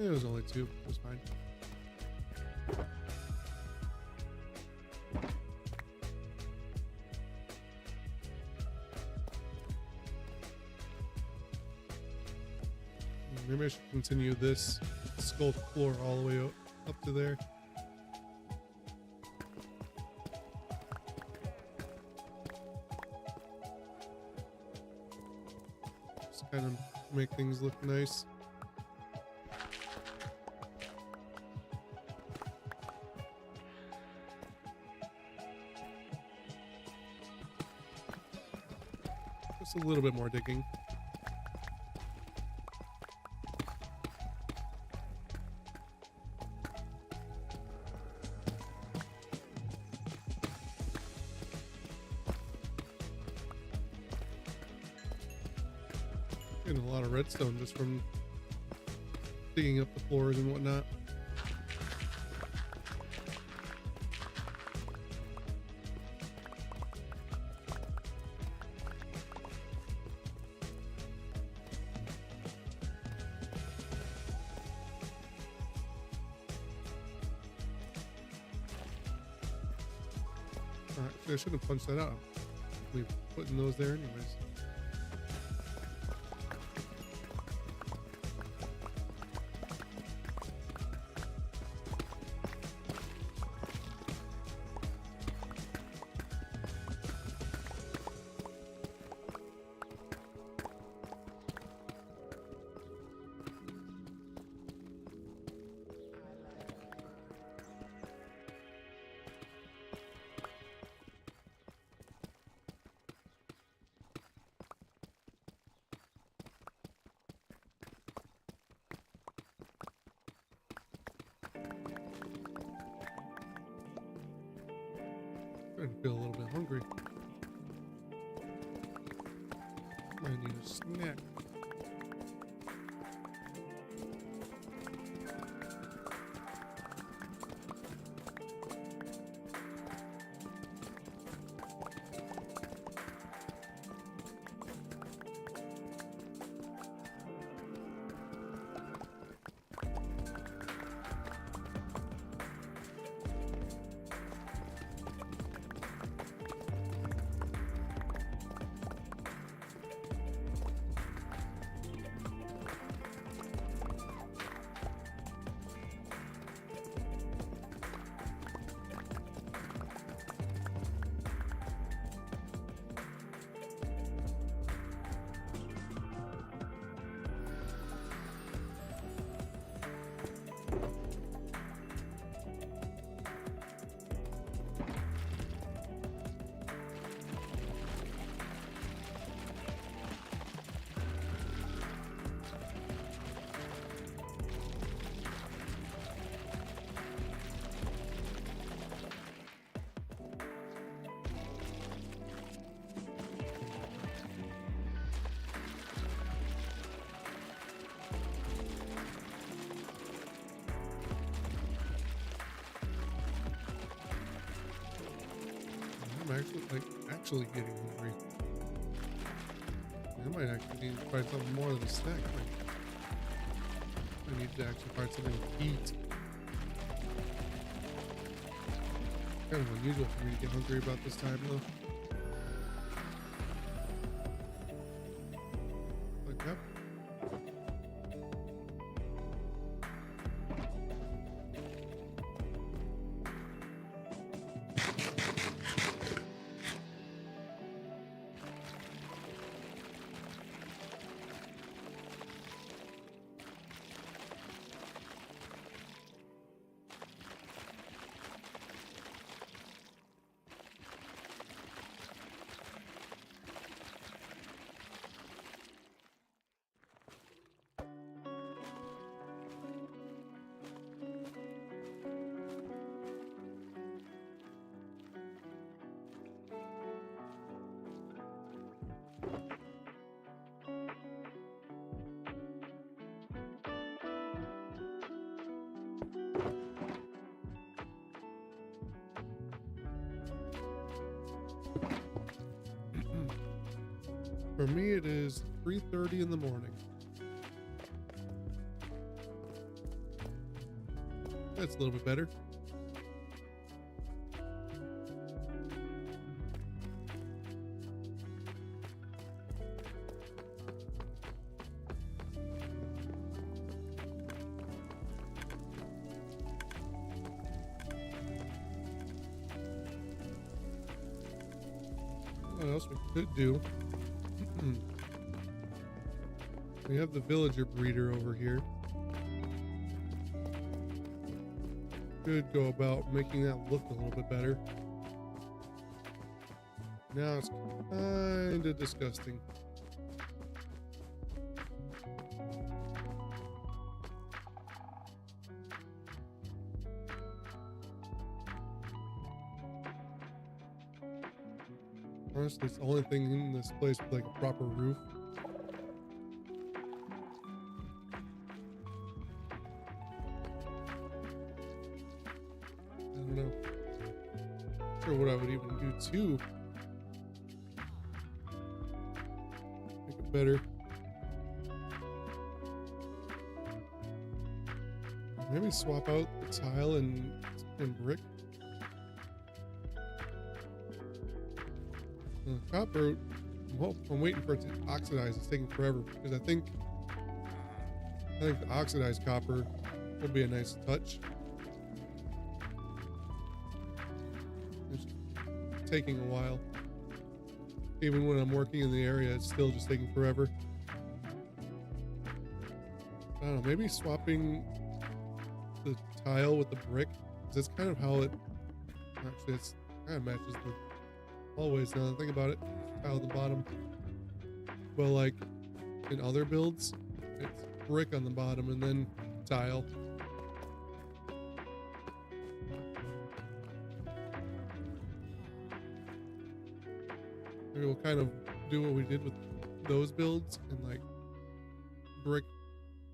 It was only 2. It was fine. Maybe I should continue this sculpt floor all the way up to there. Just kind of make things look nice. Just a little bit more digging. Getting a lot of redstone just from digging up the floors and whatnot. I should have punched that out. We're putting those there anyways. Starting to feel a little bit hungry. I need a snack. I'm actually getting hungry. I might actually need to find something more than a snack. I need to actually find something to eat. Kind of unusual for me to get hungry about this time, though. Like that. For me, it is 3:30 in the morning. That's a little bit better. What else we could do? We have the villager breeder over here. Could go about making that look a little bit better. Now it's kind of disgusting. Honestly, it's the only thing in this place with like a proper roof. I don't know. Not sure what I would even do to make it better. Maybe swap out the tile and brick. Copper, well, I'm waiting for it to oxidize. It's taking forever because I think the oxidized copper will be a nice touch. It's taking a while. Even when I'm working in the area, it's still just taking forever. I don't know, maybe swapping the tile with the brick, because that's kind of how it actually kind of matches the always. Now that I think about it, tile at the bottom. Well, like in other builds, it's brick on the bottom and then tile. Maybe we'll kind of do what we did with those builds and like brick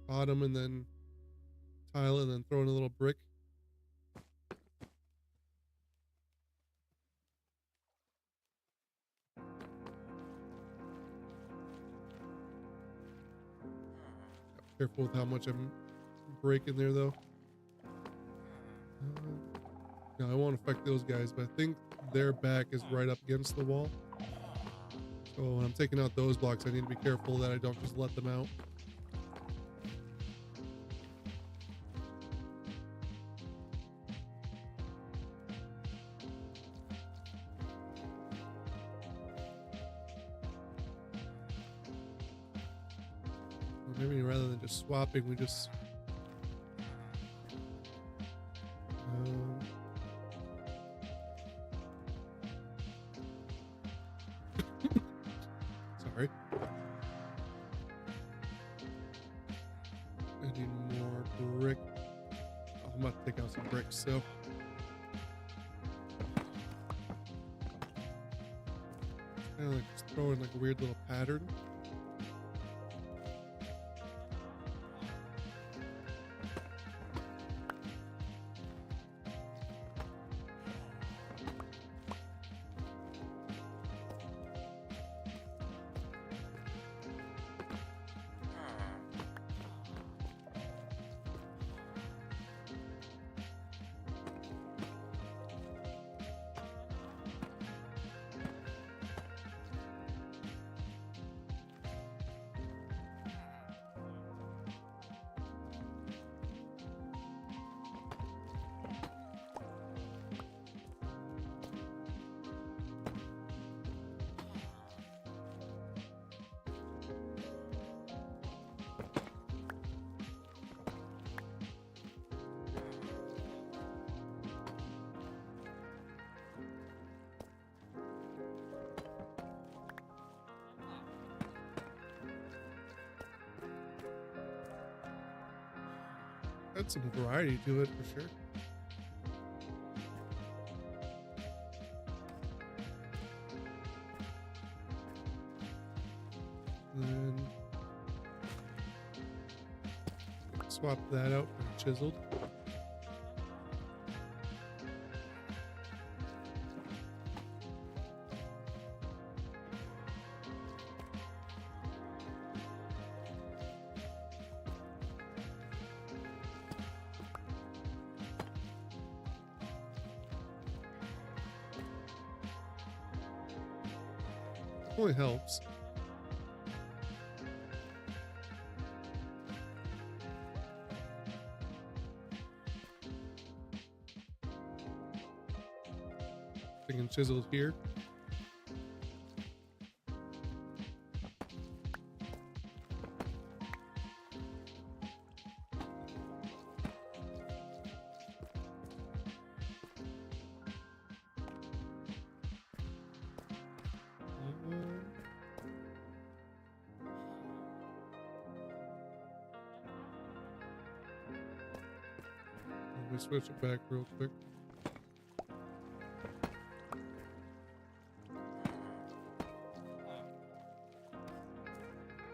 bottom and then tile and then throw in a little brick. Careful with how much I'm breaking there, though. No, I won't affect those guys, but I think their back is right up against the wall. So when I'm taking out those blocks, I need to be careful that I don't just let them out. Maybe rather than just swapping, we just sorry. I need more brick. Oh, I'm about to take out some bricks, so kind of like just throwing like a weird little pattern. Add some variety to it for sure. And then swap that out for chiseled. Only helps. Thinking chiseled here. Let me switch it back real quick.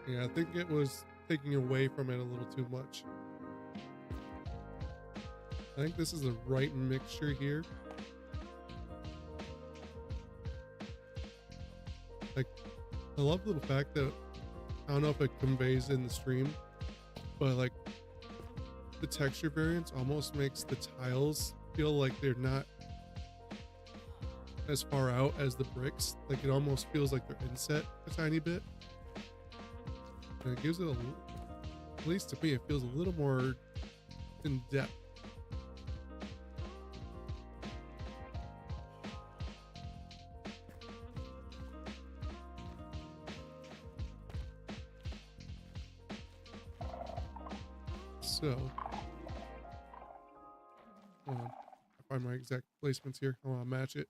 Yeah, I think it was taking away from it a little too much. I think this is the right mixture here. Like, I love the fact that, I don't know if it conveys in the stream, but like the texture variance almost makes the tiles feel like they're not as far out as the bricks. Like it almost feels like they're inset a tiny bit. And it gives it at least to me, it feels a little more in depth. So, hold on. I find my exact placements here. I want to match it.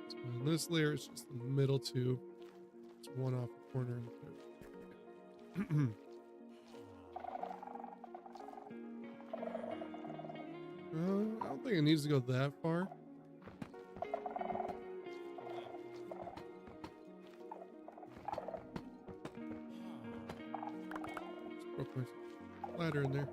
So in this layer, it's just the middle two. It's one off the corner and two. I don't think it needs to go that far. Just broke my ladder in there.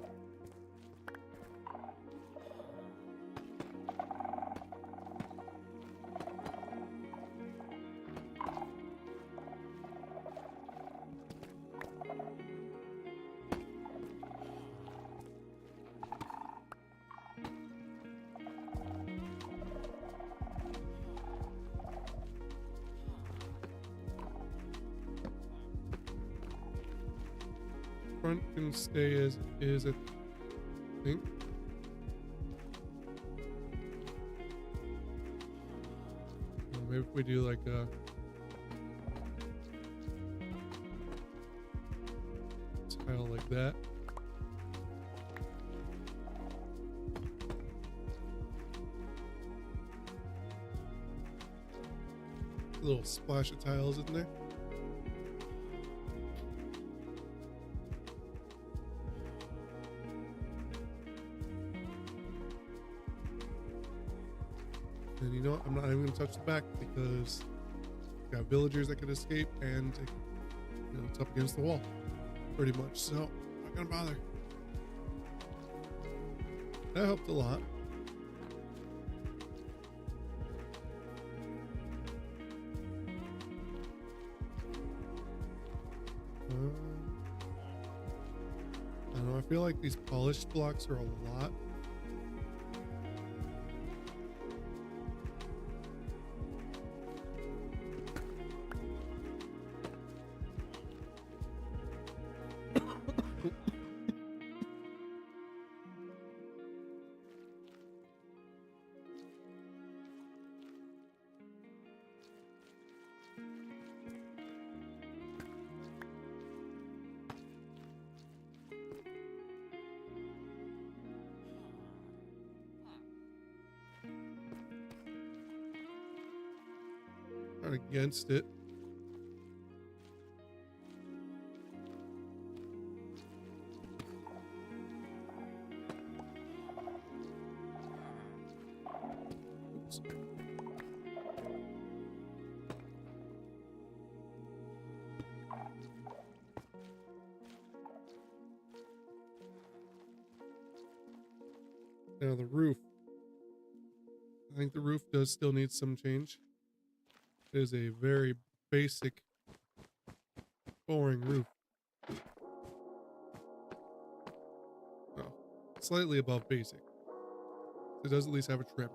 Front can stay as it is, I think. Maybe if we do like a tile like that. A little splash of tiles in there. And you know what? I'm not even going to touch the back because you got villagers that could escape and you know, it's up against the wall pretty much. So I'm not going to bother. That helped a lot. I don't know. I feel like these polished blocks are a lot. Against it. roofs. Now the roof. I think the roof does still need some change. It is a very basic, boring roof. Oh, slightly above basic. It does at least have a trim.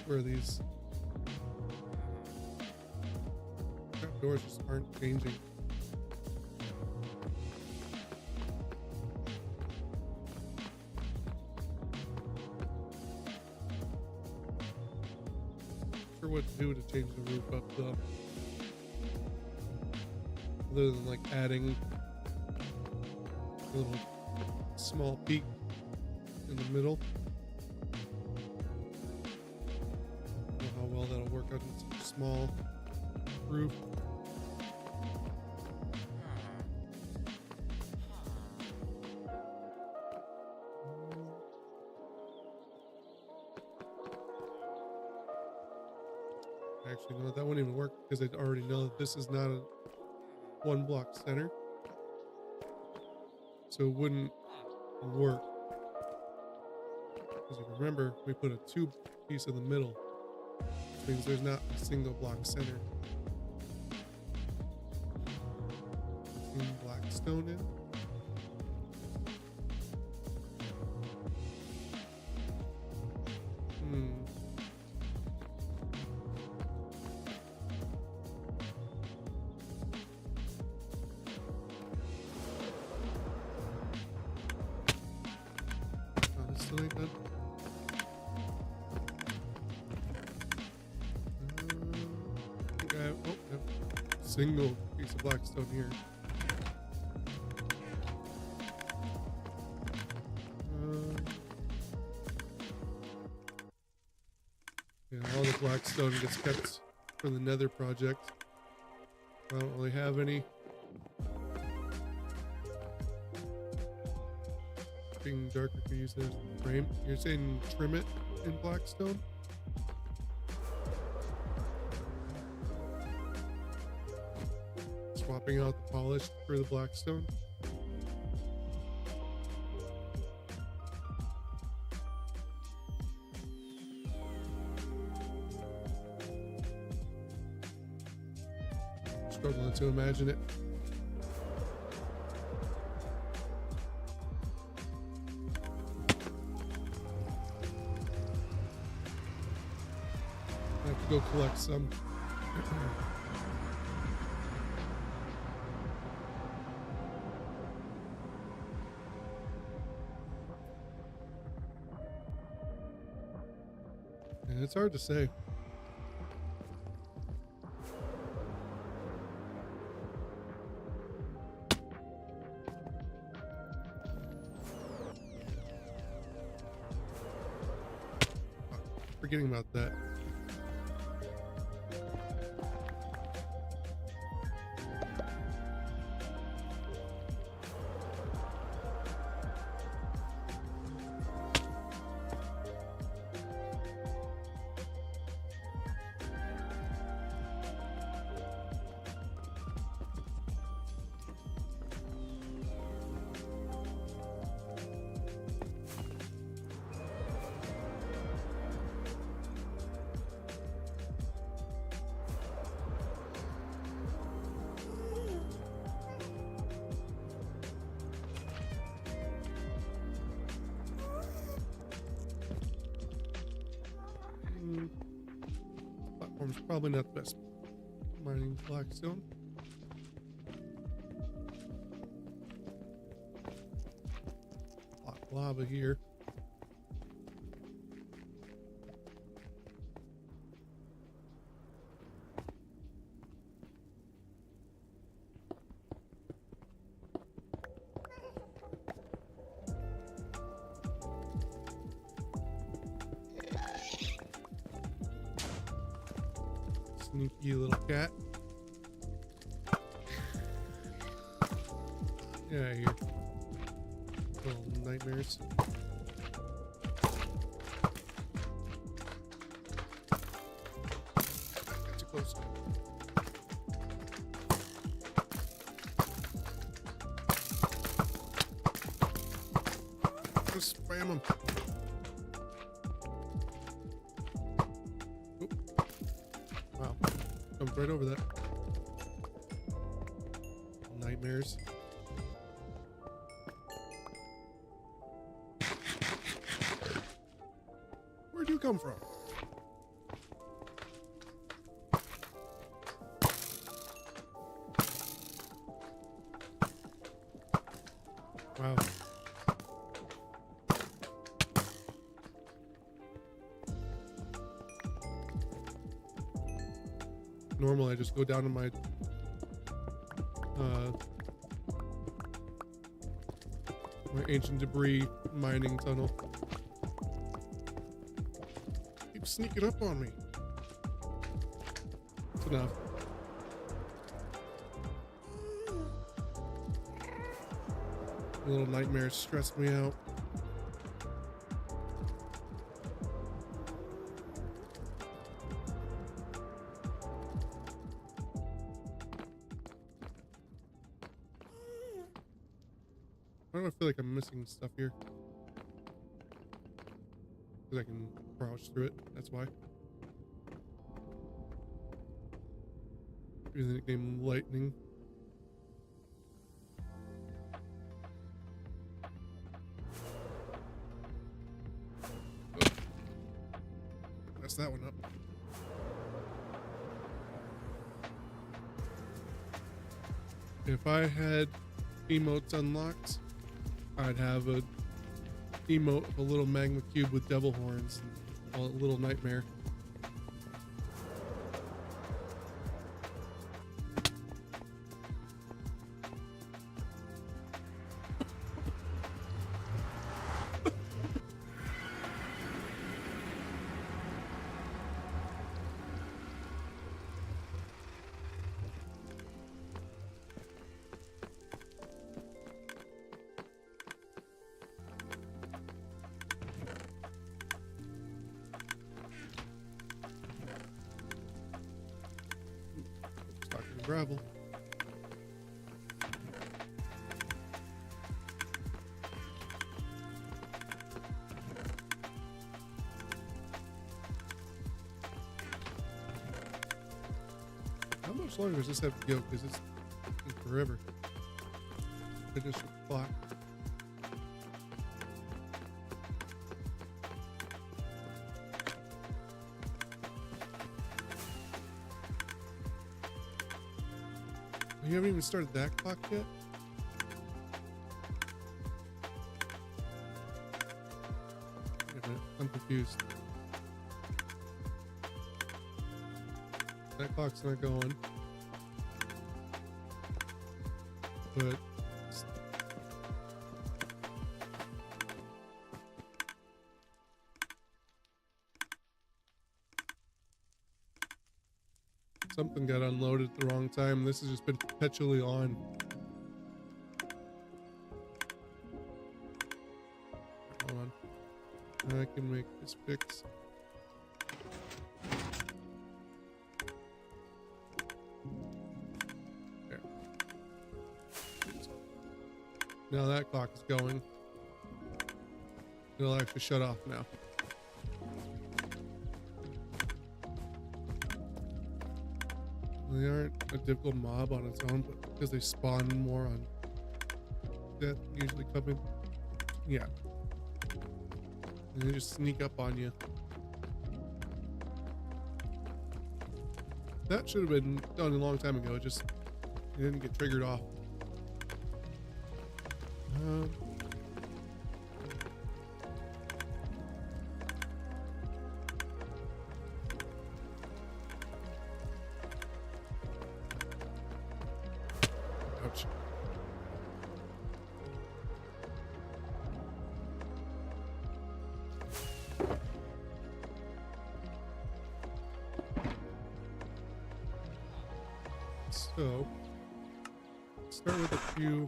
Where these doors just aren't changing. Not sure what to do to change the roof up though. Other than like adding a little small peak in the middle. How well that'll work on such a small roof. Actually, no, that wouldn't even work because I already know that this is not a one block center. So it wouldn't work. Because you remember, we put a two piece in the middle. Which means there's not a single block center. Black stone in. Oh, this still ain't done. Single piece of black stone here. Yeah, all the black stone gets kept for the nether project. I don't really have any. Being darker for use as a frame. You're saying trim it in black stone? Swapping out the polished for the black stone. Struggling to imagine it. I have to go collect some. And it's hard to say. Forgetting about that. Platform's probably not the best. Mining blackstone. A lot of lava here. Sneaky little cat. Get out of here. Little nightmares. Get too close. Just spam them. Wow. Comes right over that. Nightmares. Where'd you come from? Wow. Normally I just go down to my my ancient debris mining tunnel. Keep sneaking up on me. It's enough. Little nightmares stress me out. Why do I feel like I'm missing stuff here? Because I can crouch through it, that's why. Maybe the nickname Lightning. Oh. Messed that one up. If I had emotes unlocked, I'd have a emote of a little magma cube with devil horns and call it Little Nightmare. Gravel. How much longer does this have to go? Because it's taking forever. Finish the clock. You haven't even started that clock yet? Wait a minute, I'm confused. That clock's not going. But something got unloaded at the wrong time. This has just been perpetually on. Hold on. I can make this fix. There. Now that clock is going. It'll actually shut off now. They aren't a difficult mob on its own, but because they spawn more on death, usually come in. Yeah. And they just sneak up on you. That should have been done a long time ago. It just it didn't get triggered off. Ouch. So, let's start with a few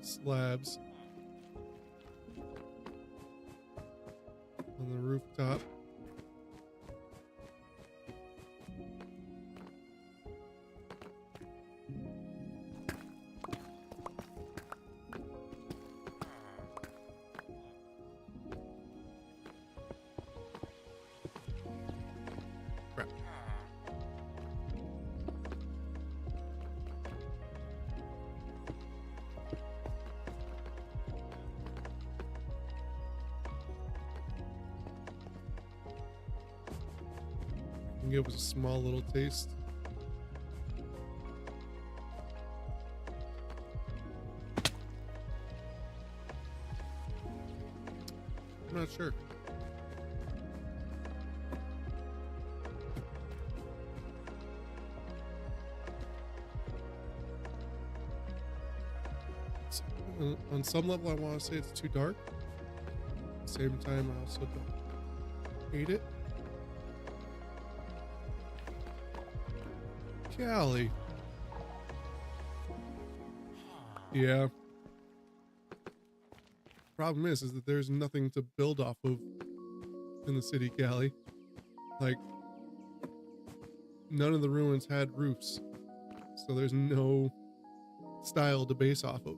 slabs on the rooftop. Crap. And give us a small little taste. I'm not sure. On some level, I want to say it's too dark. At the same time, I also don't hate it. Callie. Yeah. Problem is that there's nothing to build off of in the city, Callie. Like, none of the ruins had roofs, so there's no style to base off of.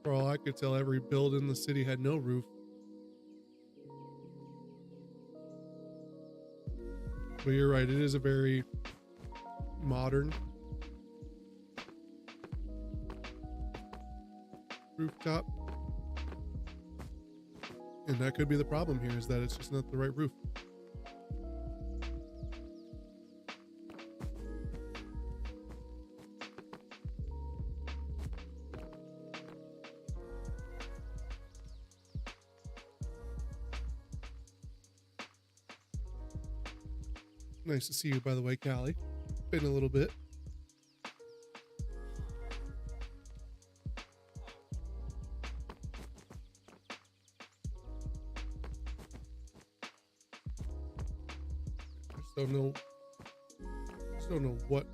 For all I could tell, every build in the city had no roof. But you're right, it is a very modern rooftop. And that could be the problem here, is that it's just not the right roof. Nice to see you, by the way, Callie. Been a little bit. I just don't know what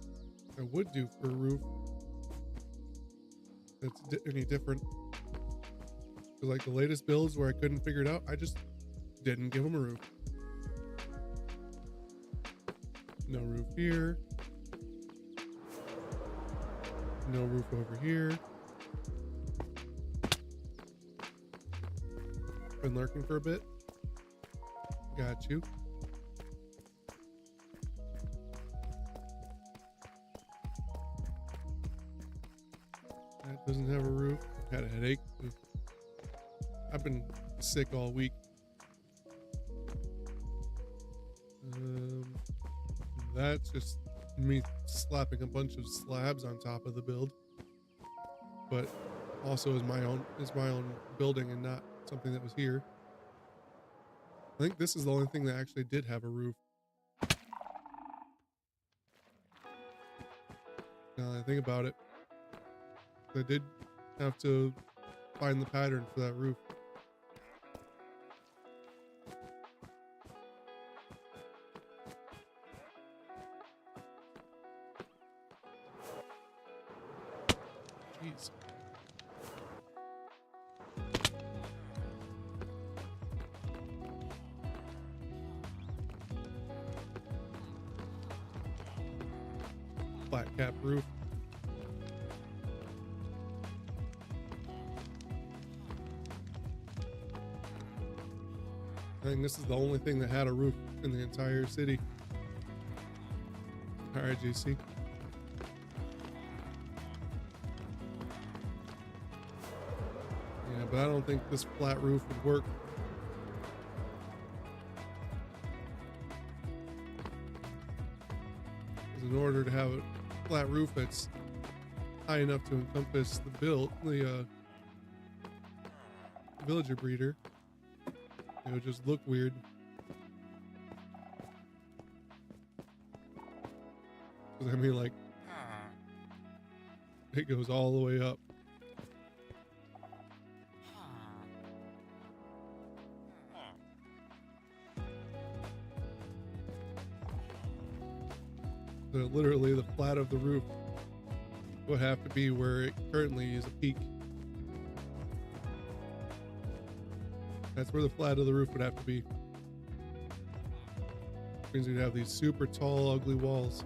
I would do for a roof that's any different. So like the latest builds where I couldn't figure it out, I just didn't give them a roof. No roof here. No roof over here. Been lurking for a bit. Got you. That doesn't have a roof. Had a headache. I've been sick all week. That's just me slapping a bunch of slabs on top of the build, but also is my own building and not something that was here. I think this is the only thing that actually did have a roof. Now that I think about it, I did have to find the pattern for that roof. Jeez. Flat cap roof. I think this is the only thing that had a roof in the entire city. Alright, JC. Yeah, but I don't think this flat roof would work. Because in order to have a flat roof that's high enough to encompass the villager breeder, it would just look weird. Because I mean, like, it goes all the way up. literally the flat of the roof would have to be where it currently is a peak. That's where the flat of the roof would have to be. Means we'd have these super tall, ugly walls.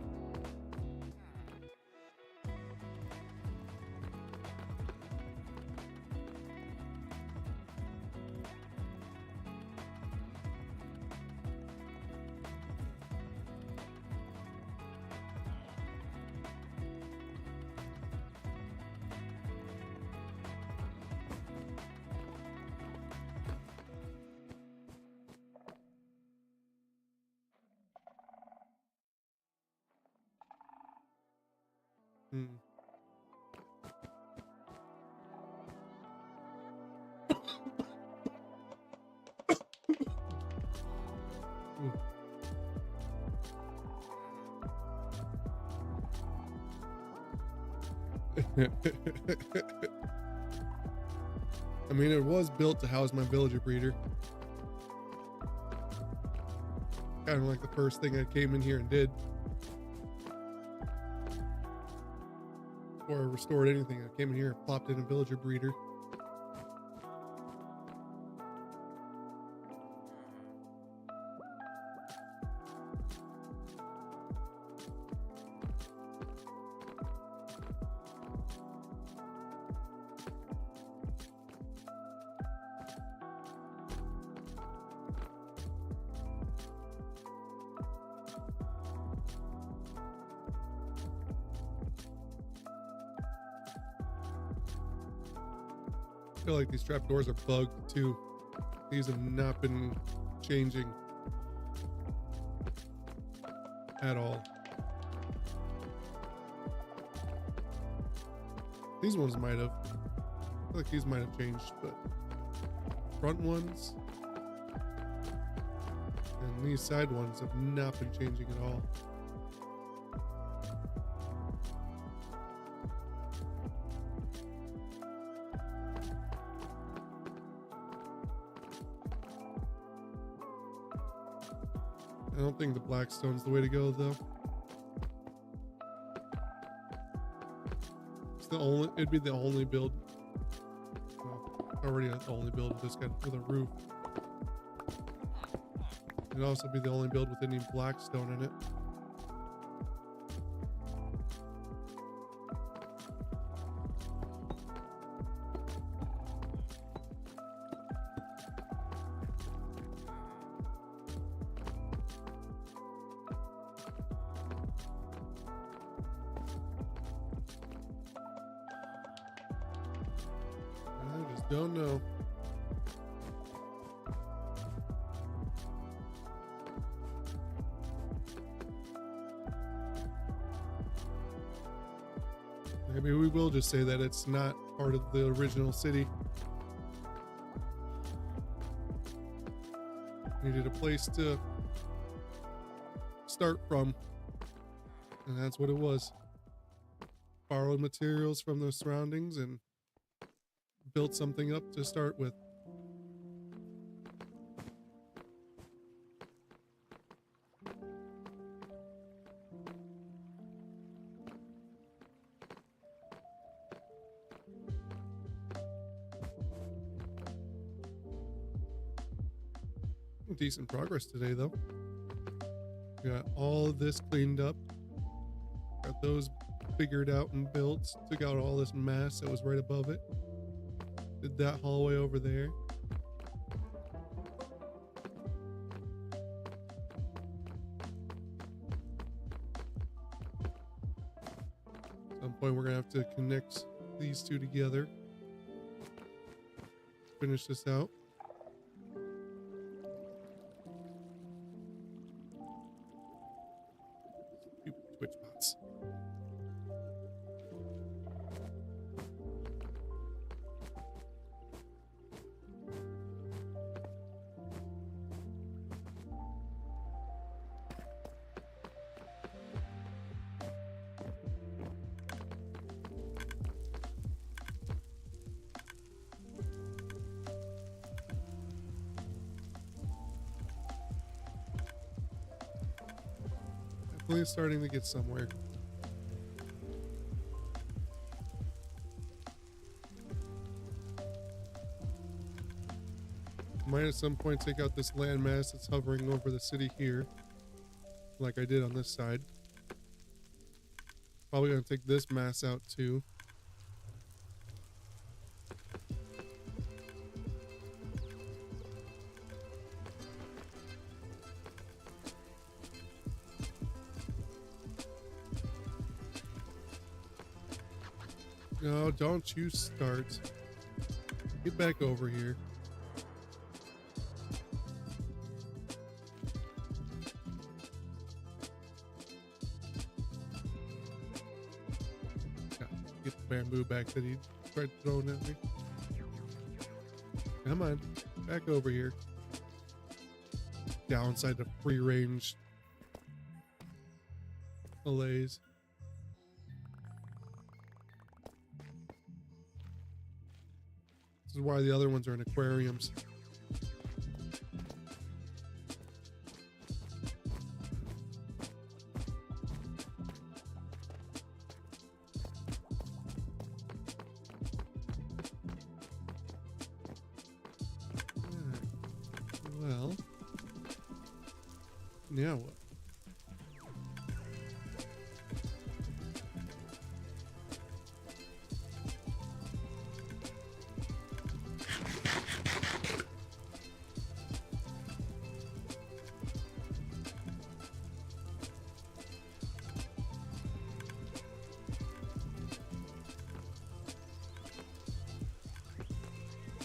I mean, it was built to house my villager breeder. Kind of like the first thing I came in here and did. Before I restored anything, I came in here and plopped in a villager breeder. I feel like these trapdoors are bugged too. These have not been changing at all. These ones might have. I feel like these might have changed, but front ones and these side ones have not been changing at all. I don't think the blackstone's the way to go though. It'd be the only build. Well, already the only build with this guy with a roof. It'd also be the only build with any blackstone in it. Don't know. Maybe we will just say that it's not part of the original city. Needed a place to start from, and that's what it was. Borrowed materials from the surroundings and built something up to start with. Decent progress today though. Got all of this cleaned up. Got those figured out and built. Took out all this mass that was right above it. Did that hallway over there. At some point we're gonna have to connect these two together. Finish this out. Twitch bots. definitely starting to get somewhere. Might at some point take out this landmass that's hovering over the city here, like I did on this side. Probably gonna take this mass out too. No, don't you start. Get back over here. Get the bamboo back that he tried throwing at me. Come on, back over here. Downside to free range allays. This is why the other ones are in aquariums. Well, now what?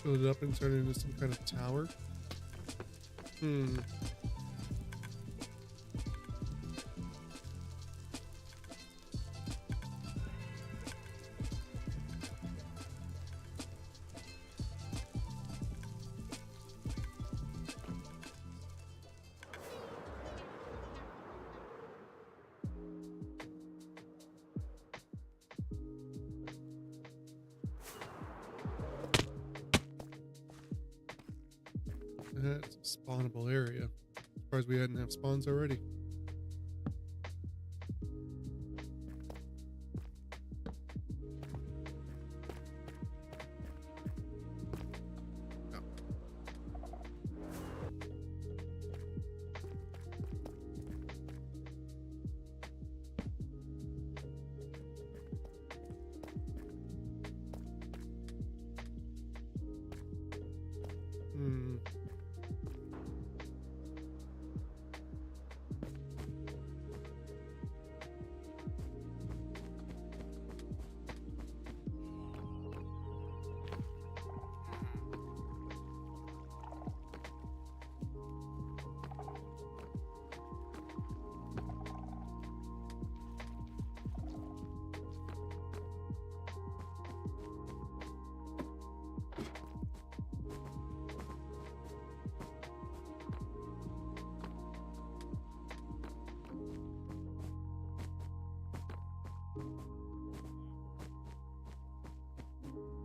Build it up and turn it into some kind of tower. That's a spawnable area. Surprised we hadn't have spawns already.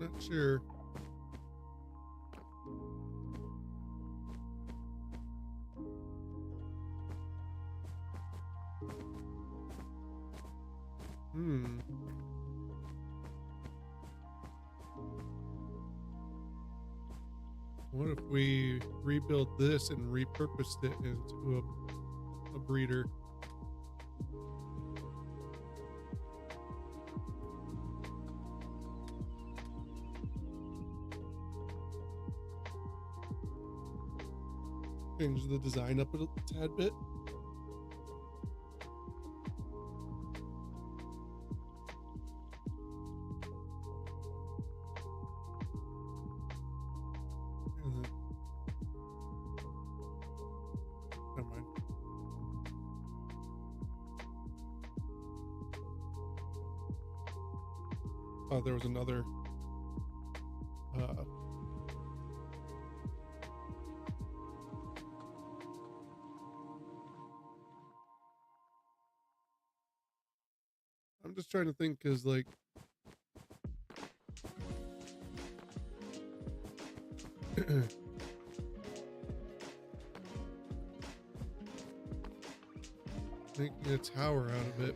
Not sure. What if we rebuilt this and repurposed it into a breeder? Change the design up a tad bit. Never mind. Oh, there was another I'm just trying to think, because like making a tower out of it.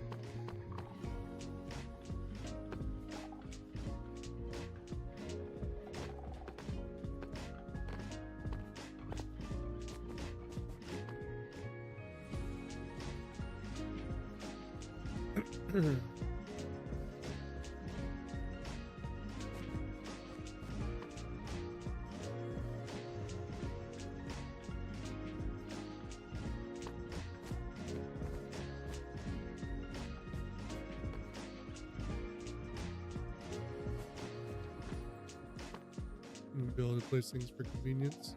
And be able to place things for convenience.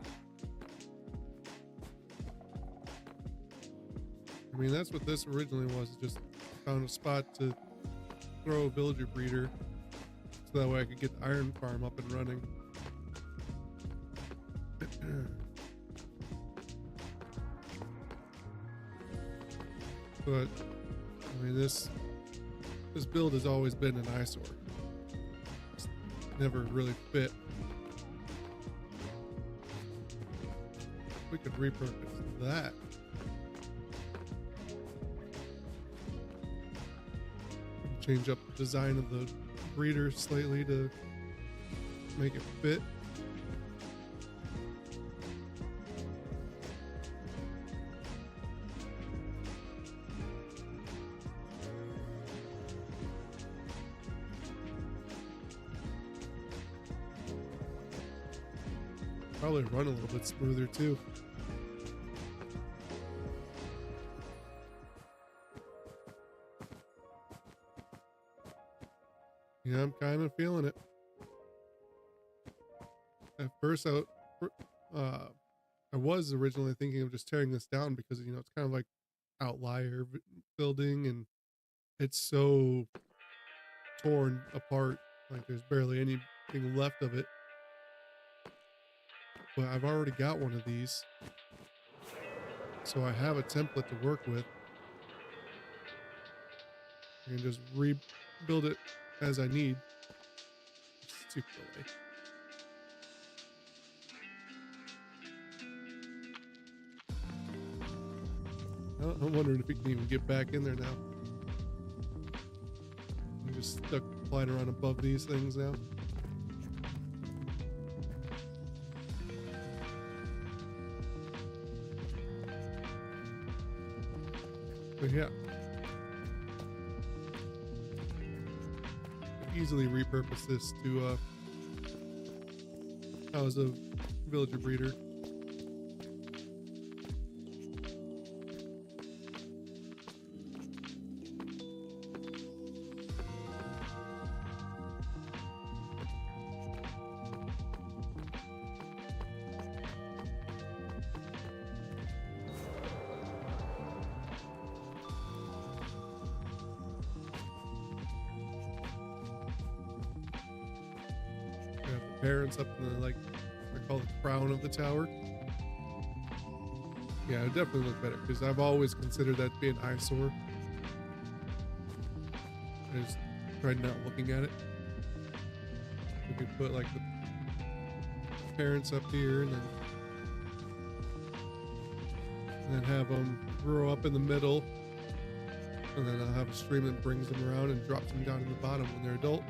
I mean, that's what this originally was. Just found a spot to throw a villager breeder so that way I could get the iron farm up and running. But I mean, this build has always been an eyesore. It's never really fit. We could repurpose that. Change up the design of the breeder slightly to make it fit. Probably run a little bit smoother too. Yeah, I'm kind of feeling it. At first, I was originally thinking of just tearing this down because, you know, it's kind of like outlier building and it's so torn apart. Like there's barely anything left of it. But I've already got one of these. So I have a template to work with. I can just rebuild it as I need. Super delay. I'm wondering if we can even get back in there now. I'm just stuck flying around above these things now. But yeah. Easily repurpose this to house a villager breeder. Parents up in the, like, I call it the crown of the tower. Yeah, it definitely look better because I've always considered that to be an eyesore. I just tried not looking at it. We could put like the parents up here and then have them grow up in the middle, and then I'll have a stream that brings them around and drops them down in the bottom when they're adult.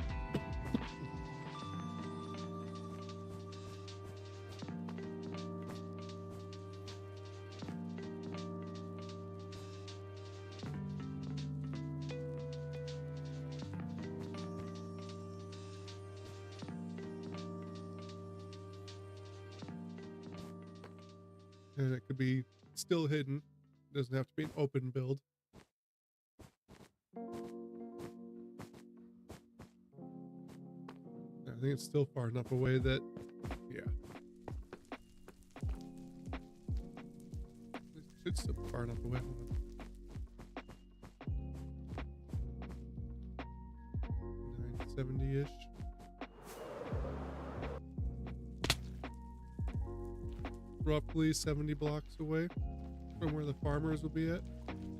And it could be still hidden. It doesn't have to be an open build. I think it's still far enough away that, yeah. It's still far enough away. 970-ish. Roughly 70 blocks away from where the farmers will be at.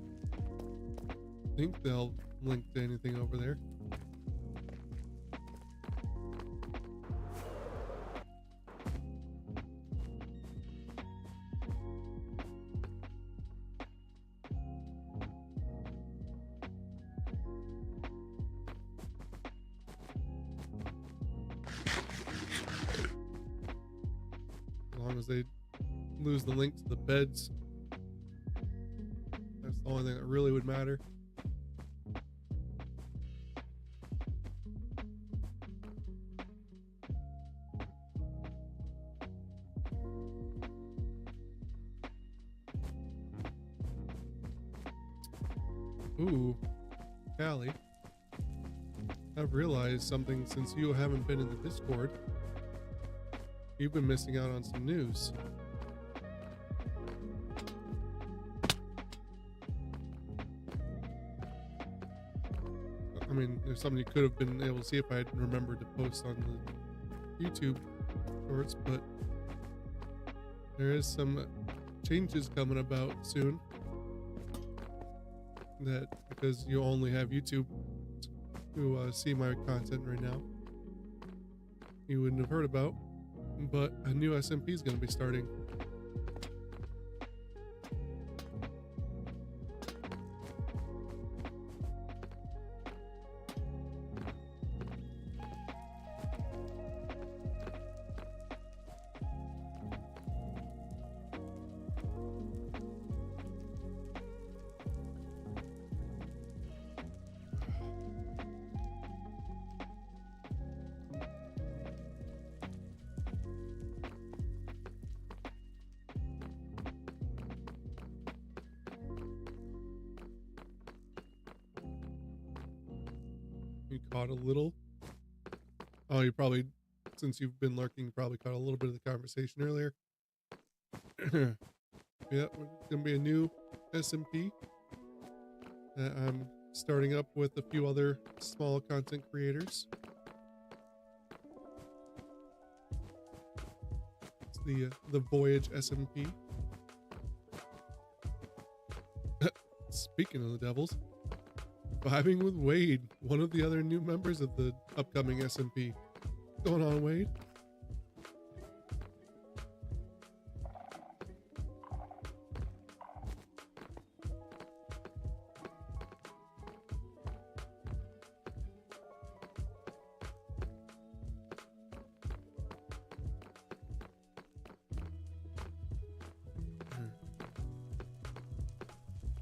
I think they'll link to anything over there. long as they lose the link to the beds. That's the only thing that really would matter. Ooh, Callie, I've realized something since you haven't been in the Discord. You've been missing out on some news. I mean, there's something you could have been able to see if I had remembered to post on the YouTube shorts, but there is some changes coming about soon. That because you only have YouTube to see my content right now, you wouldn't have heard about. But a new SMP is going to be starting. You caught a little. Oh, you probably, since you've been lurking, you probably caught a little bit of the conversation earlier. Yeah, it's gonna be a new SMP that I'm starting up with a few other small content creators. It's the Voyage SMP. Speaking of the devils, vibing with Wade, one of the other new members of the upcoming SMP. What's going on, Wade?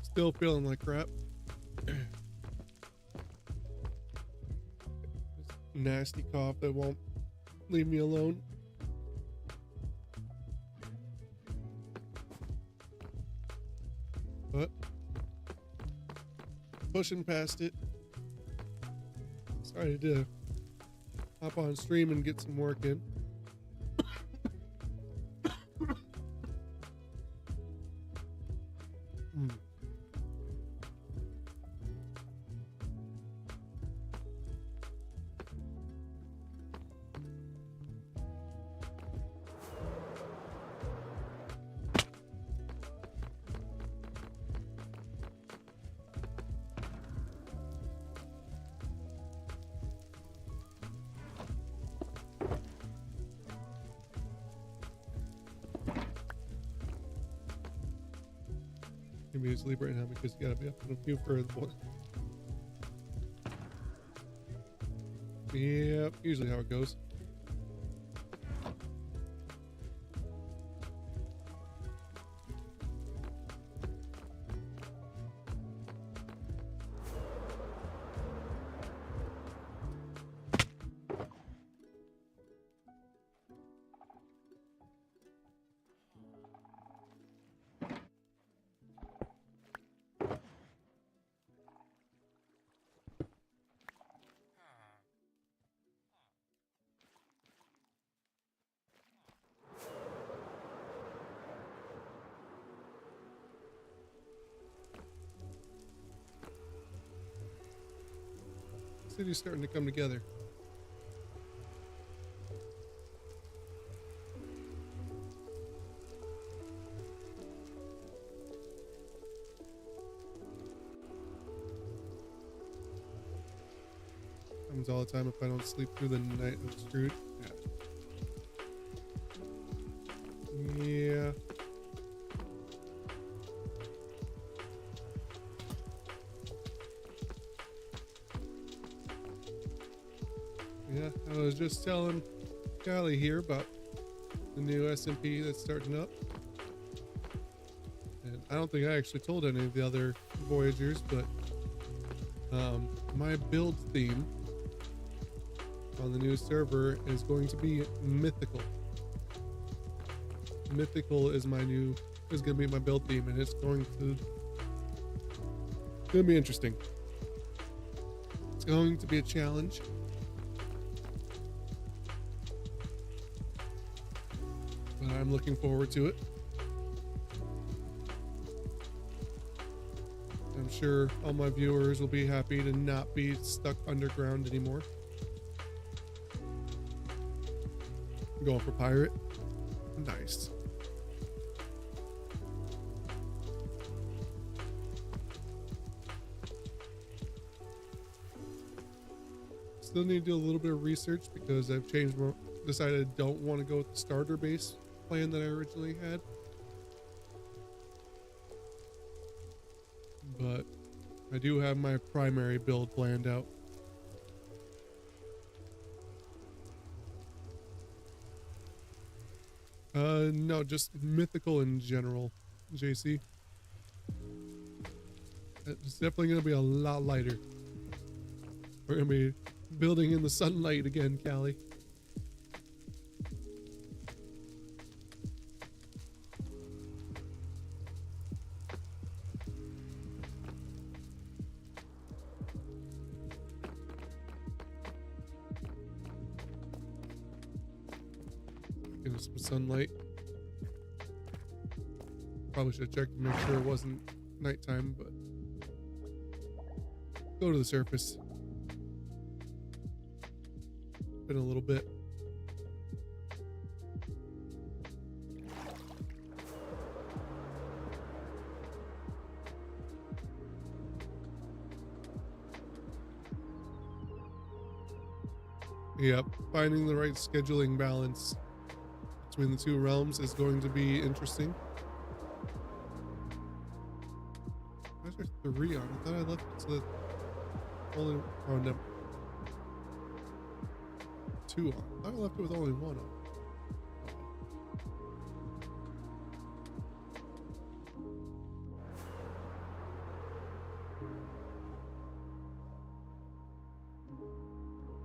Still feeling like crap. Nasty cough that won't leave me alone. But pushing past it. Decided to hop on stream and get some work in. Maybe just leave right now because you gotta be up in a few for the boy. Yep, usually how it goes. City's starting to come together. Happens all the time if I don't sleep through the night. I'm screwed. Yeah. Yeah, I was just telling Callie here about the new SMP that's starting up. And I don't think I actually told any of the other Voyagers, but my build theme on the new server is going to be mythical. Mythical is going to be my build theme, and it's going to be interesting. It's going to be a challenge. But I'm looking forward to it. I'm sure all my viewers will be happy to not be stuck underground anymore. I'm going for pirate. Nice. Still need to do a little bit of research because I've decided I don't want to go with the starter base plan that I originally had. But I do have my primary build planned out. No, just mythical in general, JC. It's definitely going to be a lot lighter. We're going to be building in the sunlight again, Callie. Give us some sunlight. Probably should have checked to make sure it wasn't nighttime, but go to the surface. Been a little bit. Yep, finding the right scheduling balance between the two realms is going to be interesting. Why is there 3 on? I thought I left it to the only. Oh no. 2 on. I thought I left it with only 1 on.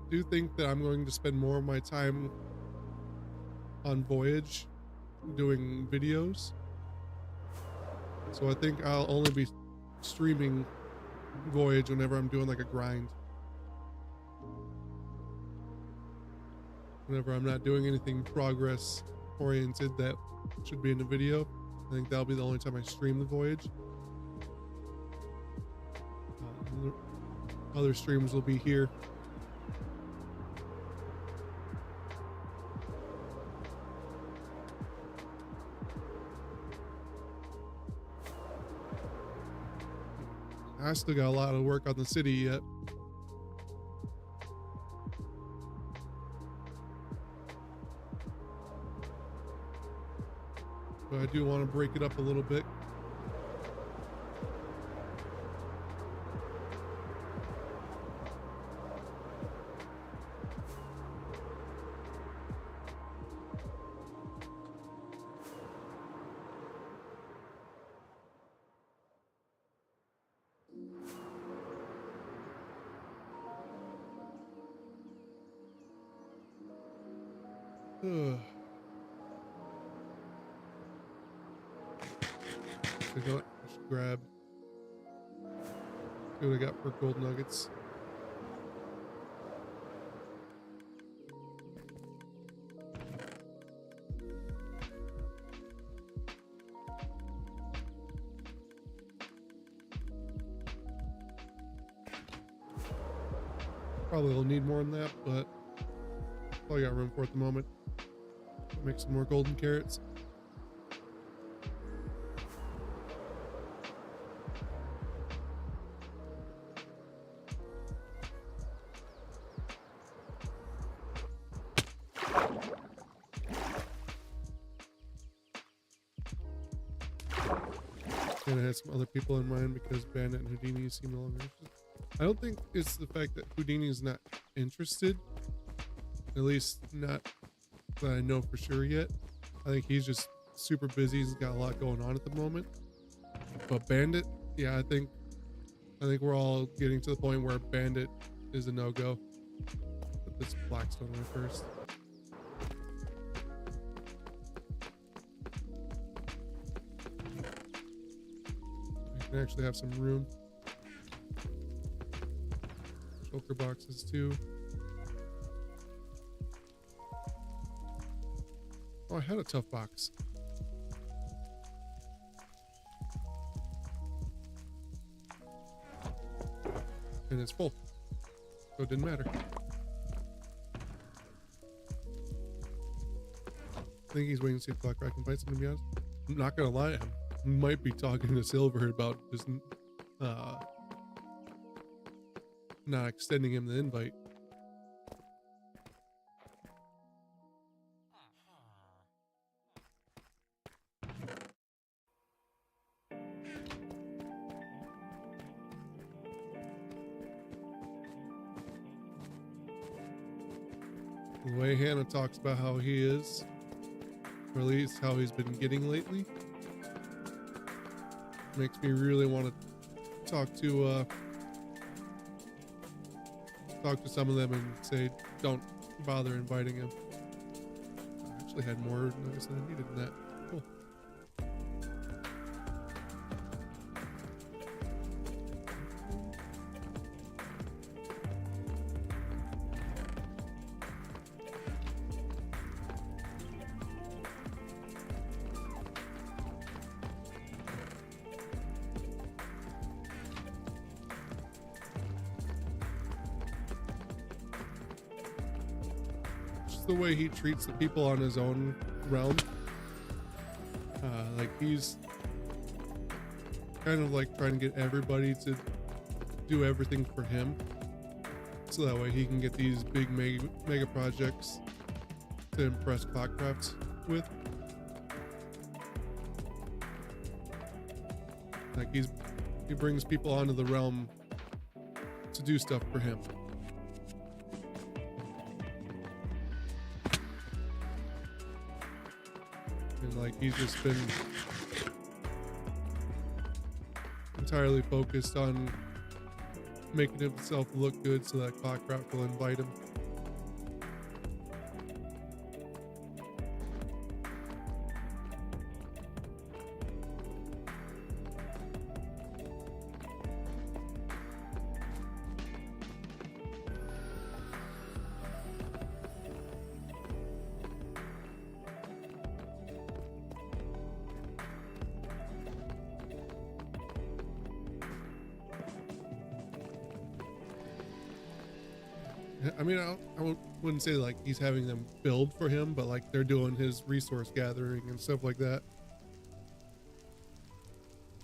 I do think that I'm going to spend more of my time on Voyage doing videos. So I think I'll only be streaming Voyage whenever I'm doing like a grind. Whenever I'm not doing anything progress oriented that should be in the video, I think that'll be the only time I stream the Voyage. Other streams will be here. I still got a lot of work on the city yet. But I do want to break it up a little bit. Ugh. You know what? I should grab. See what I got for gold nuggets. Probably will need more than that, but all I got room for at the moment. Make some more golden carrots. And I had some other people in mind because Bandit and Houdini seem no longer interested. I don't think it's the fact that Houdini is not interested, at least not that I know for sure yet. I think he's just super busy. He's got a lot going on at the moment. But Bandit, yeah, I think we're all getting to the point where Bandit is a no-go. Put this Blackstone away first. We can actually have some room. Shulker boxes too. Oh, I had a tough box. And it's full, so it didn't matter. I think he's waiting to see the clock I can find something, to be honest. I'm not gonna lie, I might be talking to Silver about just not extending him the invite. The way Hannah talks about how he is, or at least how he's been getting lately, makes me really want to talk to some of them and say, don't bother inviting him. I actually had more notice than I needed in that. Cool. The way he treats the people on his own realm, like he's kind of like trying to get everybody to do everything for him, so that way he can get these big mega projects to impress Clockcraft with. Like he brings people onto the realm to do stuff for him. Like he's just been entirely focused on making himself look good so that Clockcraft will invite him. I mean, I wouldn't say like he's having them build for him, but like they're doing his resource gathering and stuff like that.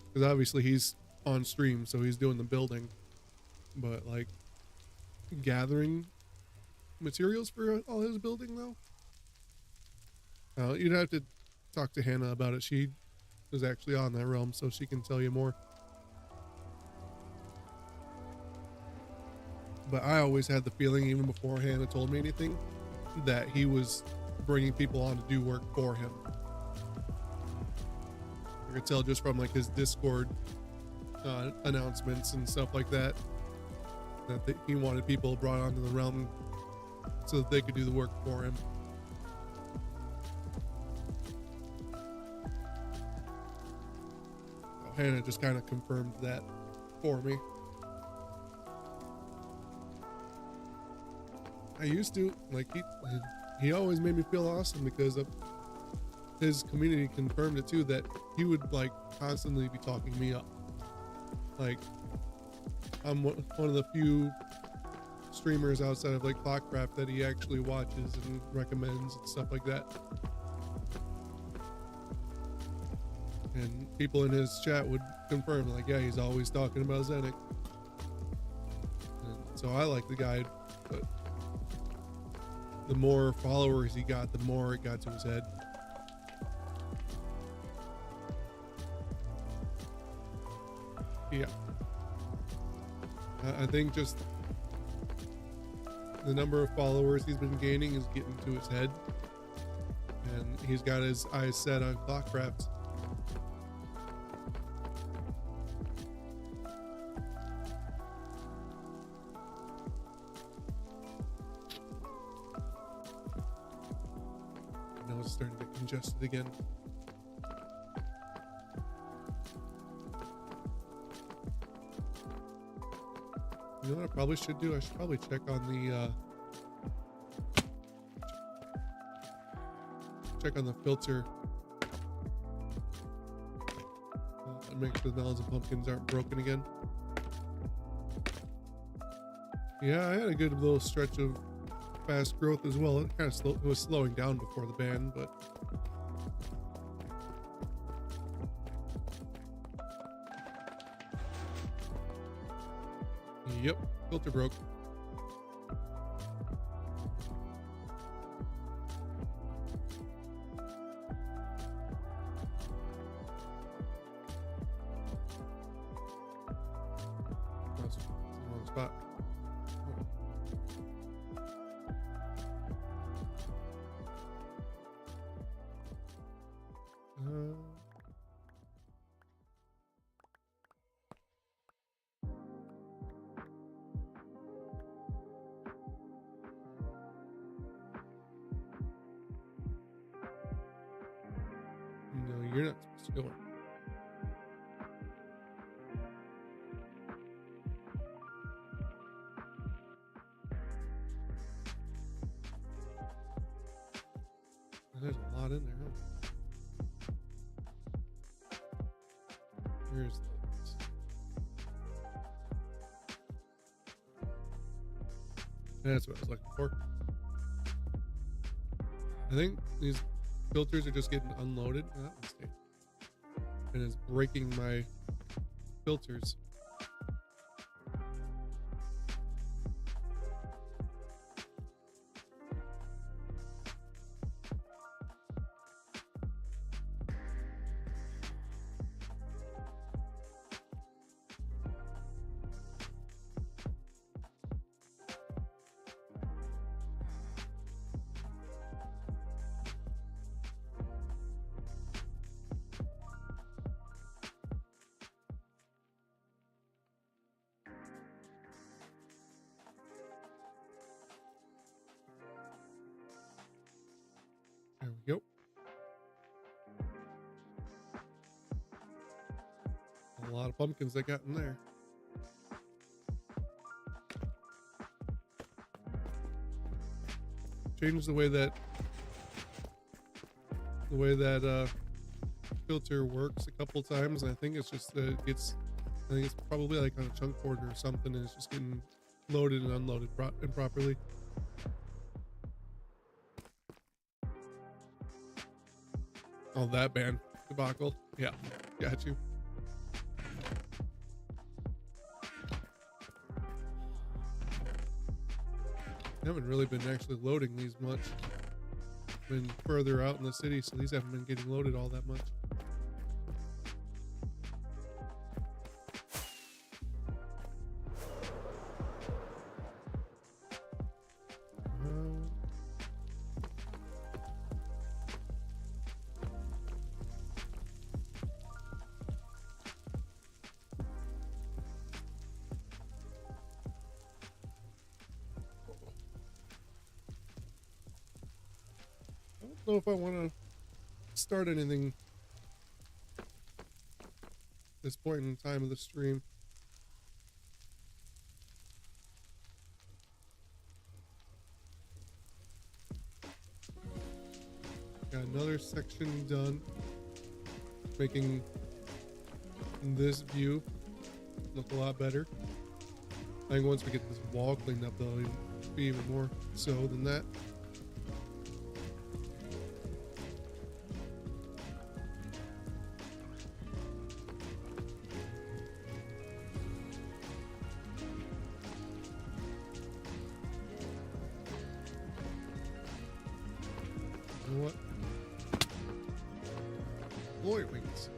Because obviously he's on stream, so he's doing the building, but like gathering materials for all his building though. You'd have to talk to Hannah about it. She is actually on that realm, so she can tell you more. But I always had the feeling, even before Hannah told me anything, that he was bringing people on to do work for him. I could tell just from like his Discord announcements and stuff like that, that he wanted people brought onto the realm so that they could do the work for him. Hannah just kind of confirmed that for me. I used to, like, he always made me feel awesome because of his community confirmed it too, that he would like constantly be talking me up. Like, I'm one of the few streamers outside of like Clockcraft that he actually watches and recommends and stuff like that. And people in his chat would confirm, like, yeah, he's always talking about ZennRock. And so I like the guy, but the more followers he got, the more it got to his head. Yeah. I think just the number of followers he's been gaining is getting to his head. and he's got his eyes set on Clockcraft. Now it's starting to get congested again. You know what I probably should do? I should probably check on the filter and make sure the melons and pumpkins aren't broken again. Yeah, I had a good little stretch of fast growth as well. It kind of it was slowing down before the ban, but yep, filter broke. That's in the wrong spot. No, you're not supposed to go in. There's a lot in there, huh? Here's those. That's what I was looking for. I think these filters are just getting unloaded. Oh, that one's staying. And it's breaking my filters. There we go. A lot of pumpkins I got in there. Changed the way that filter works a couple times, and I think it's just that it gets, I think it's probably like on a chunk border or something, and it's just getting loaded and unloaded improperly. Oh, that ban debacle. Yeah, got you. I haven't really been actually loading these much. Been further out in the city, so these haven't been getting loaded all that much. I don't know if I want to start anything at this point in time of the stream. Got another section done, making this view look a lot better. I think once we get this wall cleaned up, though, it'll be even more so than that. You know what? Glory wings.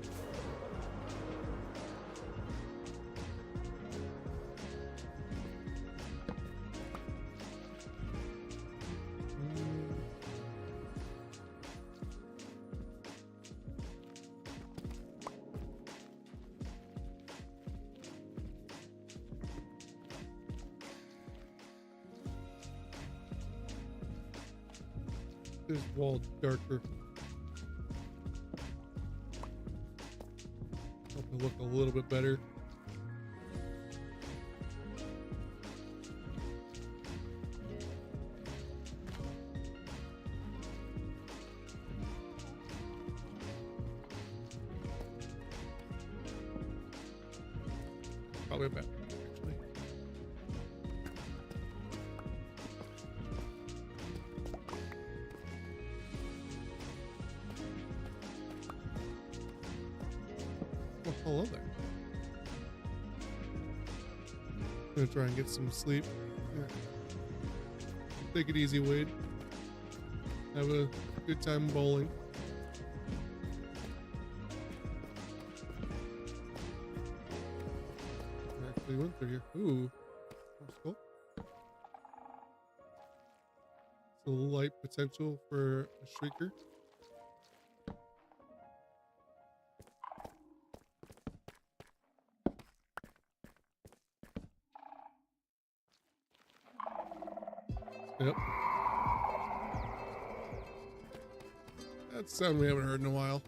this wall darker. Help it look a little bit better. Probably better, actually. Well, hello there. I'm gonna try and get some sleep. Yeah. Take it easy, Wade. Have a good time bowling. Actually went through here. Ooh, that's cool. It's a light potential for a shrieker. Yep. That's a sound we haven't heard in a while.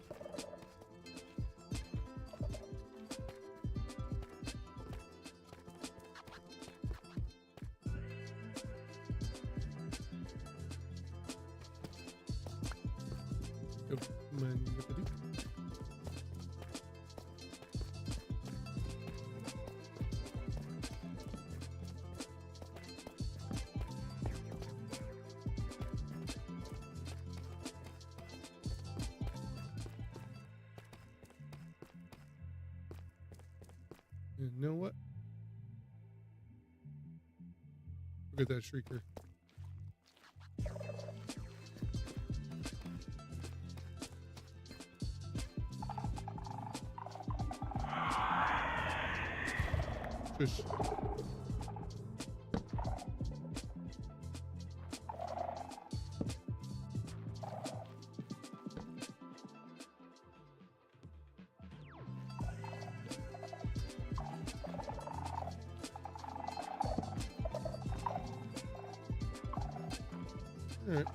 You know what? Look at that shrieker. Shush. All right.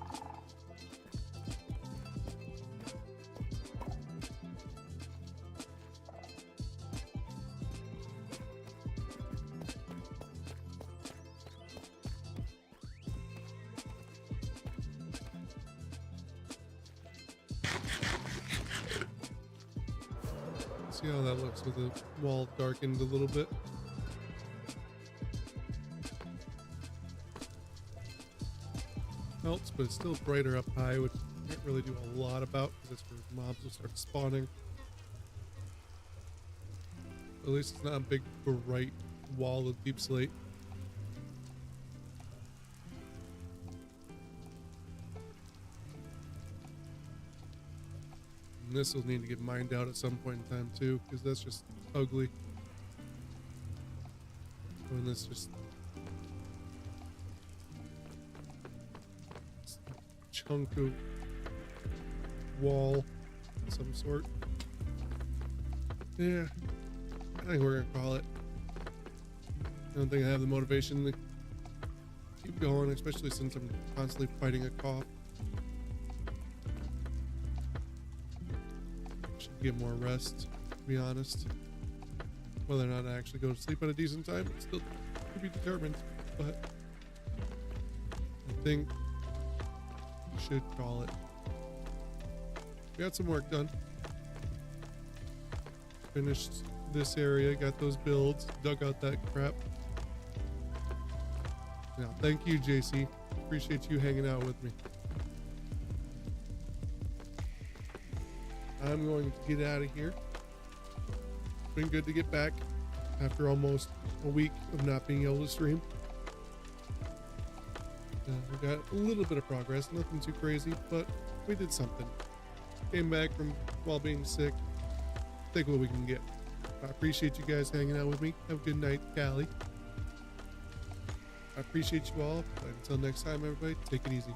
See how that looks with the wall darkened a little bit. Helps, but it's still brighter up high, which you can't really do a lot about because that's where mobs will start spawning. At least it's not a big bright wall of deep slate. And this will need to get mined out at some point in time too, because that's just ugly. And this just chunk of wall of some sort. Yeah, I think we're gonna call it. I don't think I have the motivation to keep going, especially since I'm constantly fighting a cough. Should get more rest, to be honest. Whether or not I actually go to sleep at a decent time, it's still to be determined, but I think should call it. We got some work done. Finished this area, got those builds, dug out that crap. Now, thank you, JC. Appreciate you hanging out with me. I'm going to get out of here. It's been good to get back after almost a week of not being able to stream. We got a little bit of progress, nothing too crazy, but we did something. Came back from while being sick. Take what we can get. I appreciate you guys hanging out with me. Have a good night, Callie. I appreciate you all. But until next time, everybody, take it easy.